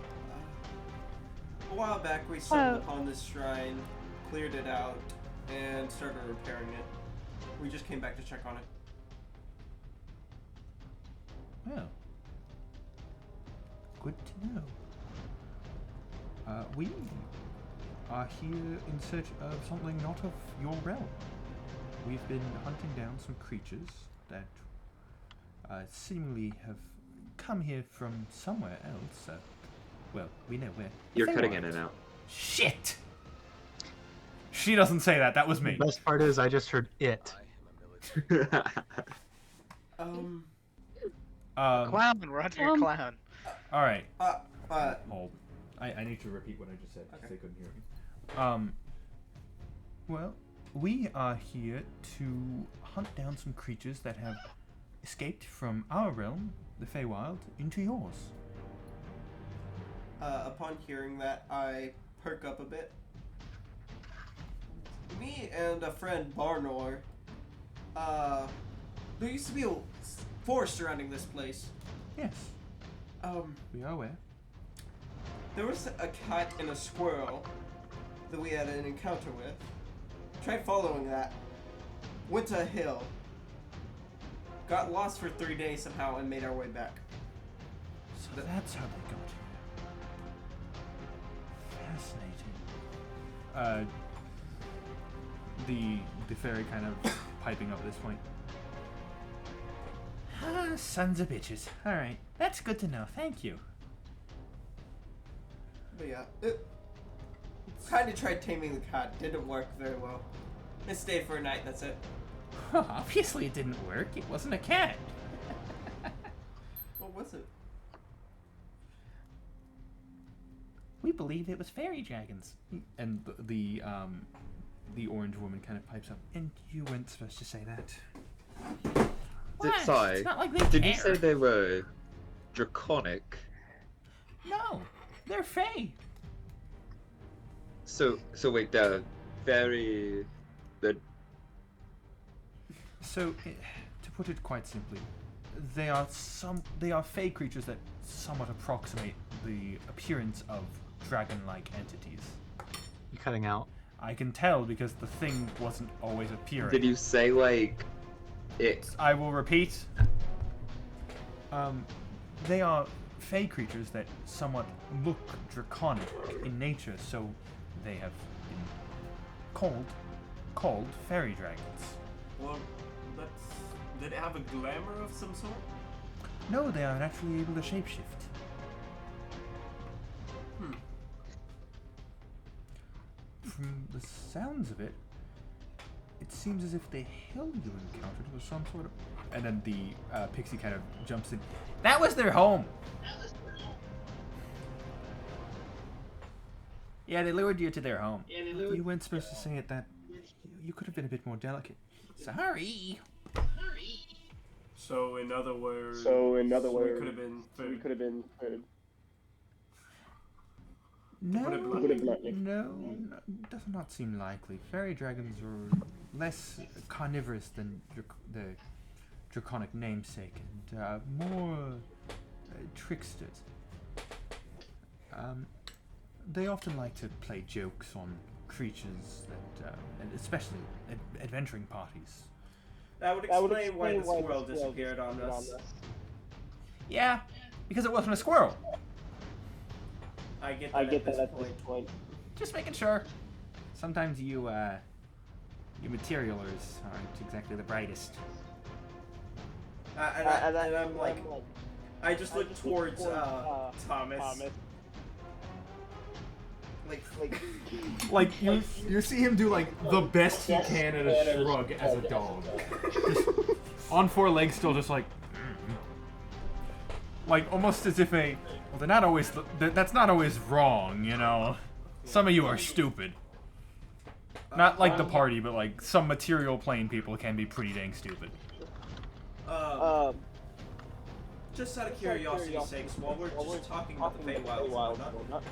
A while back, we stumbled Oh. upon this shrine, cleared it out, and started repairing it. We just came back to check on it. Well, good to know. We are here in search of something not of your realm. We've been hunting down some creatures that seemingly have come here from somewhere else. Well, we know where. You're They cutting weren't. in and out. Shit! She doesn't say that. That was me. The best part is I just heard it. Um, Clown, we're hunting a clown. All right. oh, I need to repeat what I just said because Okay. they couldn't hear me. Well, we are here to hunt down some creatures that have escaped from our realm, the Feywild, into yours. upon hearing that, I perk up a bit. Me and a friend, Barnor, there used to be a forest surrounding this place. Yes, we are aware. There was a cat and a squirrel that we had an encounter with. Tried following that. Went to a hill. Got lost for 3 days somehow and made our way back. So that's how they got here. Fascinating. The fairy kind of piping up at this point. Ah, sons of bitches. All right, that's good to know. Thank you. But yeah, it kind of tried taming the cat. Didn't work very well. It stayed for a night, that's it. Obviously, it didn't work. It wasn't a cat. What was it? We believe it was fairy dragons. And the orange woman kind of pipes up. And you weren't supposed to say that. What? Sorry. It's not like they Did you care. say they were draconic. No, they're Fae. So wait, they're very. They're So, to put it quite simply, they are Fae creatures that somewhat approximate the appearance of dragon-like entities. You cutting out? I can tell because the thing wasn't always appearing. Did you say like it? I will repeat. They are Fae creatures that somewhat look draconic in nature, so they have been called fairy dragons. Well, did it have a glamour of some sort? No, they are actually able to shapeshift. From the sounds of it, it seems as if the hill you encountered was some sort of... And then the pixie kind of jumps in. That was their home! Yeah, they lured you to their home. You weren't supposed to say it that... You could have been a bit more delicate. Sorry! So in other words, we could have been food. No, Put it bluntly. no, does not seem likely. Fairy dragons are less carnivorous than the draconic namesake, and more tricksters. They often like to play jokes on creatures, and especially adventuring parties. That would explain why the squirrel disappeared on us. Yeah, because it wasn't a squirrel. I get that at this point. Just making sure. Sometimes you materialers aren't exactly the brightest. And I'm like, I just look towards Thomas. Like you see him do like the best he can at a shrug as a dog. Just on four legs, still just like almost as if well, they're not always. That's not always wrong, you know. Some of you are stupid. Not like the party, but like some material plane people can be pretty dang stupid. Just out of curiosity's sakes, while we're just talking about the Feywilds and whatnot,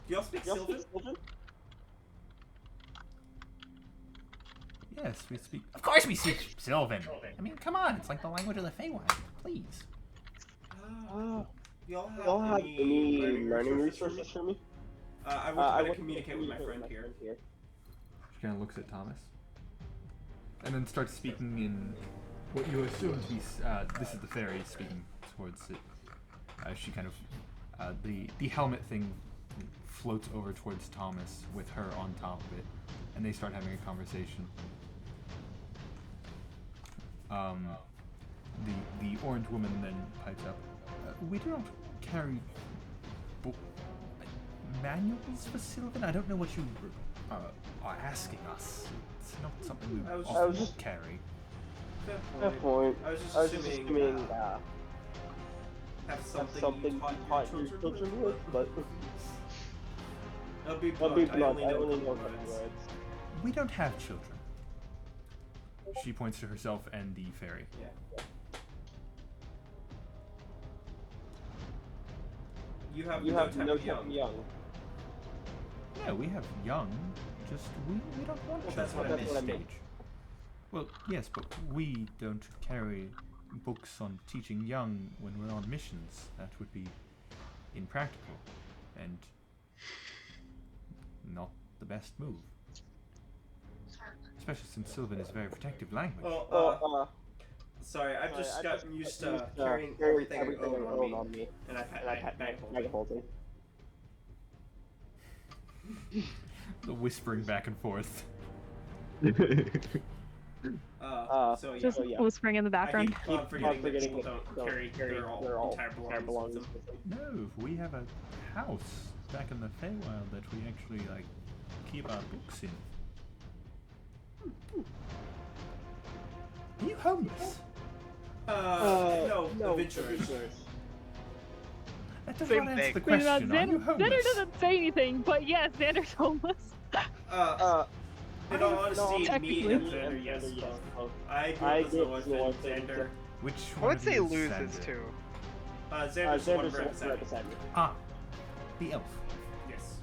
do y'all speak Sylvan? Yes, we speak. Of course, we speak Sylvan. I mean, come on, it's like the language of the Feywild. Please. Y'all have any learning resources for me? I want to communicate with my friend here. She kind of looks at Thomas, and then starts speaking in what you assume to be. This is the fairy speaking towards it. She kind of the helmet thing floats over towards Thomas with her on top of it, and they start having a conversation. The orange woman then pipes up. We do not carry manuals for Sylvan. I don't know what you are asking us. It's not something we often carry. Fair point. I was just assuming have something you taught your children with, but I'll be blunt. I only know words. We don't have children. She points to herself and the fairy. Yeah. You have no young. Yeah, we have young. Just we don't want children that's what at I this meant. stage. Well, yes, but we don't carry books on teaching young when we're on missions. That would be impractical and not the best move. Especially since Sylvan is a very protective language. Sorry, I've just gotten used to carrying everything I own on me, and I hold it. The whispering back and forth. Just whispering in the background. I keep forgetting that people don't carry their entire belongings with them. No, we have a house back in the Feywild that we actually keep our books in. Are you homeless? No, adventurers. That does Same not answer thing. the question. Are you Xander homeless? doesn't say anything, but yes, Xander's homeless. In all honesty, me technically. and Xander, yes. I grew up as a Xander. Which I one would of say you is loses Xander? too. Xander's the one right beside me. Ah, the elf. Yes.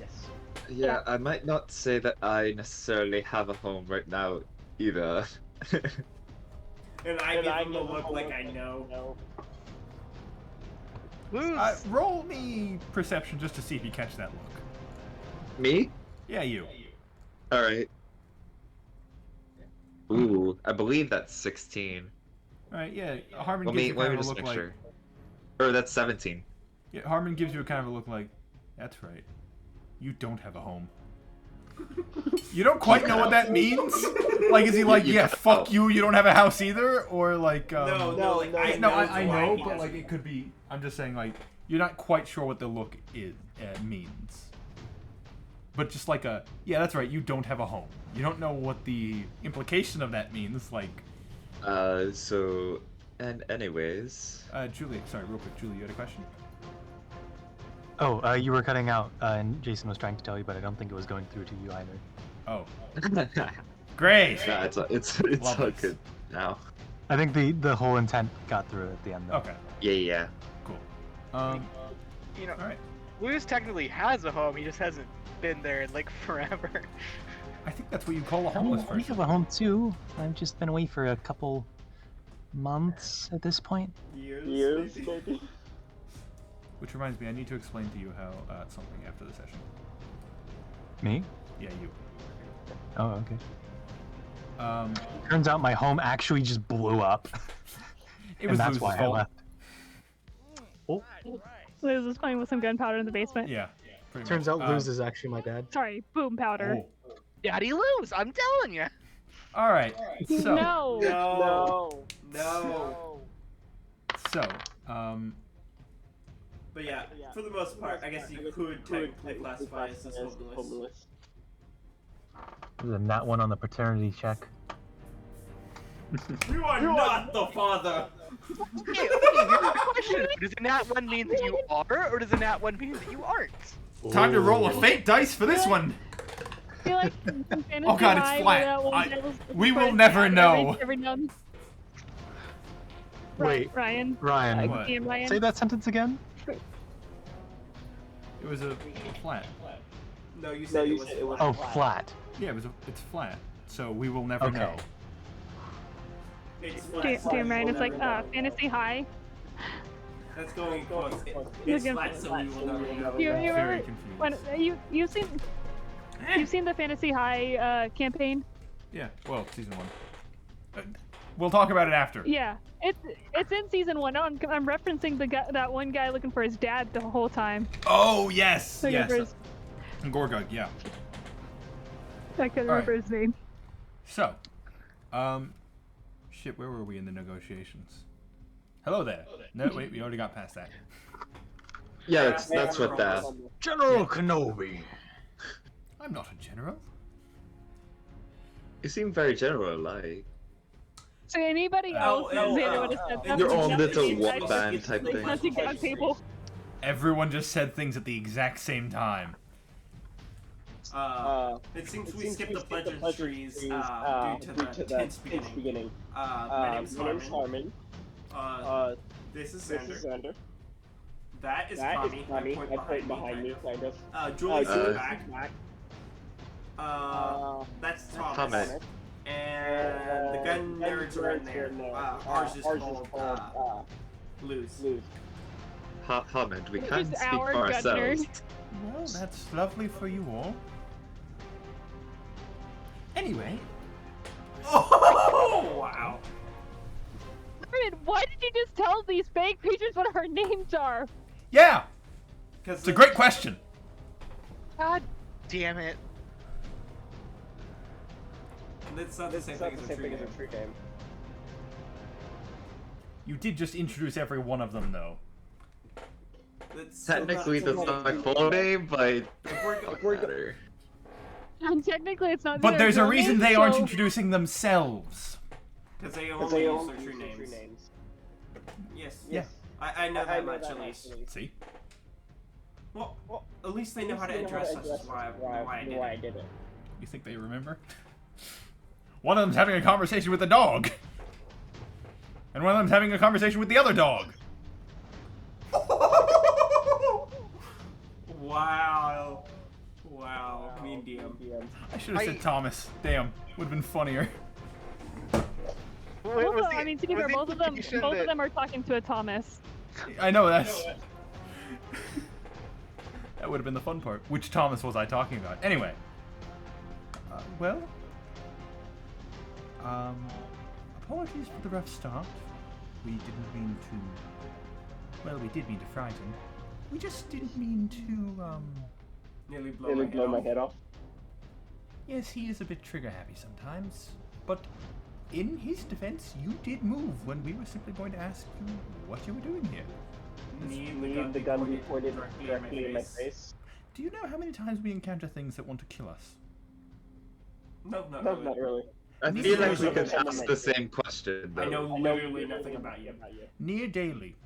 Yeah, I might not say that I necessarily have a home right now either. And I give him a look like I know. Luz. Roll me perception just to see if you catch that look. Me? Yeah, you. Alright. Ooh, I believe that's 16. All right, yeah. Harmon Let gives me, you let kind me of a just look make like. sure. Or that's 17. Yeah, Harmon gives you a kind of a look like. That's right. You don't have a home. You don't quite know what that means. Like, is he like, You yeah, cut fuck out. you, you don't have a house either, or like, No, like, I no, know I why know, he but like, doesn't. it could be. I'm just saying, like, you're not quite sure what the look is means. But just like a, yeah, that's right. You don't have a home. You don't know what the implication of that means. Like, So, and anyways. Julie, sorry, real quick, Julie, you had a question? Oh, you were cutting out, and Jason was trying to tell you, but I don't think it was going through to you either. Oh, Nah, great. it's Love all this. good now. I think the whole intent got through at the end, though. Okay, Yeah. cool. You know, All right. Luz technically has a home. He just hasn't been there in like forever. I think that's what you call a I homeless have person. a home too. I've just been away for a couple months at this point. Years, maybe. Which reminds me, I need to explain to you how something after the session. Me? Yeah, you. Oh, okay. Turns Turns out my home actually just blew up, it and was that's Luz's why I fault. left. Oh, Liz was playing with some gunpowder in the basement. Yeah. Pretty Turns much. out Luz is actually my dad. Sorry, boom powder. Oh. Daddy Luz, I'm telling you. All right. So. No. No. So. But yeah, for the most part, I guess you could technically classify us as homeless. and that one on the paternity check. You are not the father! Okay, here's the question. Does a nat 1 mean that you are, or does a nat 1 mean that you aren't? Time to roll a fake dice for this one. I feel like in Fantasy Oh God, it's High, flat. that one I- guy was we will surprised never every- know. every now and- Wait. Ryan. Ryan, What? Ian Ryan. Say that sentence again. It was a flat. No, you said it was Oh, flat. Yeah, it's flat. So we will never Okay. know. It's flat. Damn Ryan, it's like Fantasy High. That's going close. It's Look, flat, so we will never know. You Very remember confused. when you've seen the Fantasy High campaign? Yeah. Well, season 1. We'll talk about it after. Yeah, it's in season 1. No, I'm referencing the guy, that one guy looking for his dad the whole time. Oh yes, Looking yes. for his, Gorgug, yeah. I couldn't All right. remember his name. So, shit, where were we in the negotiations? Hello there. No, wait, we already got past that. Yeah, that's what that. General Kenobi. I'm not a general. You seem very general, like. So anybody else Xander would have said that. Your but own nothing little exactly- walk band type like, thing. nothing on table. Everyone just said things at the exact same time. It seems we skipped the pleasantries due to the tense beginning. My name's Harmon. This is Xander. That is Tommy. I point behind me, kind of. Julie's in the back. That's Thomas. And the gun nerds are in there. Ours is called Luz. Hamid, we Who's can't speak our for gun ourselves. nerd? Well, that's lovely for you all. Anyway. Oh wow! Brandon, why did you just tell these fake patrons what our names are? Yeah, Because it's a great question. God damn it. It's not the same thing as a true name. You did just introduce every one of them, though. Technically, that's not my full name, but If we're matter. And technically, it's not. But their there's a real reason name, they aren't so- introducing themselves. because they only use their true names. Yes. Yeah. I know that much at least. See? Well, at least they know how to address us. Is why I did it. You think they remember? One of them's having a conversation with the dog. And one of them's having a conversation with the other dog. Wow. Mean DM. I should have said Thomas. Damn, would have been funnier. Well, I mean, to be fair, both of them are talking to a Thomas. I know that's. That would have been the fun part. Which Thomas was I talking about? Anyway. Well. Apologies for the rough start. We didn't mean to. Well, we did mean to frighten. We just didn't mean to. Nearly blow my head off. Yes, he is a bit trigger happy sometimes, but in his defense, you did move when we were simply going to ask you what you were doing here. Need the gun be pointed directly in my face. Do you know how many times we encounter things that want to kill us? No, not really. I Neither feel like was we the could one ask that the I same question, though. I know literally nothing about you. Near daily,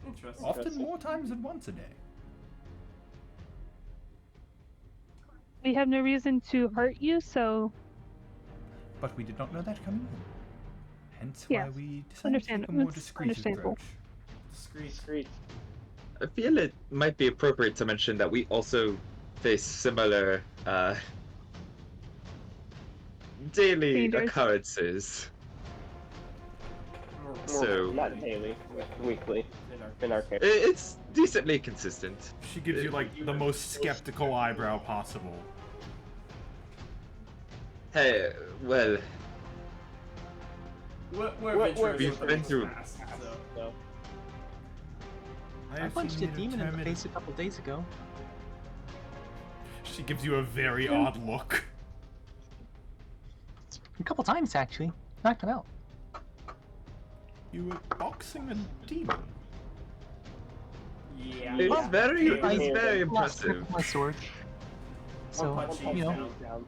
Interesting. often more times than once a day. We have no reason to hurt you, so But we did not know that coming in. Hence Yeah, why we decided to take a more it's discreet understandable. approach. Discreet. I feel it might be appropriate to mention that we also face similar daily Dangers. occurrences. So Not daily, weekly. In our case. it's decently consistent. She gives you like the most skeptical eyebrow possible. Hey, well, We're adventurous we've with the been through- past, so. I punched a demon in the face a couple days ago. She gives you a very odd look. A couple times, actually. Knocked him out. You were boxing a demon. Yeah. it's very Yeah. impressive. My sword. So, punch you know, Down.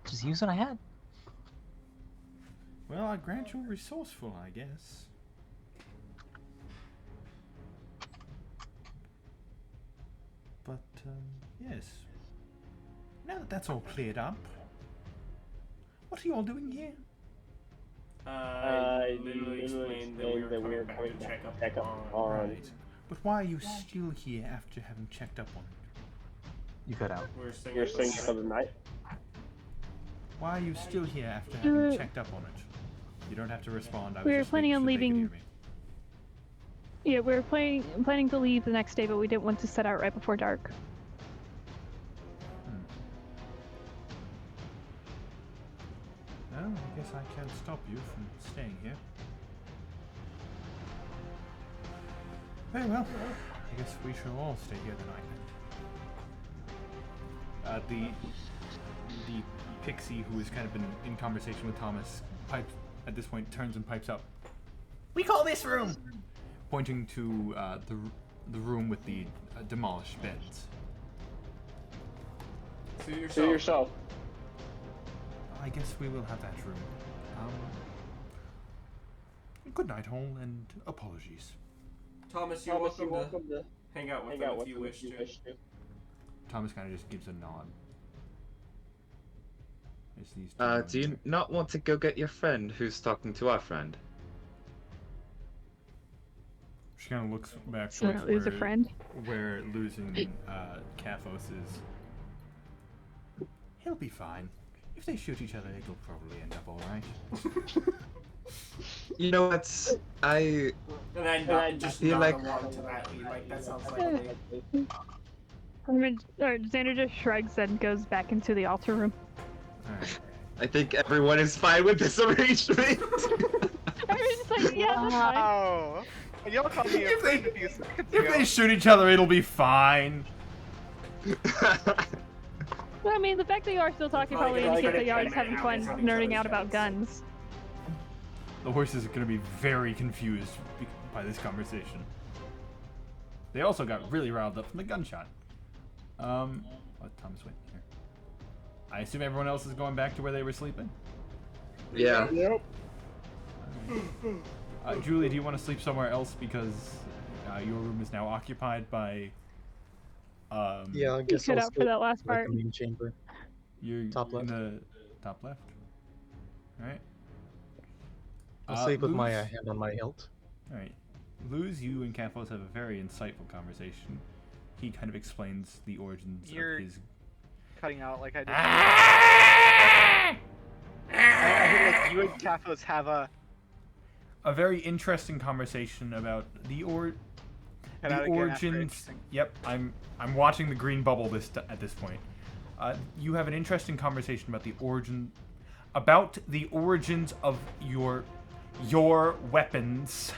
just use what I had. Well, I grant you resourceful, I guess. But, yes. Now that that's all cleared up, what are you all doing here? I literally explained that we were coming back to check up on. Right. But why are you still here after having checked up on it? You cut out. You're staying for the night? Why are you still here after having checked up on it? You don't have to respond. I was We were just planning making on sure they could leaving- hear me. Yeah, we were planning to leave the next day, but we didn't want to set out right before dark. Well, I guess I can't stop you from staying here. Very well. I guess we shall all stay here the night then. The pixie who has kind of been in conversation with Thomas pipes at this point turns and pipes up. We call this room, pointing to the room with the demolished beds. To yourself. I guess we will have that room. Good night, all, and apologies. Thomas, you're welcome to hang out with them if you wish to. Thomas kind of just gives a nod. As these two Do you not want to go get your friend who's talking to our friend? She kind of looks back So towards lose a friend. where losing Kaphos is. He'll be fine. If they shoot each other, it'll probably end up all right. You know what? I And I just feel nod like- along to that. Like that sounds like a Xander just shrugs and goes back into the altar room. Alright. I think everyone is fine with this arrangement. Everyone's like, yeah, that's fine. Wow. And y'all called me a If they- friend a few seconds If ago. they shoot each other, it'll be fine. Well, I mean, the fact that you are still talking Probably probably gonna indicates that you are get just having mad fun at each nerding other's out about shots. guns. The horses are going to be very confused by this conversation. They also got really riled up from the gunshot. Let Thomas wait here. I assume everyone else is going back to where they were sleeping? Yeah. Yep. Julie, do you want to sleep somewhere else because your room is now occupied by Yeah, I You guess cut I'll out for sleep that last like part. the main chamber. you're Top left. in the top left? Alright. I'll sleep with my Luz? hand on my hilt. Alright. Luz, you and Campos have a very insightful conversation. He kind of explains the origins You're of his. cutting out like I did. Ah! I feel like you and Kaphos have a very interesting conversation about the Cut the out again after origins. interesting. Yep, I'm watching the green bubble at this point. You have an interesting conversation about the origins of your weapons.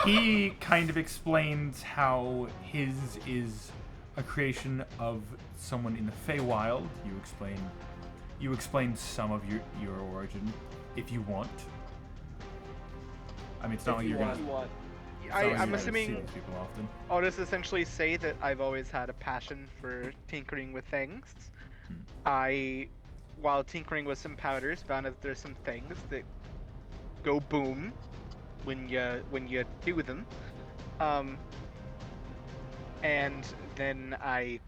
He kind of explains how his is a creation of someone in the Feywild. You explain some of your origin, if you want. I mean, it's not like you're gonna. it's not like I'm you're gonna see assuming those people often. I'll just essentially say that I've always had a passion for tinkering with things. While tinkering with some powders, found that there's some things that go boom when you do them. And then I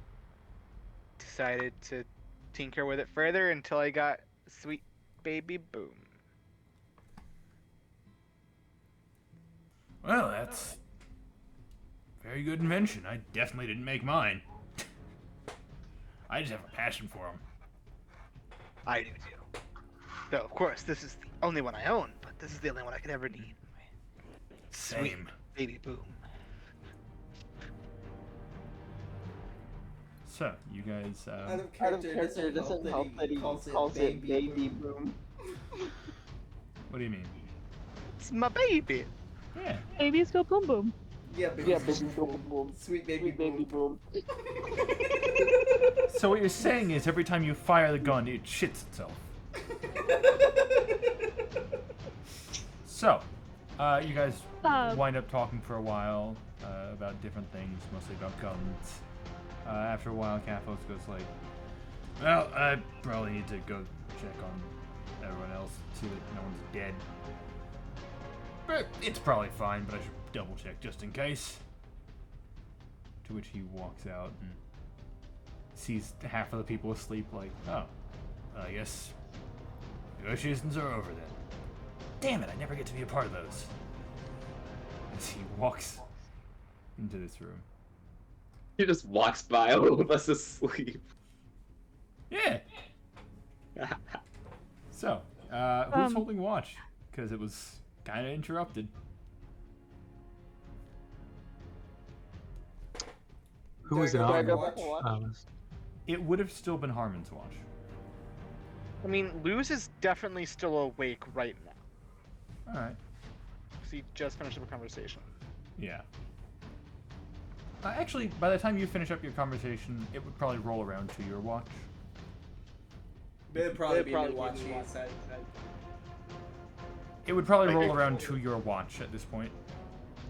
decided to tinker with it further until I got Sweet Baby Boom. Well, that's very good invention. I definitely didn't make mine. I just have a passion for them. I do too. Though, of course, this is the only one I own, but this is the only one I could ever need. Same. Sweet Baby Boom. So, you guys. Out of character, it doesn't help that he calls it baby boom. What do you mean? It's my baby. Yeah. Babies go boom boom. Yeah, baby boom. Sweet baby boom. So what you're saying is every time you fire the gun, it shits itself. So, you guys wind up talking for a while about different things, mostly about guns. After a while, Kaphos goes like, well, I probably need to go check on everyone else, see that no one's dead. But it's probably fine, but I should double check just in case. To which he walks out and sees half of the people asleep, like, oh, I guess negotiations are over then. Damn it, I never get to be a part of those. As he walks into this room. He just walks by all of us asleep. Yeah. So, who's holding watch? Because it was kind of interrupted. Who was it on? It would have still been Harmon's watch. I mean, Luz is definitely still awake right now. Alright. Because he just finished up a conversation. Yeah. Actually, by the time you finish up your conversation, it would probably roll around to your watch. It'd probably be watching. It would probably roll around to your watch at this point.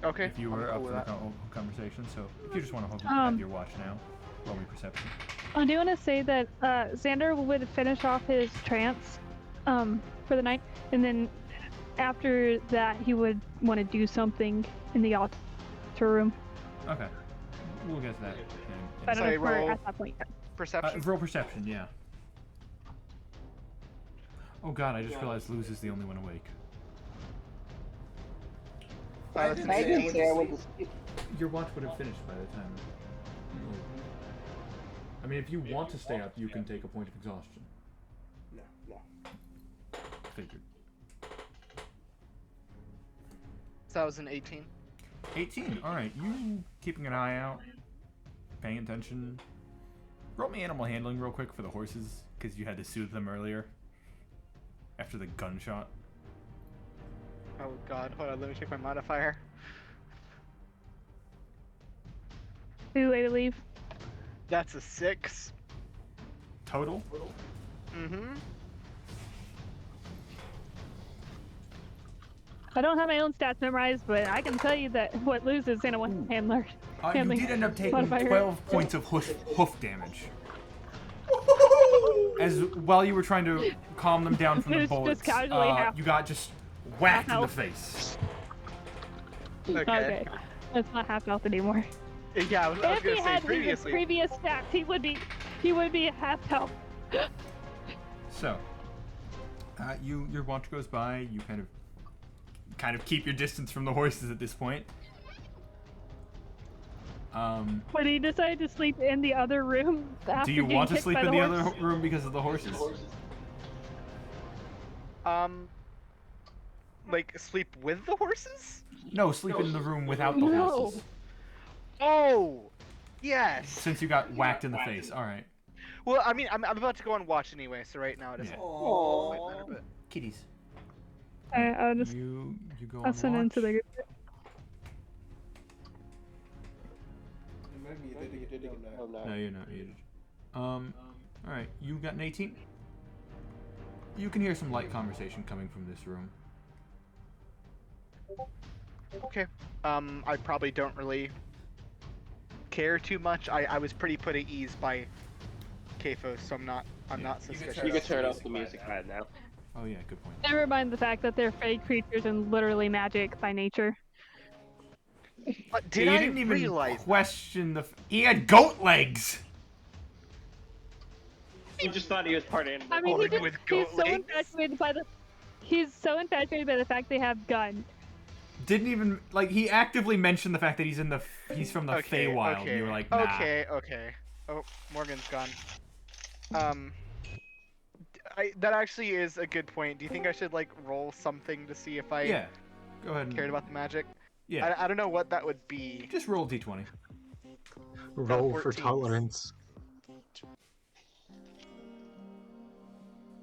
Okay. If you were up for the conversation. So, if you just want to have your watch now, roll me perception. I do want to say that Xander would finish off his trance for the night, and then after that, he would want to do something in the altar room. Okay. We'll get to that. I don't know if we're at that point yet. Perception? Roll perception, yeah. Oh god, I just realized Luz is the only one awake. Your watch would have finished by the time. I mean, if you want to stay up, you can take a point of exhaustion. No. Figured. So that was an 18. 18. Alright, you keeping an eye out, paying attention. Roll me animal handling real quick for the horses, because you had to soothe them earlier. After the gunshot. Oh god, hold on, let me check my modifier. Too late to leave. That's a 6. Total? Mm-hmm. I don't have my own stats memorized, but I can tell you that what loses in a one handler. You did end up taking modifier. 12 points of hoof damage. As while you were trying to calm them down from the bullets, you got just whacked in the face. Okay. That's not half health anymore. Yeah, I was If he gonna say had his previously. previous stats, he would be at half health. So, your watch goes by. You kind of kind of keep your distance from the horses at this point. But he decided to sleep in the other room. Do you want to sleep in the other room because of the horses? Like sleep with the horses? No, sleep in the room without the horses. Oh, yes. Since you got whacked in the face. All right. Well, I mean, I'm about to go on watch anyway, so right now it doesn't. Yeah. quite matter, but... Kitties. I'll just You go I'll send on into watch. the. No, you're not muted. All right. You got an 18. You can hear some light conversation coming from this room. Okay. I probably don't really care too much. I was pretty put at ease by Kafos, so I'm not suspicious. You can turn off the music right now. Oh yeah, good point. Never mind the fact that they're fey creatures and literally magic by nature. Did he I didn't even realize question the? He had goat legs. He just thought he was part animal. I mean, With he's goat so legs? infatuated by the. He's so infatuated by the fact they have guns. Didn't even like he actively mentioned the fact that he's from the Okay, Feywild. okay. And you were like, nah. Okay. Oh, Morgan's gone. That actually is a good point. Do you think I should like roll something to see if I Yeah. Go ahead. cared about the magic? Yeah. I don't know what that would be. Just roll d20. Roll for 14. tolerance.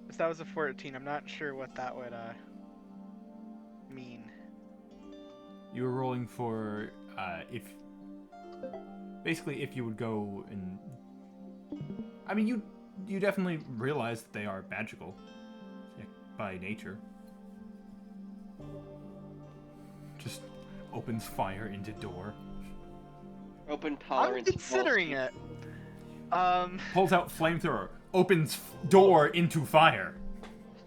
If that was a 14, I'm not sure what that would mean. You were rolling for if you would go and I mean you definitely realize that they are magical by nature. Just opens fire into door. Open I'm tolerance. considering it. Pulls out flamethrower. Opens door into fire.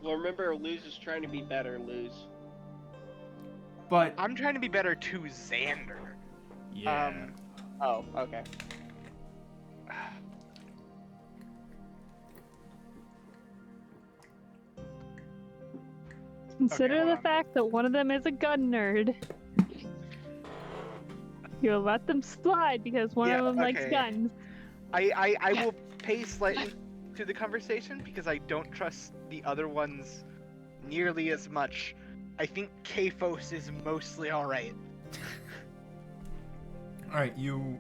Well, remember, Luz is trying to be better, Luz. But I'm trying to be better to Xander. yeah. Oh, okay. Consider hold the on. fact that one of them is a gun nerd. You'll let them slide because one of them likes okay. guns. I will pay slightly to the conversation because I don't trust the other ones nearly as much. I think Kafos is mostly alright. All right, you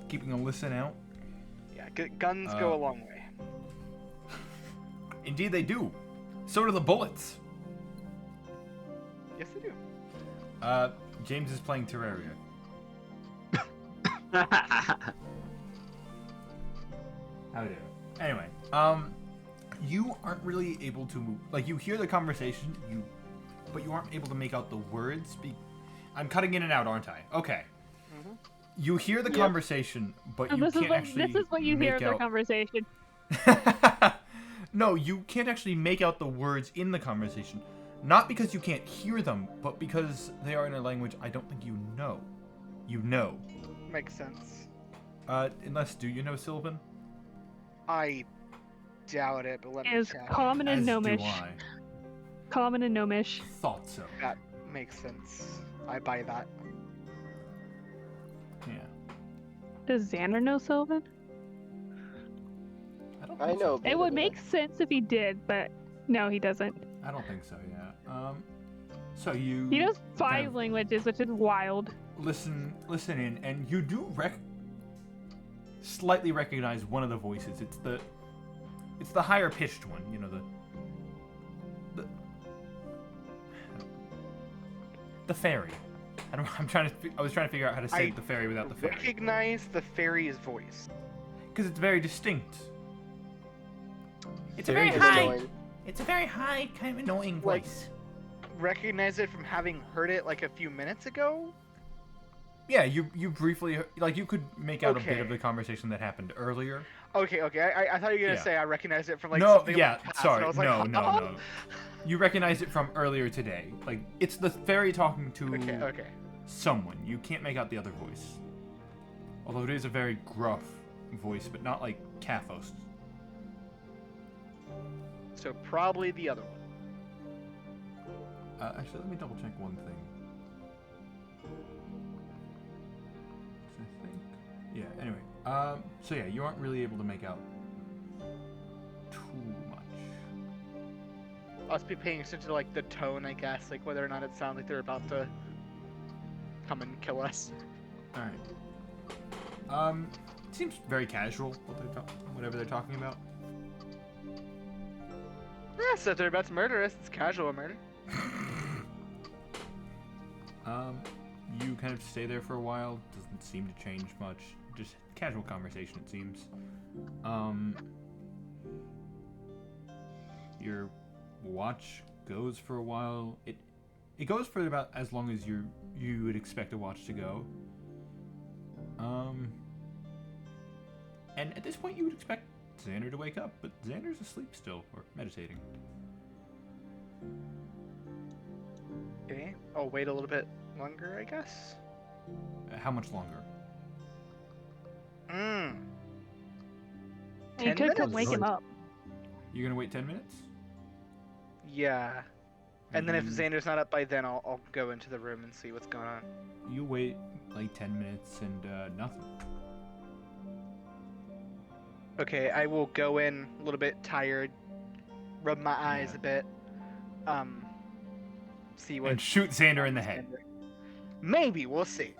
keeping a listen out. Yeah, guns go a long way. Indeed, they do. So do the bullets. Yes, they do. James is playing Terraria. How do? Anyway, you aren't really able to you hear the conversation, but you aren't able to make out the words. I'm cutting in and out, aren't I? Okay. Mm-hmm. You hear the conversation, but you can't actually. This is what you hear of their out... conversation. No, you can't actually make out the words in the conversation. Not because you can't hear them, but because they are in a language I don't think you know. You know. Makes sense. Unless, do you know Sylvan? I doubt it, but let me Is check. common and As do gnomish. I. Common and gnomish. Thought so. That makes sense. I buy that. Yeah. Does Xander know Sylvan? don't I think know. so. It would make sense if he did, but no, he doesn't. I don't think so, yeah. So you He knows five kind of languages, which is wild. listen in, and you do slightly recognize one of the voices. It's the higher pitched one, you know, the fairy. I was trying to figure out how to say the fairy without the fairy. Recognize the fairy's voice. Because it's very distinct. It's a Very very high. annoying. It's a very high, kind of annoying Like- voice. Recognize it from having heard it like a few minutes ago? Yeah, you briefly you could make out a bit Okay. of the conversation that happened earlier. Okay. I thought you were gonna Yeah. say I recognized it from like No, something yeah, of the past, sorry, and I was like, no. "Huh?" You recognize it from earlier today. Like it's the fairy talking to Okay. someone. You can't make out the other voice. Although it is a very gruff voice, but not like Kathos. So probably the other one. Actually, let me double check one thing. I think. Yeah. Anyway. So yeah, you aren't really able to make out too much. Us be paying attention to like the tone, I guess, like whether or not it sounds like they're about to come and kill us. All right. It seems very casual whatever they're talking about. Yeah, so if they're about to murder us, it's casual murder. You kind of stay there for a while. Doesn't seem to change much. Just casual conversation, it seems. Your watch goes for a while. It goes for about as long as you would expect a watch to go. And at this point, you would expect Xander to wake up, but Xander's asleep still, or meditating. Okay, I'll wait a little bit longer, I guess. How much longer? You could come wake him up. You're gonna wait 10 minutes? Yeah. And then if Xander's not up by then, I'll go into the room and see what's going on. You wait like 10 minutes and nothing. Okay, I will go in a little bit tired, rub my eyes a bit, see what... And shoot Xander in the head. Maybe, we'll see.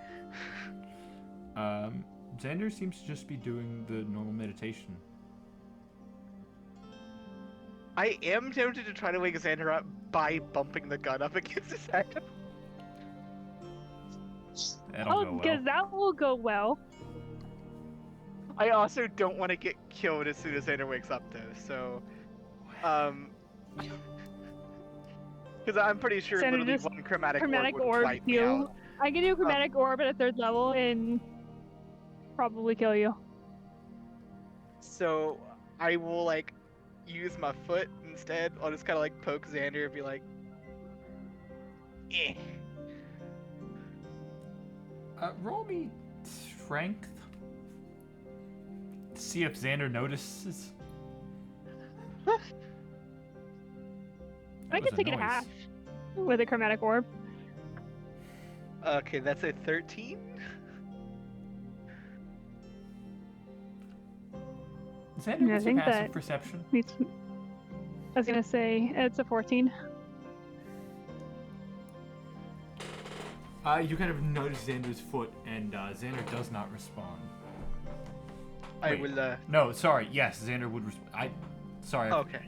Xander seems to just be doing the normal meditation. I am tempted to try to wake Xander up by bumping the gun up against his head. That'll go well. Because that will go well. I also don't want to get killed as soon as Xander wakes up, though, so... Because I'm pretty sure Xander, literally one chromatic orb would orb wipe me you. out. I can do a chromatic orb at a 3rd level and probably kill you. So I will like use my foot instead. I'll just kind of like poke Xander and be like, eh. Roll me strength. See if Xander notices. I can take it a half with a chromatic orb. Okay, that's a 13. Xander, what's your think passive that perception? I was gonna say it's a 14. You kind of notice Xander's foot, and Xander does not respond. I Wait, will. No, sorry. Yes, Xander would respond. Sorry. Okay.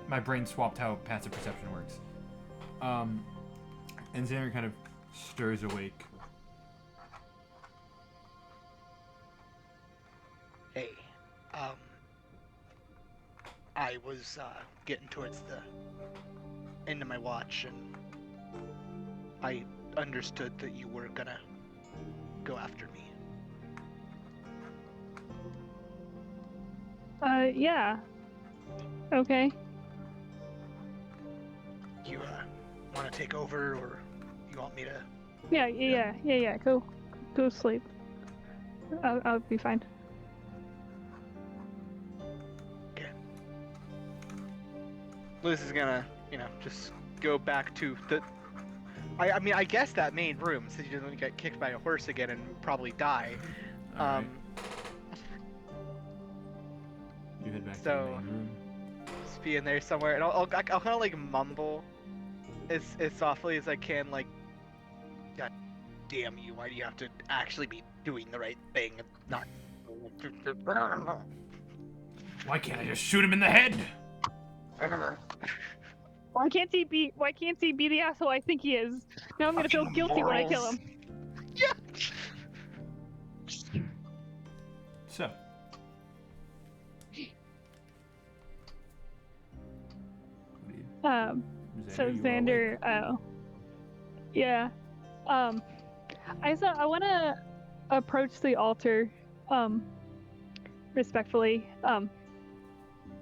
My brain swapped how passive perception works. And Xander kind of stirs awake. Hey, I was getting towards the end of my watch, and I understood that you were gonna go after me. Yeah. Okay. You want to take over, or you want me to? Yeah. Go sleep. I'll be fine. Okay. Liz is gonna, just go back to the. I mean, I guess that main room, since you didn't get kicked by a horse again and probably die. Alright. You head back to the main room. Just be in there somewhere, and I'll kind of like mumble as softly as I can, like, God damn you! Why do you have to actually be doing the right thing and not? Why can't I just shoot him in the head? Why can't he be the asshole I think he is? Now I'm gonna feel guilty when I kill him. Yeah. So. Xander, yeah. I want to approach the altar, respectfully,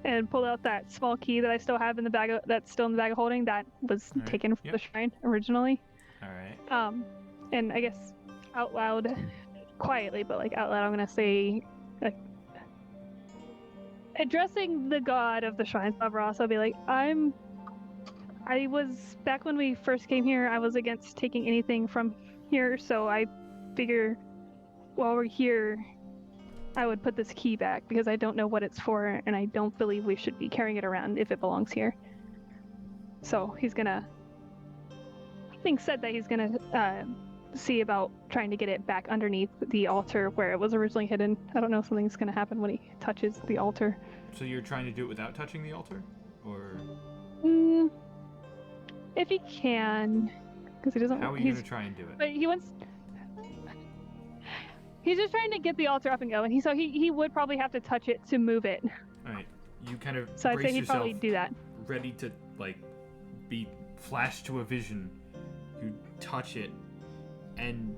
and pull out that small key that I still have in the bag that's still in the bag of holding that was taken from the shrine originally. All right. And I guess out loud, quietly, but like out loud, I'm gonna say, like, addressing the god of the shrine, Stavros, I'll be like, I'm I was back when we first came here. I was against taking anything from here, so I figure while we're here, I would put this key back because I don't know what it's for, and I don't believe we should be carrying it around if it belongs here. So he's gonna. Being said that he's gonna see about trying to get it back underneath the altar where it was originally hidden. I don't know if something's gonna happen when he touches the altar. So you're trying to do it without touching the altar, or? If he can, because he doesn't. How are you gonna try and do it? But he wants. He's just trying to get the altar up and going. He would probably have to touch it to move it. All right, you kind of So I'd brace say he'd yourself, probably do that. ready to like be flashed to a vision. You touch it, and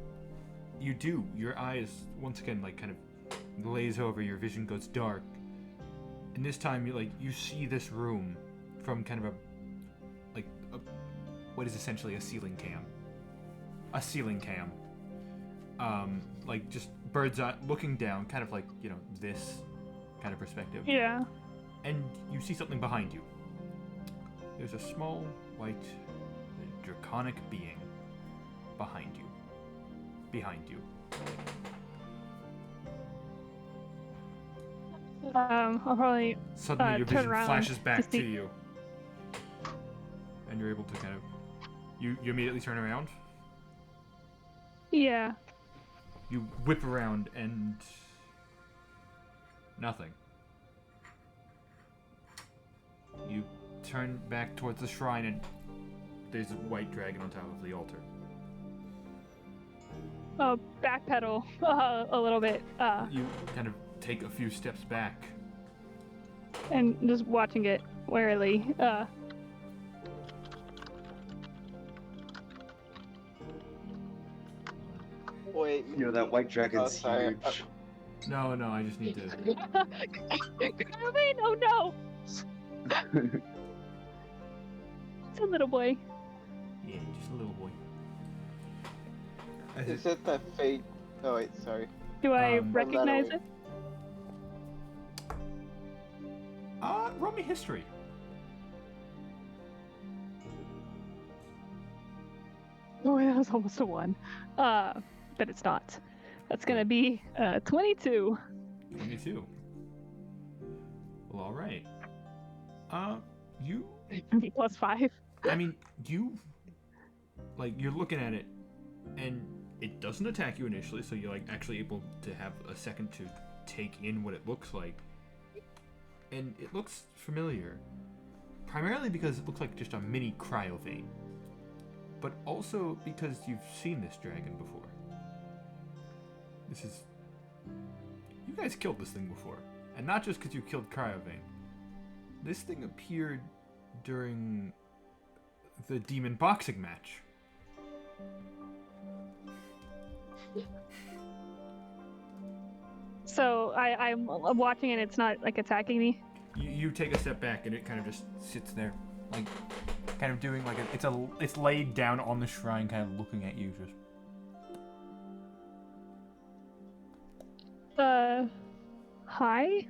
you do. Your eyes once again like kind of glaze over. Your vision goes dark, and this time you see this room from kind of what is essentially a ceiling cam. A ceiling cam. Like just bird's eye looking down, kind of like, this kind of perspective. Yeah. And you see something behind you. There's a small, white, draconic being behind you. Behind you. I'll probably Suddenly your turn vision around flashes back to see- to you. And you're able to kind of... You immediately turn around. Yeah. You whip around and... nothing. You turn back towards the shrine and there's a white dragon on top of the altar. Backpedal a little bit. You kind of take a few steps back. And just watching it warily. Wait. That white dragon's sorry. huge. No, I just need to... Carmine, oh no! It's a little boy. Yeah, just a little boy. Is it that fate? Oh wait, sorry. Do I Um, recognize Let it? Roll me history. Oh, that was almost a 1. But it's not. That's gonna be 22. 22. Well, alright. You... Plus 5. I mean, you're looking at it, and it doesn't attack you initially, so you're, actually able to have a second to take in what it looks like. And it looks familiar. Primarily because it looks like just a mini cryo vein. But also because you've seen this dragon before. You guys killed this thing before. And not just because you killed Cryovane. This thing appeared during the demon boxing match. So I'm watching and it's not attacking me. You take a step back and it kind of just sits there, kind of doing it's laid down on the shrine, kind of looking at you. Just Hi.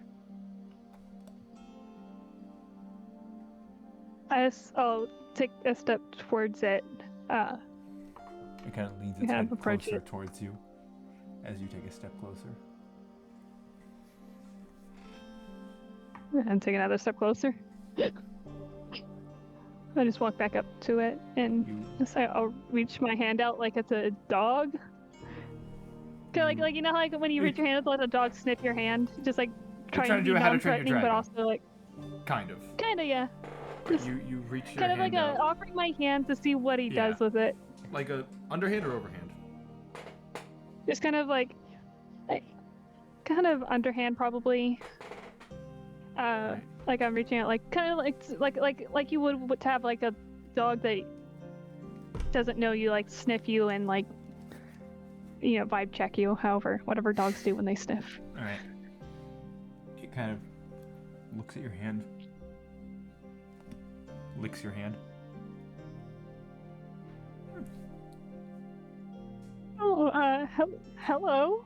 I'll take a step towards it. it kind of leans its Yeah, head approach closer it. towards you as you take a step closer. And take another step closer. I just walk back up to it and I'll reach my hand out like it's a dog. Like you know, like when you reach your hand out to let a dog sniff your hand, just trying to do be a How to Train Your non-threatening, but Dragon. also Kind of. yeah. Just You reach your kind of hand out. offering my hand to see what he does with it. Like a underhand or overhand? Just kind of underhand probably. Like I'm reaching out, kind of like you would to have a dog that doesn't know you, sniff you and vibe check you. However, whatever dogs do when they sniff. All right. It kind of looks at your hand, licks your hand. Oh, hello.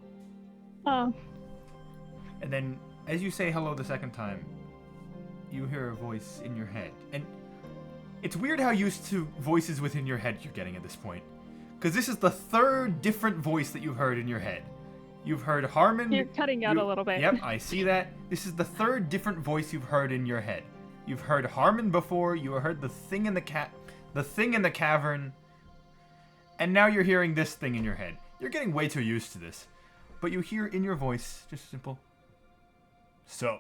And then, as you say hello the second time, you hear a voice in your head. And It's weird how used to voices within your head you're getting at this point. Because this is the third different voice that you've heard in your head. You've heard Harmon. You're cutting out a little bit. Yep, I see that. This is the third different voice you've heard in your head. You've heard Harmon before. You heard the thing in the cavern, and now you're hearing this thing in your head. You're getting way too used to this, but you hear in your voice just simple. So.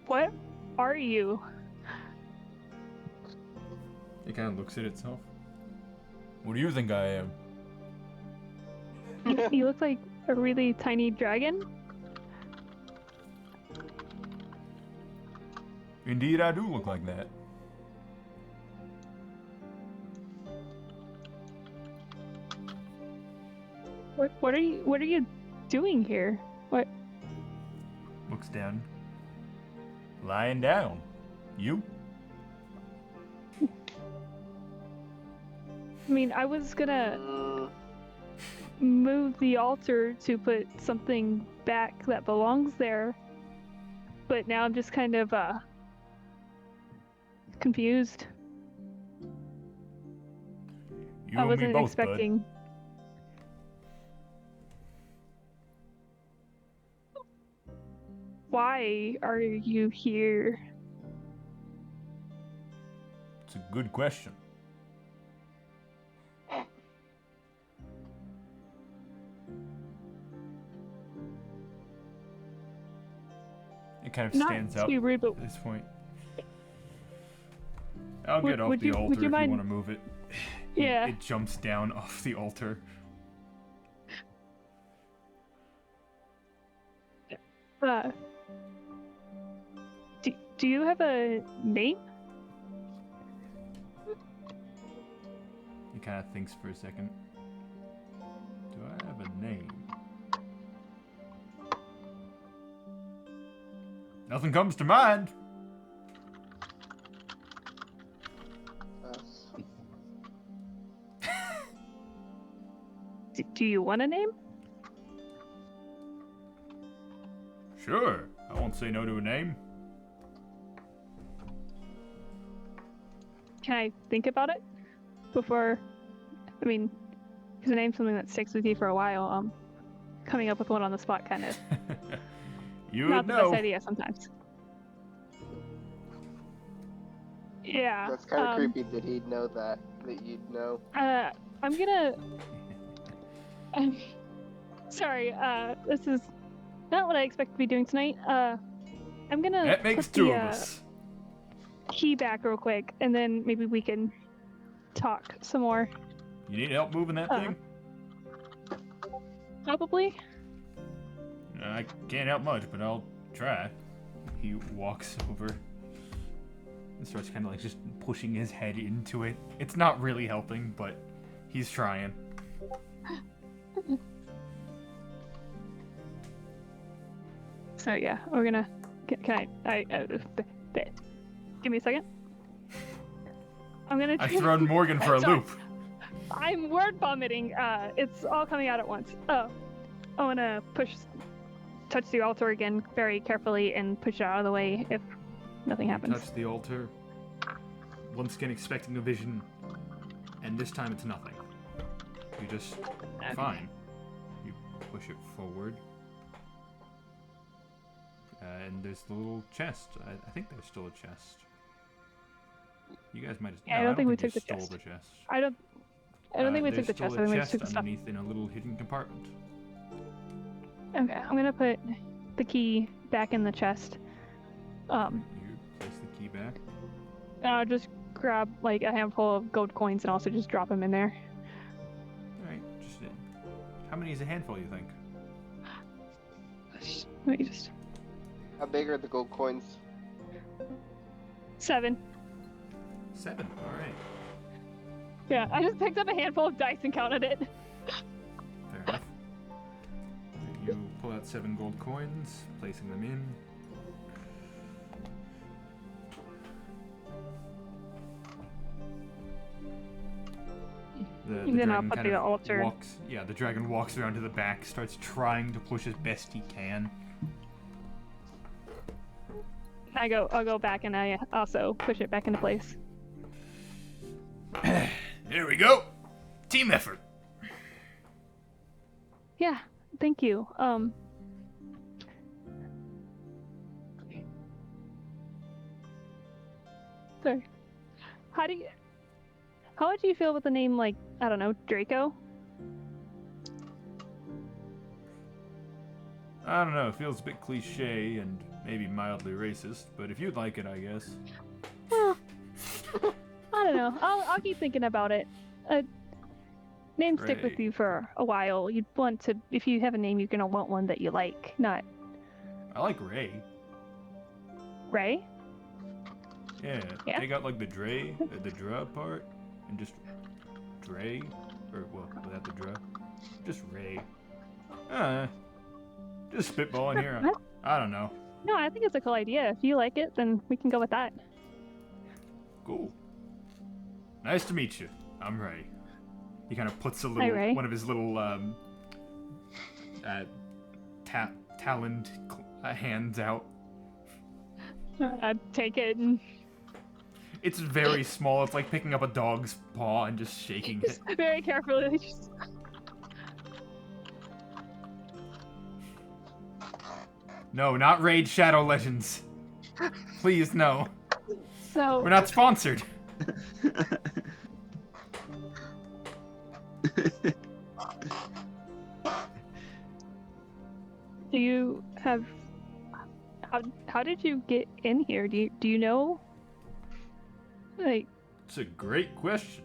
What are you? It kind of looks at itself. What do you think I am? You look like a really tiny dragon. Indeed, I do look like that. What are you doing here? What? Looks down. Lying down. You? I mean, I was gonna move the altar to put something back that belongs there, but now I'm just kind of confused. You I and me wasn't both, expecting. Why are you here? It's a good question. It kind of stands Not up to be rude, but at this point. I'll Would- get off would the you- altar would you if mind- you want to move it. Yeah. It jumps down off the altar. Do you have a name? He kind of thinks for a second. Do I have a name? Nothing comes to mind. Do you want a name? Sure, I won't say no to a name. Can I think about it before? I mean, because a name's something that sticks with you for a while. Coming up with one on the spot kind of You not would the know. best idea sometimes. Yeah. That's kind of creepy that he'd know that you'd know. I'm gonna. I'm sorry. This is not what I expect to be doing tonight. I'm gonna. That makes put two the, of us. Key back real quick, and then maybe we can talk some more. You need help moving that thing? Probably. I can't help much, but I'll try. He walks over and starts kind of like just pushing his head into it. It's not really helping, but he's trying. So yeah, we're gonna. Can I give me a second. I'm gonna. I've thrown Morgan for a Sorry. loop. I'm word vomiting. It's all coming out at once. Oh, I wanna touch the altar again very carefully and push it out of the way if nothing happens. Touch the altar. Once again, expecting a vision, and this time it's nothing. You just fine. You push it forward, and there's the little chest. I think there's still a chest. You guys might. Yeah, No, I don't think we took you the stole chest. the chest. I don't think we took There's the still chest. a I think we just chest took the stuff. underneath in a little hidden compartment. Okay, I'm gonna put the key back in the chest. You place the key back. And I'll just grab like a handful of gold coins and also just drop them in there. All right. Just how many is a handful? You think? Let me just. How big are the gold coins? 7. 7. All right. Yeah, I just picked up a handful of dice and counted it. Fair enough. You pull out 7 gold coins, placing them in. The Then I'll dragon put kind the of altar. walks. Yeah, the dragon walks around to the back, starts trying to push as best he can. I'll go back and I also push it back into place. There we go. Team effort. Yeah, thank you. Sorry. How would you feel with the name, like, I don't know, Draco? I don't know. It feels a bit cliche and maybe mildly racist, but if you'd like it, I guess. Well, I don't know. I'll keep thinking about it. Names stick with Ray. you for a while. You'd want to, if you have a name, you're gonna want one that you like, not I like Ray. Ray. Yeah. Yeah. Take out like the dra part, and just Dre, or well, without the dra, just Ray. Just spitballing here. I don't know. No, I think it's a cool idea. If you like it, then we can go with that. Cool. Nice to meet you. I'm Ray. He kind of puts a Hi, Ray. one of his little taloned hands out. I'd take it and It's very small. It's like picking up a dog's paw and just shaking it. just very carefully. Just... No, not Raid Shadow Legends. Please, no. So We're not sponsored. do you have? How did you get in here? Do you know? Like, It's a great question.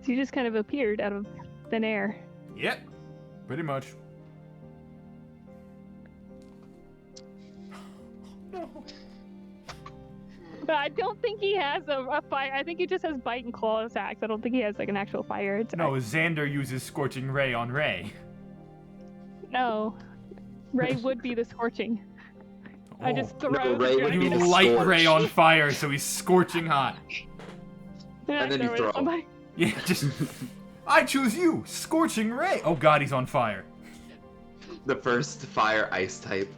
you just kind of appeared out of thin air. Yep, pretty much. But I don't think he has a fire. I think he just has bite and claw attacks. I don't think he has like an actual fire attack. No, Xander uses Scorching Ray on Ray. No. Ray would be the scorching. I just throw No, the Ray would dragon. be You the light scorch. Ray on fire, so he's scorching hot. And then you it at throw. somebody. Yeah, just. I choose you, Scorching Ray. Oh God, he's on fire. The first fire ice type.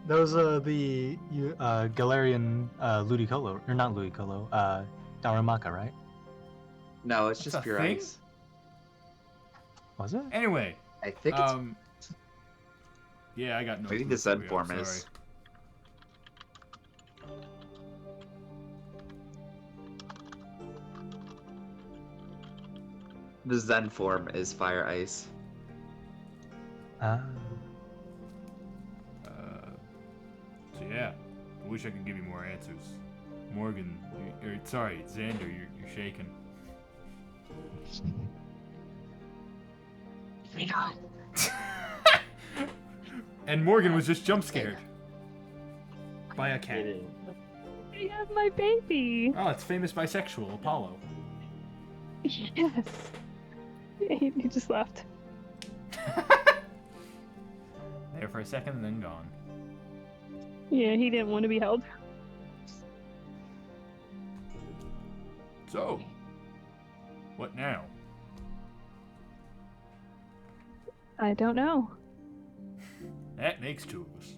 Those are the Galarian Ludicolo, or not Ludicolo, Darumaka, right? No, it's That's just a pure thing? ice. Was it? Anyway, I think it's yeah, I got no. maybe clue the Zen who we are, form sorry. is. The Zen form is fire ice. Ah. So yeah, I wish I could give you more answers. Morgan, sorry, Xander, you're shaking. And Morgan was just jump scared by a cat. He has my baby. Oh, it's famous bisexual Apollo. Yes. He just left. There for a second and then gone. Yeah, he didn't want to be held. So, what now? I don't know. That makes two of us.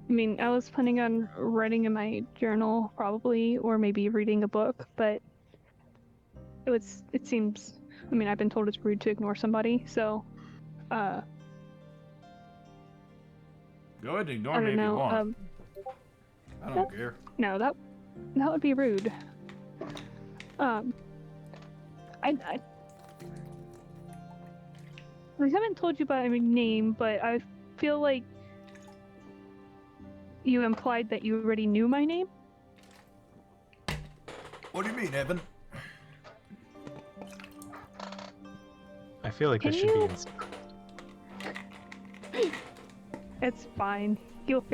I mean, I was planning on writing in my journal, probably, or maybe reading a book, but it seems, I mean, I've been told it's rude to ignore somebody, so, Go ahead and ignore I me don't if you know, want. I don't care. no, that would be rude. I haven't told you by my name, but I feel like you implied that you already knew my name. What do you mean, Evan? I feel like this Can should you- be in. It's fine. You'll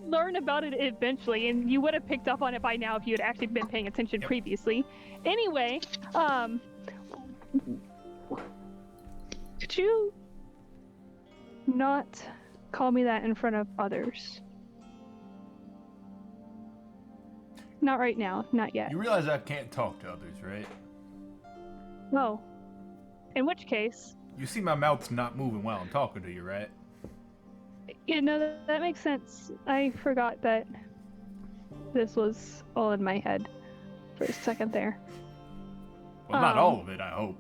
learn about it eventually, and you would have picked up on it by now if you had actually been paying attention previously. Anyway, could you not call me that in front of others? Not right now. Not yet. You realize I can't talk to others, right? No. In which case, You see my mouth's not moving while I'm talking to you, right? that makes sense. I forgot that this was all in my head for a second there. Well, not all of it, I hope.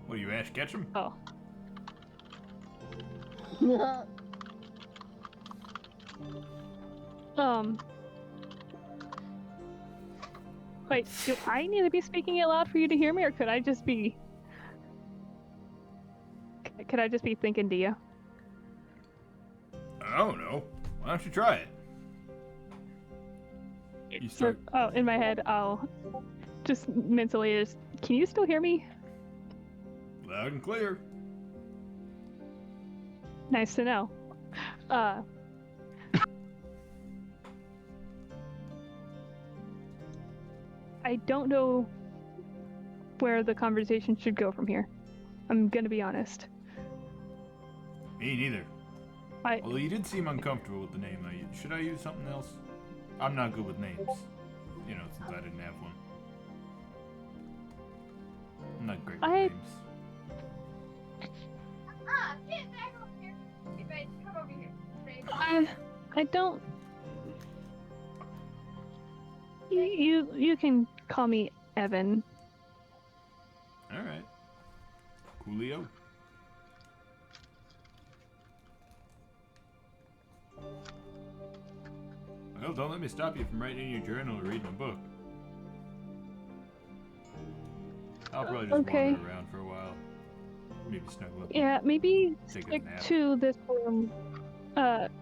What do you, Ash Ketchum? Oh. Wait, do I need to be speaking it loud for you to hear me, or could I just be thinking to you? I don't know. Why don't you try it? You start. In my head, I'll just mentally can you still hear me? Loud and clear. Nice to know. I don't know where the conversation should go from here. I'm gonna be honest. Me neither. Although you did seem uncomfortable with the name. Should I use something else? I'm not good with names. You know, since I didn't have one. I'm not great with names. Get back over here. Get back, come over here. I don't. You can call me Evan. All right. Coolio. Well, don't let me stop you from writing in your journal or reading a book. I'll probably just wander around for a while. Maybe snuggle up. Yeah, maybe Take a stick nap. to this room.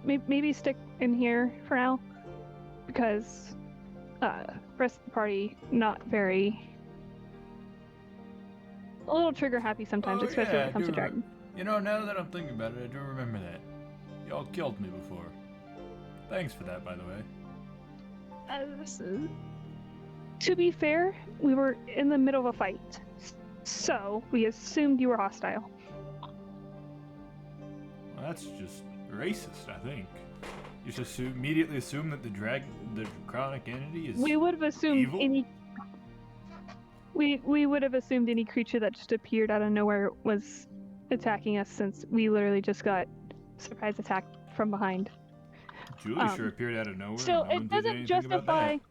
Maybe stick in here for now, because rest of the party not very. A little trigger happy sometimes, especially when it comes to dragon. You know, now that I'm thinking about it, I do remember that. Y'all killed me before. Thanks for that, by the way. To be fair, we were in the middle of a fight, so we assumed you were hostile. Well, that's just racist, I think. You just immediately assume that the draconic entity is We would have assumed evil? any. We would have assumed any creature that just appeared out of nowhere was attacking us, since we literally just got surprise attacked from behind. Julie sure appeared out of nowhere. Still, and no one it did doesn't anything about justify. that.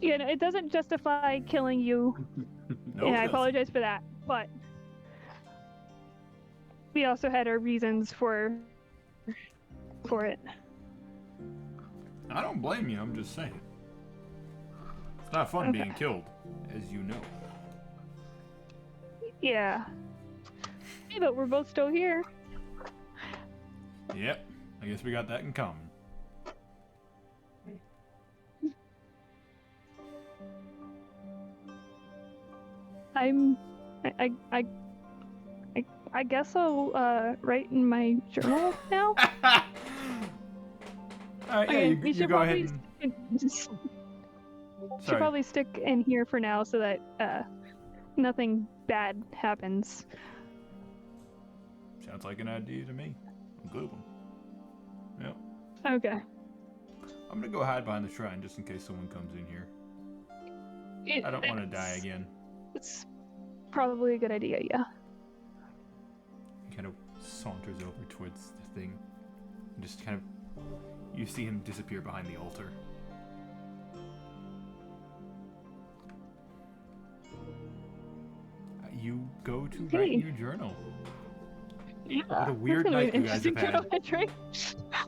You know, it doesn't justify killing you. No, And it I doesn't. apologize for that, but we also had our reasons for it. I don't blame you, I'm just saying. It's not fun being killed, as you know. Yeah. Hey, but we're both still here. Yep, I guess we got that in common. I guess I'll write in my journal now. Alright, yeah, We you should go ahead probably and... should Sorry. probably stick in here for now so that nothing bad happens. Sounds like an idea to me. A good one. Yep. Okay. I'm gonna go hide behind the shrine just in case someone comes in here. I don't want to die again. It's probably a good idea, yeah. He kind of saunters over towards the thing. And just kind of... You see him disappear behind the altar. You go to write in your journal. Yeah, What a weird that's gonna night be an you guys have interesting journal had. entry.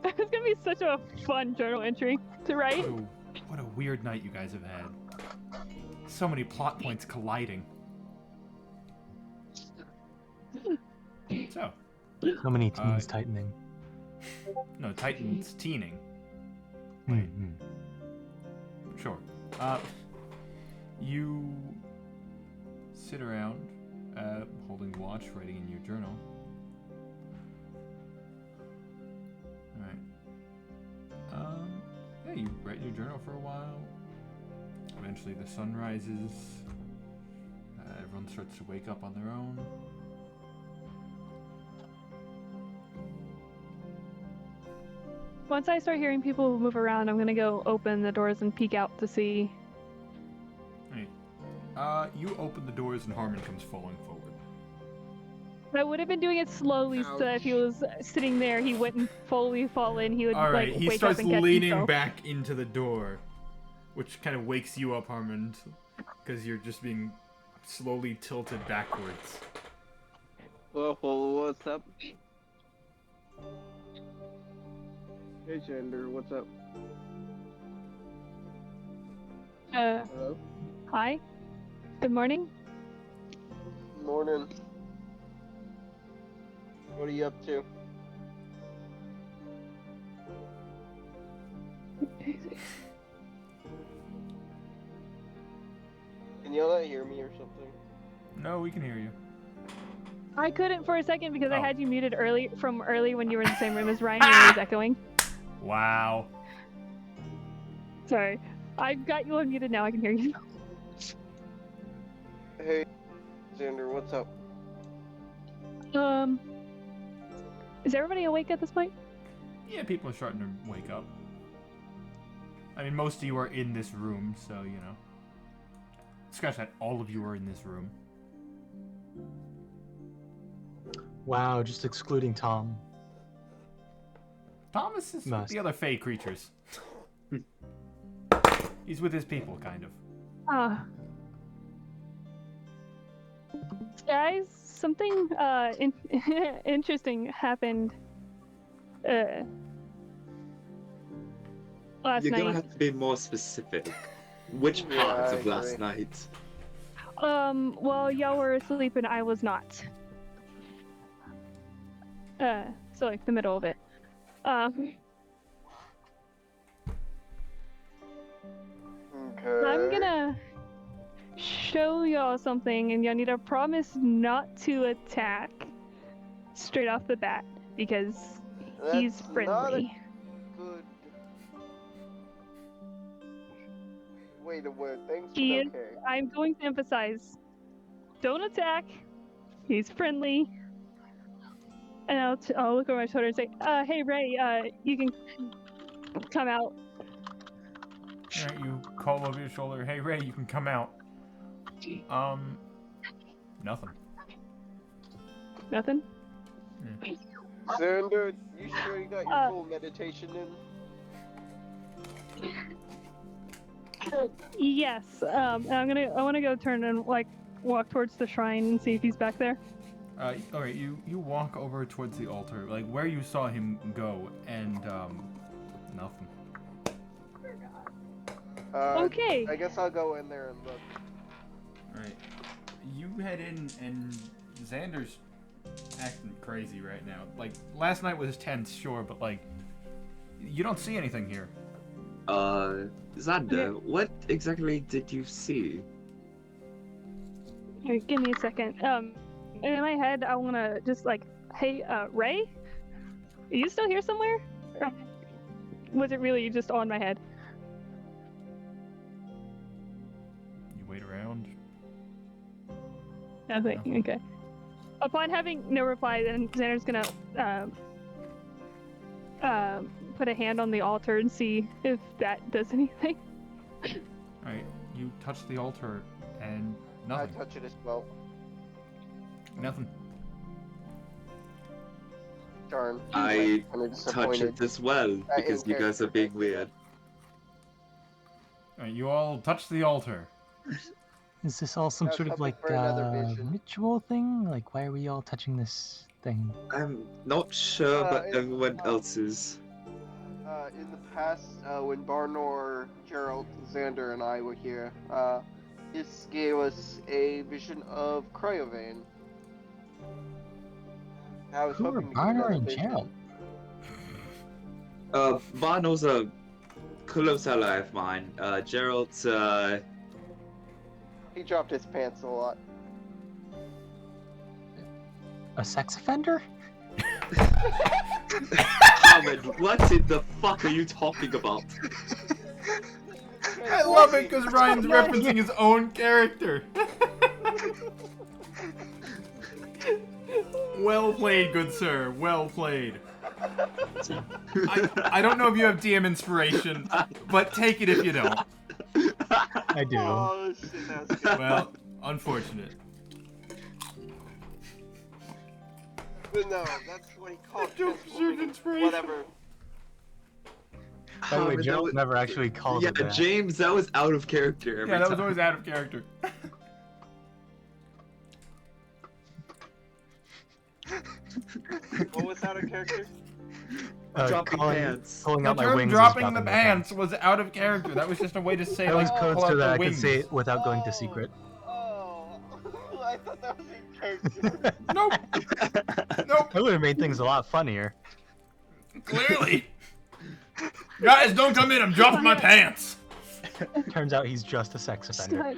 It's gonna be such a fun journal entry to write. What a weird night you guys have had. So many plot points colliding. So. So many teens tightening. No, Titan's teening. Mm-hmm. Sure. You sit around, holding watch, writing in your journal. Alright. Yeah, you write in your journal for a while. Eventually the sun rises. Everyone starts to wake up on their own. once I start hearing people move around, I'm gonna go open the doors and peek out to see. Right. You open the doors and Harmon comes falling forward. I would have been doing it slowly, so that if he was sitting there, he wouldn't fully fall in. He would All right, like he wake starts up and catch leaning himself. back into the door, which kind of wakes you up, Harmon, because you're just being slowly tilted backwards. Well, what's up? Hey, Xander, what's up? Hello? Hi. Good morning. Morning. What are you up to? Can you not hear me or something? No, we can hear you. I couldn't for a second because I Oh. had you muted early when you were in the same room as Ryan and it was echoing. Wow. Sorry. I've got you unmuted now. I can hear you. Hey, Xander, what's up? Is everybody awake at this point? Yeah, people are starting to wake up. I mean, most of you are in this room, so, you know. Scratch that, all of you are in this room. Wow, just excluding Tom. Thomas is with Must. the other Fey creatures. He's with his people, kind of. Guys, something interesting happened last You're night. gonna have to be more specific. Which Yeah, part I of last agree. night? Well, y'all were asleep and I was not. So like the middle of it. Okay. I'm gonna show y'all something, and y'all need to promise not to attack straight off the bat because he's That's friendly. not a good way to word things, but He is. okay. I'm going to emphasize: don't attack. He's friendly. And I'll look over my shoulder and say, "Hey Ray, you can come out." Alright, you call over your shoulder, "Hey Ray, you can come out." Nothing. Nothing. Xander, you sure you got your full meditation in? Yes. And I want to go turn and like walk towards the shrine and see if he's back there. Alright, you walk over towards the altar, like where you saw him go, and, nothing. Okay. I guess I'll go in there and look. Alright. You head in, and Xander's acting crazy right now. Like, last night was tense, sure, but, like, you don't see anything here. Xander, what exactly did you see? Here, give me a second. In my head, I want to just like, hey, Ray? Are you still here somewhere? Or was it really just on my head? You wait around. Nothing. No. Okay. Upon having no reply, then Xander's gonna put a hand on the altar and see if that does anything. Alright, you touch the altar, and I nothing. touch it as well. Nothing. Darn. I I'm touch disappointed. it as well, because you guys are being weird. Alright, you all touch the altar. Is this all some That's sort of something like for another vision. ritual thing? Like, why are we all touching this thing? I'm not sure, but it- everyone else is. In the past, when Barnor, Gerald, Xander, and I were here, this gave us a vision of Cryovane. I was Who are hoping to get Barnor another and vision. Gerald? Barno's a close ally of mine. Gerald's, He dropped his pants a lot. A sex offender? Ahmed, what in the fuck are you talking about? I love it because Ryan's referencing his own character. Well played, good sir. Well played. I don't know if you have DM inspiration, but take it if you don't. I do. Oh shit, that was good. Well, unfortunate. But no, that's what he called don't deserve transforming, inspiration. whatever. By the way, that Gerald was- never actually calls Yeah, it that. James, that was out of character every Yeah, that was time. always out of character. What was out of character? Dropping pants. Pulling The out my term wings. is dropping the my pants was out of character. That was just a way to say I like was pull close out to that. the I could wings. say it without going to secret. Oh, I thought that was in character. Nope. Nope. That would have made things a lot funnier. Clearly. Guys, don't come in. I'm dropping my pants. Turns out he's just a sex offender.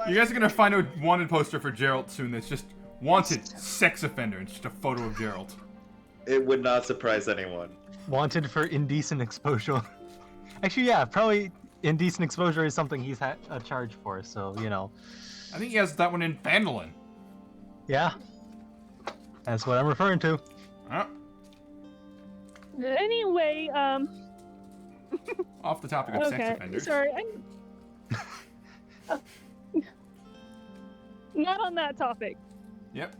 You guys are gonna find a wanted poster for Gerald soon. That's just wanted sex offender. It's just a photo of Gerald. It would not surprise anyone. Wanted for indecent exposure. Actually, yeah, probably indecent exposure is something he's had a charge for. So you know. I think he has that one in Phandalin. Yeah. That's what I'm referring to. Huh? Anyway, Off the topic of sex okay, offenders. sorry. Not on that topic. Yep.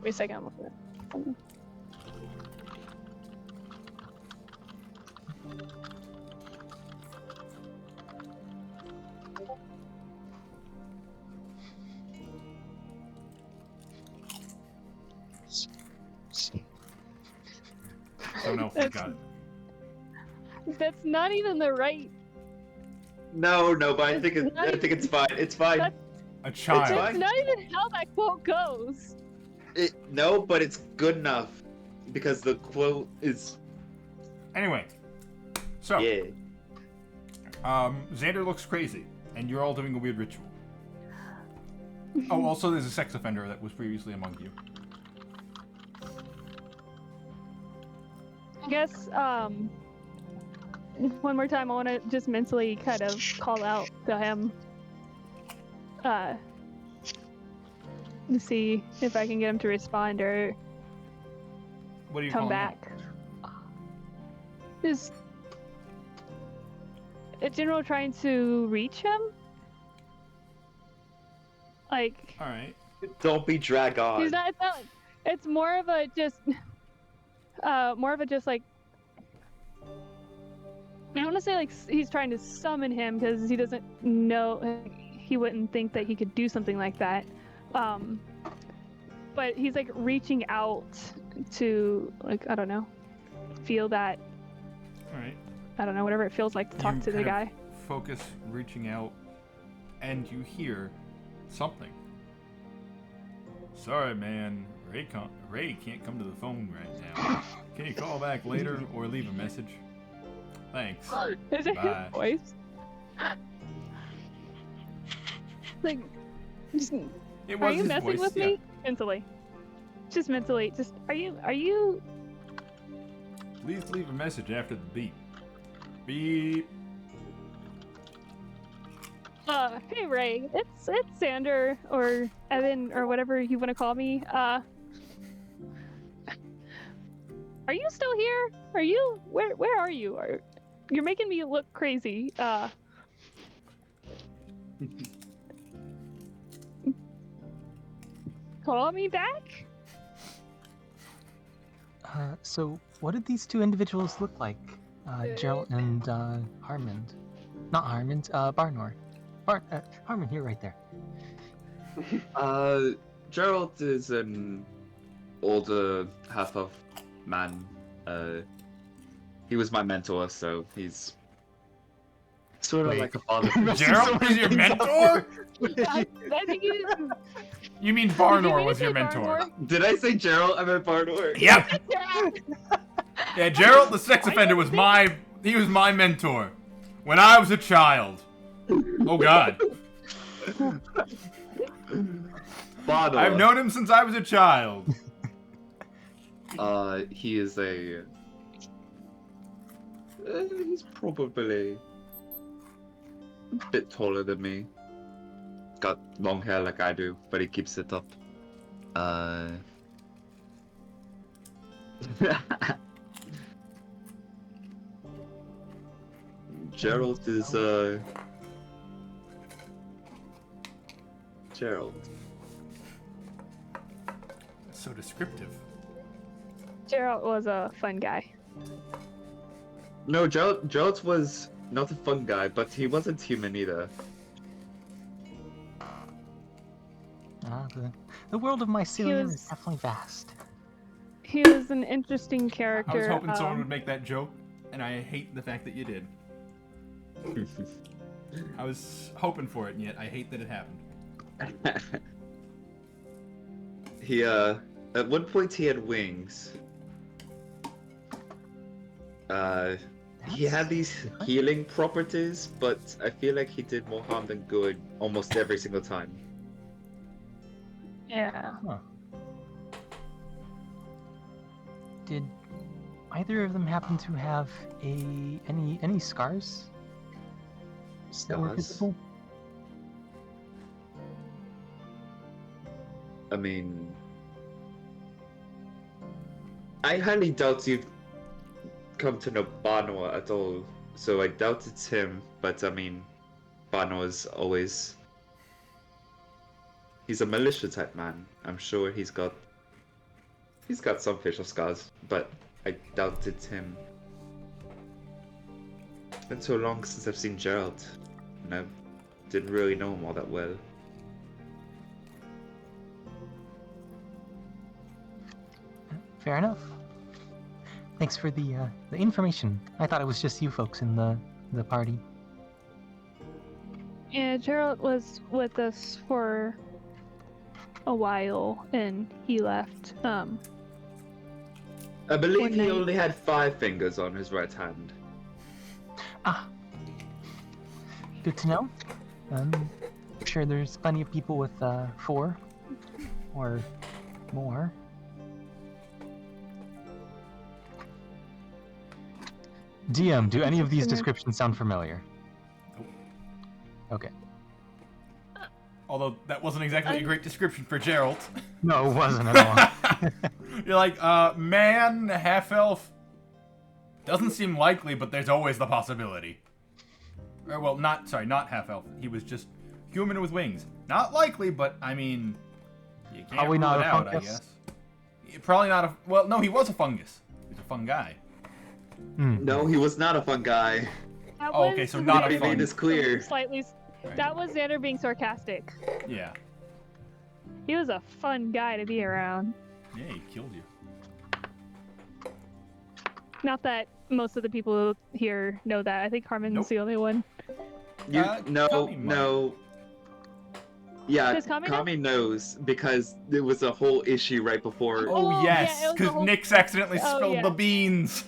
Wait a second, I'm looking at something. So no, That's- got it. That's not even the right. No, but I think it's fine. It's fine. A That's child. not even how that quote goes. No, but it's good enough because the quote is Anyway, so yeah. Xander looks crazy, and you're all doing a weird ritual. Oh, also there's a sex offender that was previously among you. I guess, one more time, I want to just mentally kind of call out to him. To see if I can get him to respond or What are you come calling out? back. Is a general trying to reach him? Like, All right. Don't be drag on. he's not. It's not. It's more of a just. Like. I don't want to say like he's trying to summon him because he doesn't know. He wouldn't think that he could do something like that. But he's like reaching out to like I don't know, feel that. All right. I don't know, whatever it feels like to talk You to the kind of guy. Focus, reaching out, and you hear something. Sorry, man. Ray can't come to the phone right now. Can you call back later or leave a message? Thanks. Is it Bye. his voice? Like, just, It are was you his messing voice. with Yeah. me? Mentally. Just mentally. Just, are you? Please leave a message after the beep. Beep. Hey Ray, it's Xander or Evan or whatever you want to call me. Are you still here? Are you where are you? You're making me look crazy. Call me back? So what did these two individuals look like? Gerald and Harmond. Not Harmond, Barnor. Harmond, you're right there. Gerald is an older half-elf man. He was my mentor, so he's sort of Wait. like a father. Gerald was your mentor? I think you. You mean Did Barnor you was say your mentor? Barnor? Did I say Gerald? I meant Barnor. Yep. Yeah. Yeah, Gerald the sex offender was my mentor when I was a child. Oh God. Barnor. I've known him since I was a child. He is a. He's probably bit taller than me. Got long hair like I do, but he keeps it up. Gerald is Gerald. So descriptive. Gerald was a fun guy. No, Gerald was not a fun guy, but he wasn't human either. The world of Mycelium was- is definitely vast. He was an interesting character. I was hoping someone would make that joke, and I hate the fact that you did. I was hoping for it, and yet I hate that it happened. He at one point he had wings. He had these healing properties, but I feel like he did more harm than good almost every single time. Yeah. Did either of them happen to have any scars that were Scars? visible? I mean, I highly doubt you've come to know Banor at all, so I doubt it's him, but I mean, Banor's always... He's a militia type man. I'm sure he's got some facial scars, but I doubt it's him. It's been so long since I've seen Gerald, and I didn't really know him all that well. Fair enough. Thanks for the information. I thought it was just you folks in the party. Yeah, Gerald was with us for a while, and he left. I believe One he night. only had 5 fingers on his right hand. Ah, good to know. I'm sure there's plenty of people with 4 or more. DM, do any of these descriptions sound familiar? Nope. Okay. Although that wasn't exactly a great description for Gerald. No, it wasn't at all. You're like, man, half-elf. Doesn't seem likely, but there's always the possibility. Or, well, not half-elf. He was just human with wings. Not likely, but, I mean, you can't Probably rule not it a out, I fungus. guess. Probably not a... Well, no, he was a fungus. He was a fun guy. No, he was not a fun guy. That Oh, okay, was so not a We Xander fun- made this clear. Slightly. That was Xander being sarcastic. Yeah. He was a fun guy to be around. Yeah, he killed you. Not that most of the people here know that. I think Harmon's Nope. the only one. You Kami might. no. Yeah, Does Kami know? Kami knows because there was a whole issue right before. Oh, Oh, yes, yeah, it was because the whole- Nyx accidentally Oh, spilled yeah. the beans.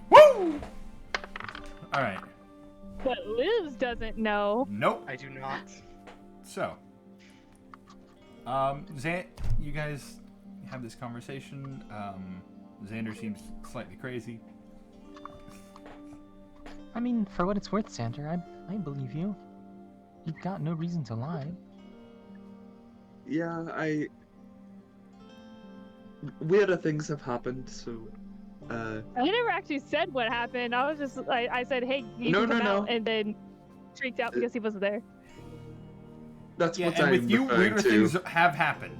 Woo! Alright. But Liz doesn't know. Nope. I do not. So, you guys have this conversation. Xander seems slightly crazy. I mean, for what it's worth, Xander, I believe you. You've got no reason to lie. Yeah, weirder things have happened, so I never actually said what happened. I was just I said, hey, you No, can come no, out, no. and then freaked out because he wasn't there. that's Yeah, what and I'm with you, referring weirder to. things have happened.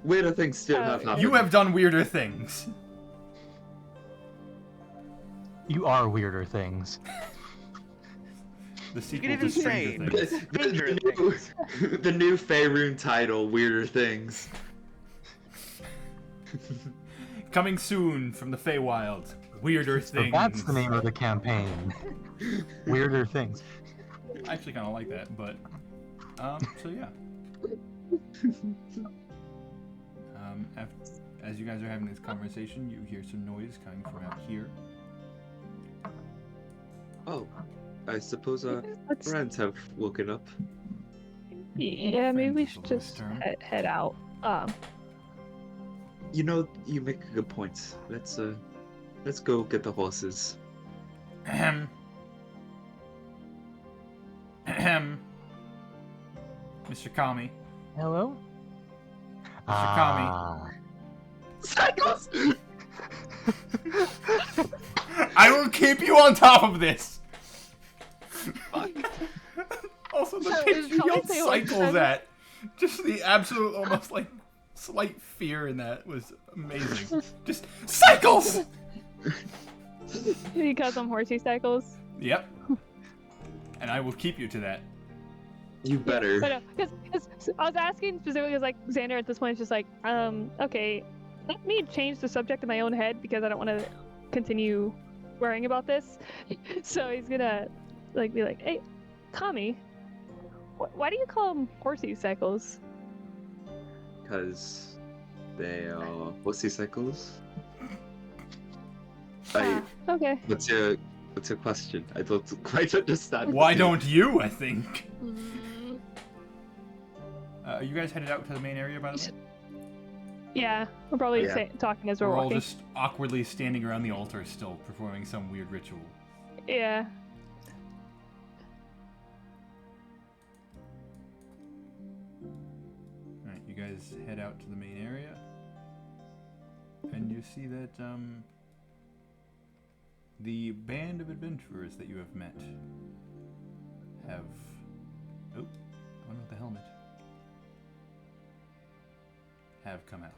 Weirder things still have happened. You have done weirder things. You are weirder things. The You sequel can even to Stranger say Things. Stranger the new Faerun title, Weirder Things. Coming soon from the Feywild. Weirder So things. that's the name of the campaign. Weirder things. I actually kind of like that, but so yeah. As you guys are having this conversation, you hear some noise coming from out here. Oh, I suppose our Let's- friends have woken up. Yeah, maybe we Friends should is a loose just term. head out. You know, you make a good point. Let's go get the horses. Ahem. Mr. Kami. Hello? Mr. Kami. Cycles! I will keep you on top of this! Also, the So pitch is you Kami yelled saying cycles what? at. Just the absolute, almost like, slight fear in that was amazing. Just, cycles! He calls them horsey cycles. Yep. And I will keep you to that. You better. But because I was asking specifically, because like Xander at this point is just like, okay, let me change the subject in my own head because I don't want to continue worrying about this. So he's gonna like be like, hey, Kami, why do you call them horsey cycles? Because they are horsey cycles. Okay. What's your question? I don't quite understand. Why don't you, I think? Are you guys headed out to the main area, by the way? Yeah, we're probably Yeah. talking as we're We're all walking. just awkwardly standing around the altar still, performing some weird ritual. Yeah. Alright, you guys head out to the main area. And you see that, the band of adventurers that you have met have... Oh, the one with the helmet. Have come out.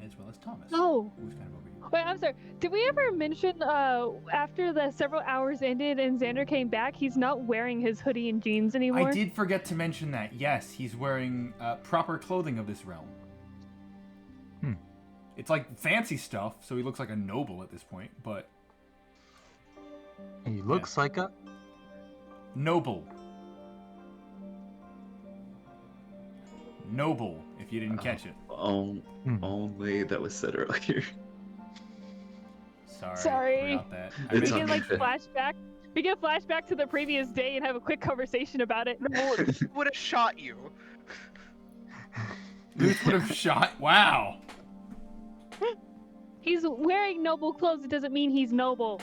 As well as Thomas. Oh. Who's kind of over here. Wait, I'm sorry. Did we ever mention after the several hours ended and Xander came back, he's not wearing his hoodie and jeans anymore? I did forget to mention that. Yes, he's wearing proper clothing of this realm. It's like fancy stuff, so he looks like a noble at this point, but... He looks like a... Noble. Noble, if you didn't catch it. Only that was said earlier. Sorry. About that. We It's can okay. like flashback. We can flashback to the previous day and have a quick conversation about it. Would have shot you. Luth would have shot. Wow. He's wearing noble clothes. It doesn't mean he's noble.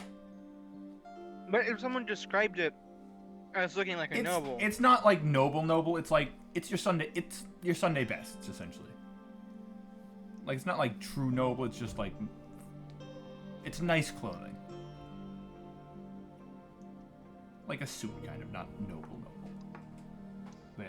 But if someone described it as looking like a noble, It's not like noble. It's like it's your Sunday best, essentially. Like it's not like true noble. It's just like it's nice clothing, like a suit kind of, not noble. But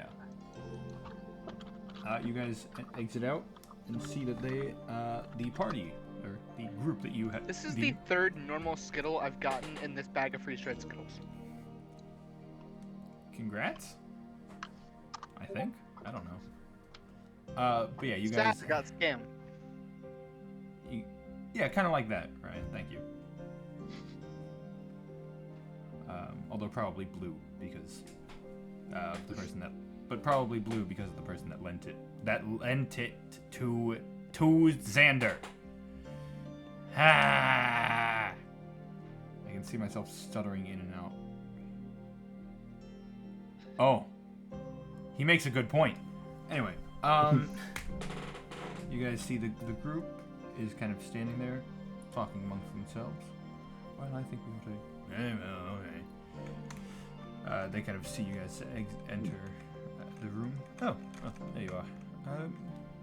yeah, you guys exit out and see that the party or the group that you have. this is the third normal Skittle I've gotten in this bag of freeze-dried Skittles. Congrats. I think. I don't know. But yeah, you Sad guys. I got scammed. Yeah, kind of like that, right? Thank you. Although probably blue because the person that, but probably blue because of the person that lent it to Xander. Ah! I can see myself stuttering in and out. Oh, he makes a good point. Anyway, you guys see the group is kind of standing there, talking amongst themselves. Well, I think we can say, okay. They kind of see you guys enter the room. Oh, there you are.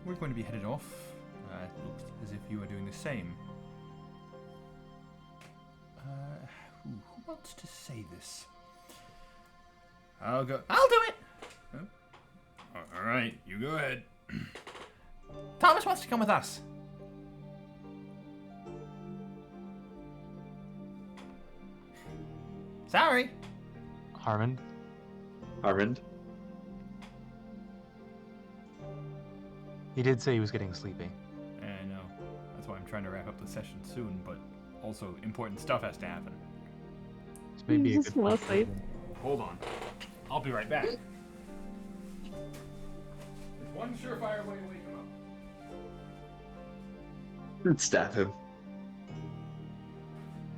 We're going to be headed off. It looks as if you are doing the same. Who wants to say this? I'll go. I'll do it! Oh. Alright, you go ahead. Thomas wants to come with us. Sorry. Harmon? Armand? He did say he was getting sleepy. I know. That's why I'm trying to wrap up the session soon, but also important stuff has to happen. This may be a Just good point. mostly. Hold on. I'll be right back. There's one surefire way to wake him up. Stab him.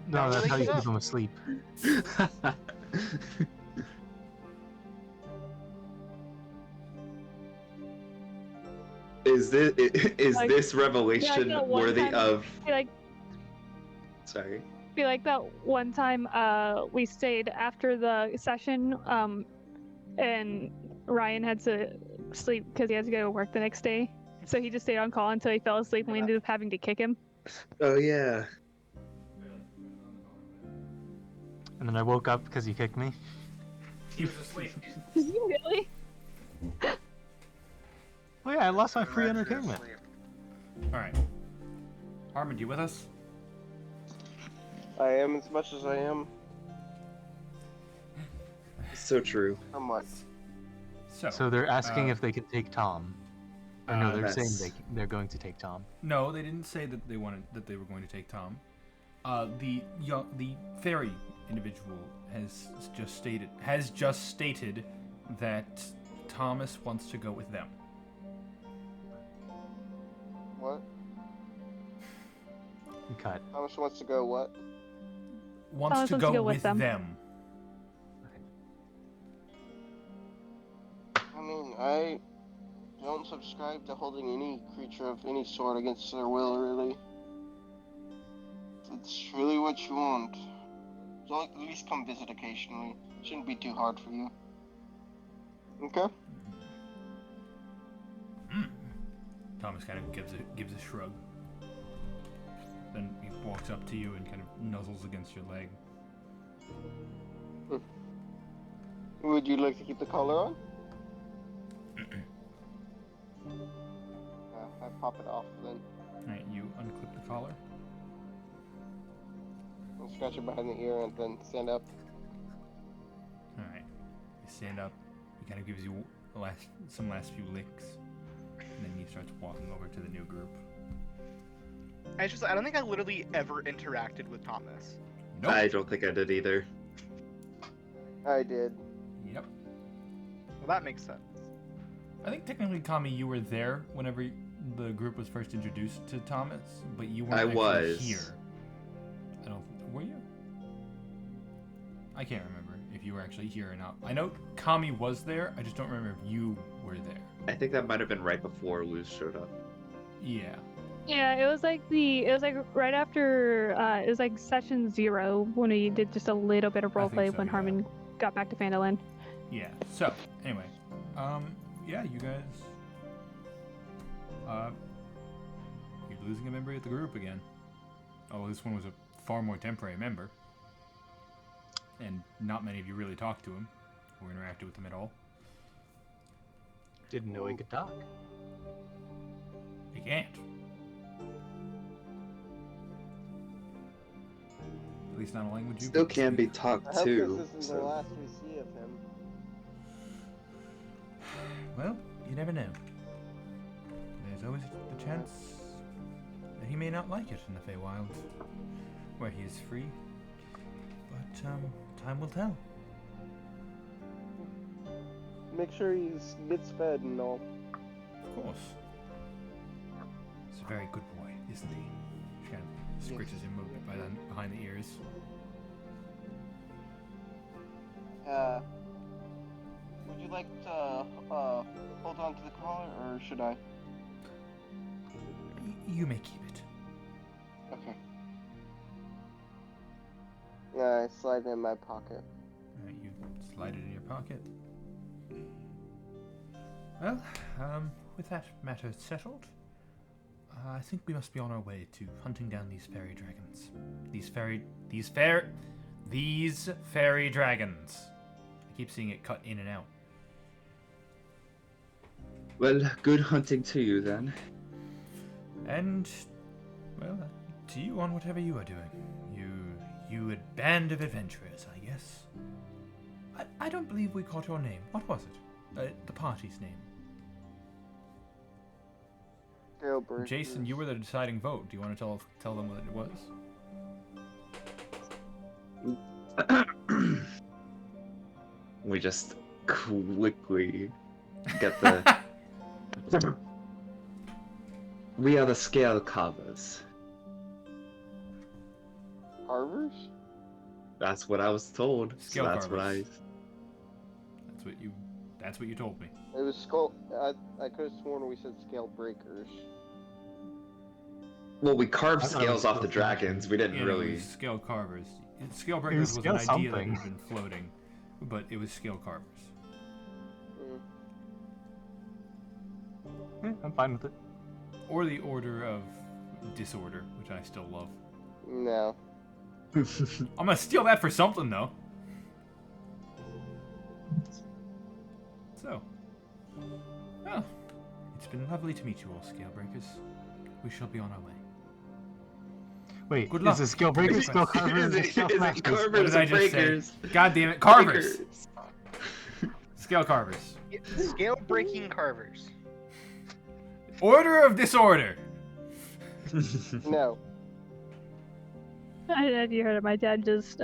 No, that's how you wake keep up. him asleep. Is Like- this revelation that one worthy time- of? Like, Sorry. be like that one time we stayed after the session and Ryan had to sleep because he had to go to work the next day. So he just stayed on call until he fell asleep, and we ended up having to kick him. Oh yeah. And then I woke up because you kicked me. He was asleep. Really? Oh yeah, I lost my free entertainment. All right. Harmon, you with us? I am as much as I am. So true. Somewhat. So they're asking if they can take Tom. Or no, they're that's- saying they're going to take Tom. No, they didn't say that they were going to take Tom. The fairy individual has just stated that Thomas wants to go with them. What? Cut. Thomas wants to go what? Wants Thomas to wants go to go with with them. them. I mean, I don't subscribe to holding any creature of any sort against their will, really. If it's really what you want, so at least come visit occasionally. Shouldn't be too hard for you. Okay? Thomas kind of gives a shrug. Then he walks up to you and kind of nuzzles against your leg. Would you like to keep the collar on? I pop it off then. Alright, you unclip the collar. I'll scratch it behind the ear and then stand up. Alright. You stand up. He kind of gives you some last few licks. And then he starts walking over to the new group. I don't think I literally ever interacted with Thomas. Nope. I don't think I did either. I did. Yep. Well, that makes sense. I think technically, Kami, you were there whenever the group was first introduced to Thomas, but you weren't I actually was. here. I don't. Were you? I can't remember if you were actually here or not. I know Kami was there. I just don't remember if you were there. I think that might have been right before Luz showed up. Yeah. Yeah, it was like right after it was like session 0 when we did just a little bit of I think roleplay so, when yeah. Harmon got back to Phandalin. Yeah. So anyway, yeah, you guys, you're losing a member of the group again. Oh, this one was a far more temporary member, and not many of you really talked to him or interacted with him at all. Didn't know he could talk. You can't. At least not a language you Still can can be speak. talked I hope to. this isn't the So. last we see of him. Well, you never know. There's always the chance that he may not like it in the Feywild, where he is free. But time will tell. Make sure he gets fed and all. Of course. He's a very good boy, isn't he? She kind of scratches him behind the ears. Would you like to hold on to the collar, or should I? You may keep it. Okay. I slide it in my pocket. Alright, you slide it in your pocket. Well, with that matter settled, I think we must be on our way to hunting down these fairy dragons. These fairy dragons. I keep seeing it cut in and out. Well, good hunting to you then. And, well, to you on whatever you are doing. You a band of adventurers, I guess. I don't believe we caught your name. What was it? The party's name. Jailbreakers. Jason, you were the deciding vote. Do you want to tell them what it was? We just quickly get the. We are the scale carvers. Carvers? That's what I was told. Scale so that's carvers. what That's what you told me. It was skull. I could have sworn we said scale breakers. Well, we carved I thought it was scales off the scale dragons. We didn't Yeah, it really. was scale carvers. Scale breakers was scale an idea that something. had been floating, but it was scale carvers. I'm fine with it. Or the Order of Disorder, which I still love. No. I'm gonna steal that for something, though. So. Well, it's been lovely to meet you all, Scalebreakers. We shall be on our way. Wait, Good is luck. it skill breakers, skill carvers, or skill smashes? What did I just say? God damn it, carvers! Scale carvers. Scale breaking carvers. Order of Disorder! No. I don't know if you heard it. My dad just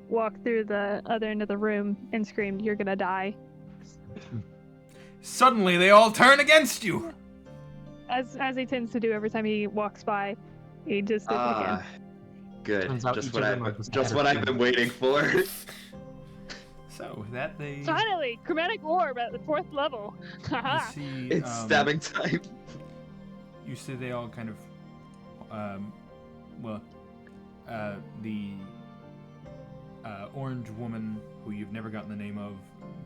walked through the other end of the room and screamed, "You're gonna die!" Suddenly, they all turn against you! As he tends to do every time he walks by, he just did it again. Good. Turns out Just each what of I've them are just just what I've been waiting for. So, with that they... Finally, chromatic orb at the 4th level. You Haha. see, It's stabbing time. You see they all kind of... the orange woman, who you've never gotten the name of,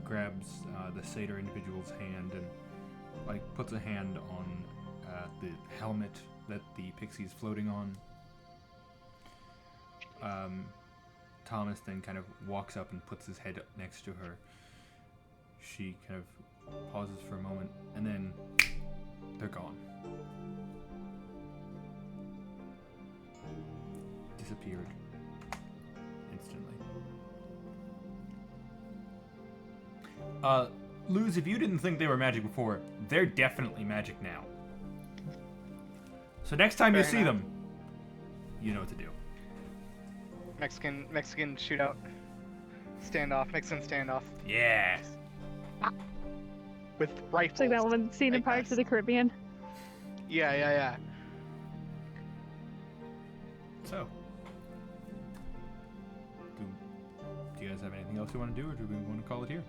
grabs the satyr individual's hand and like puts a hand on the helmet that the pixie is floating on. Thomas then kind of walks up and puts his head up next to her. She kind of pauses for a moment, and then they're gone. Disappeared instantly. Luz, if you didn't think they were magic before, they're definitely magic now. So next time you Fair see enough. them, you know what to do. Mexican shootout. Standoff. Mexican standoff. Yeah. With It's rifles. like that one scene in Like Pirates us. of the Caribbean. Yeah. So, do you guys have anything else you want to do, or do we want to call it here?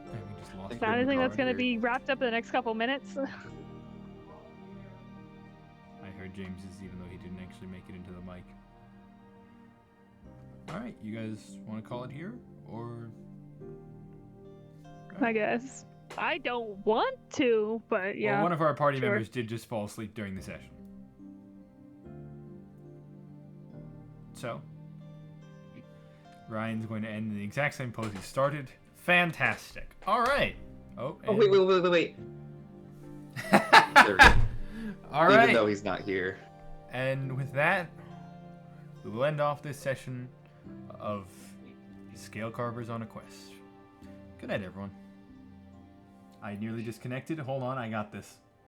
Yeah, we just lost. So I think that's call gonna it be wrapped up in the next couple minutes. I heard James's, even though he didn't actually make it into the mic. All right, you guys want to call it here, or? I guess. I don't want to, but yeah. Well, one of our party sure. members did just fall asleep during the session. So, Ryan's going to end in the exact same pose he started. Fantastic. All right. Oh, Oh wait. There we go. All Even right. though he's not here. And with that, we will end off this session of Scale Carvers on a Quest. Good night, everyone. I nearly disconnected. Hold on, I got this.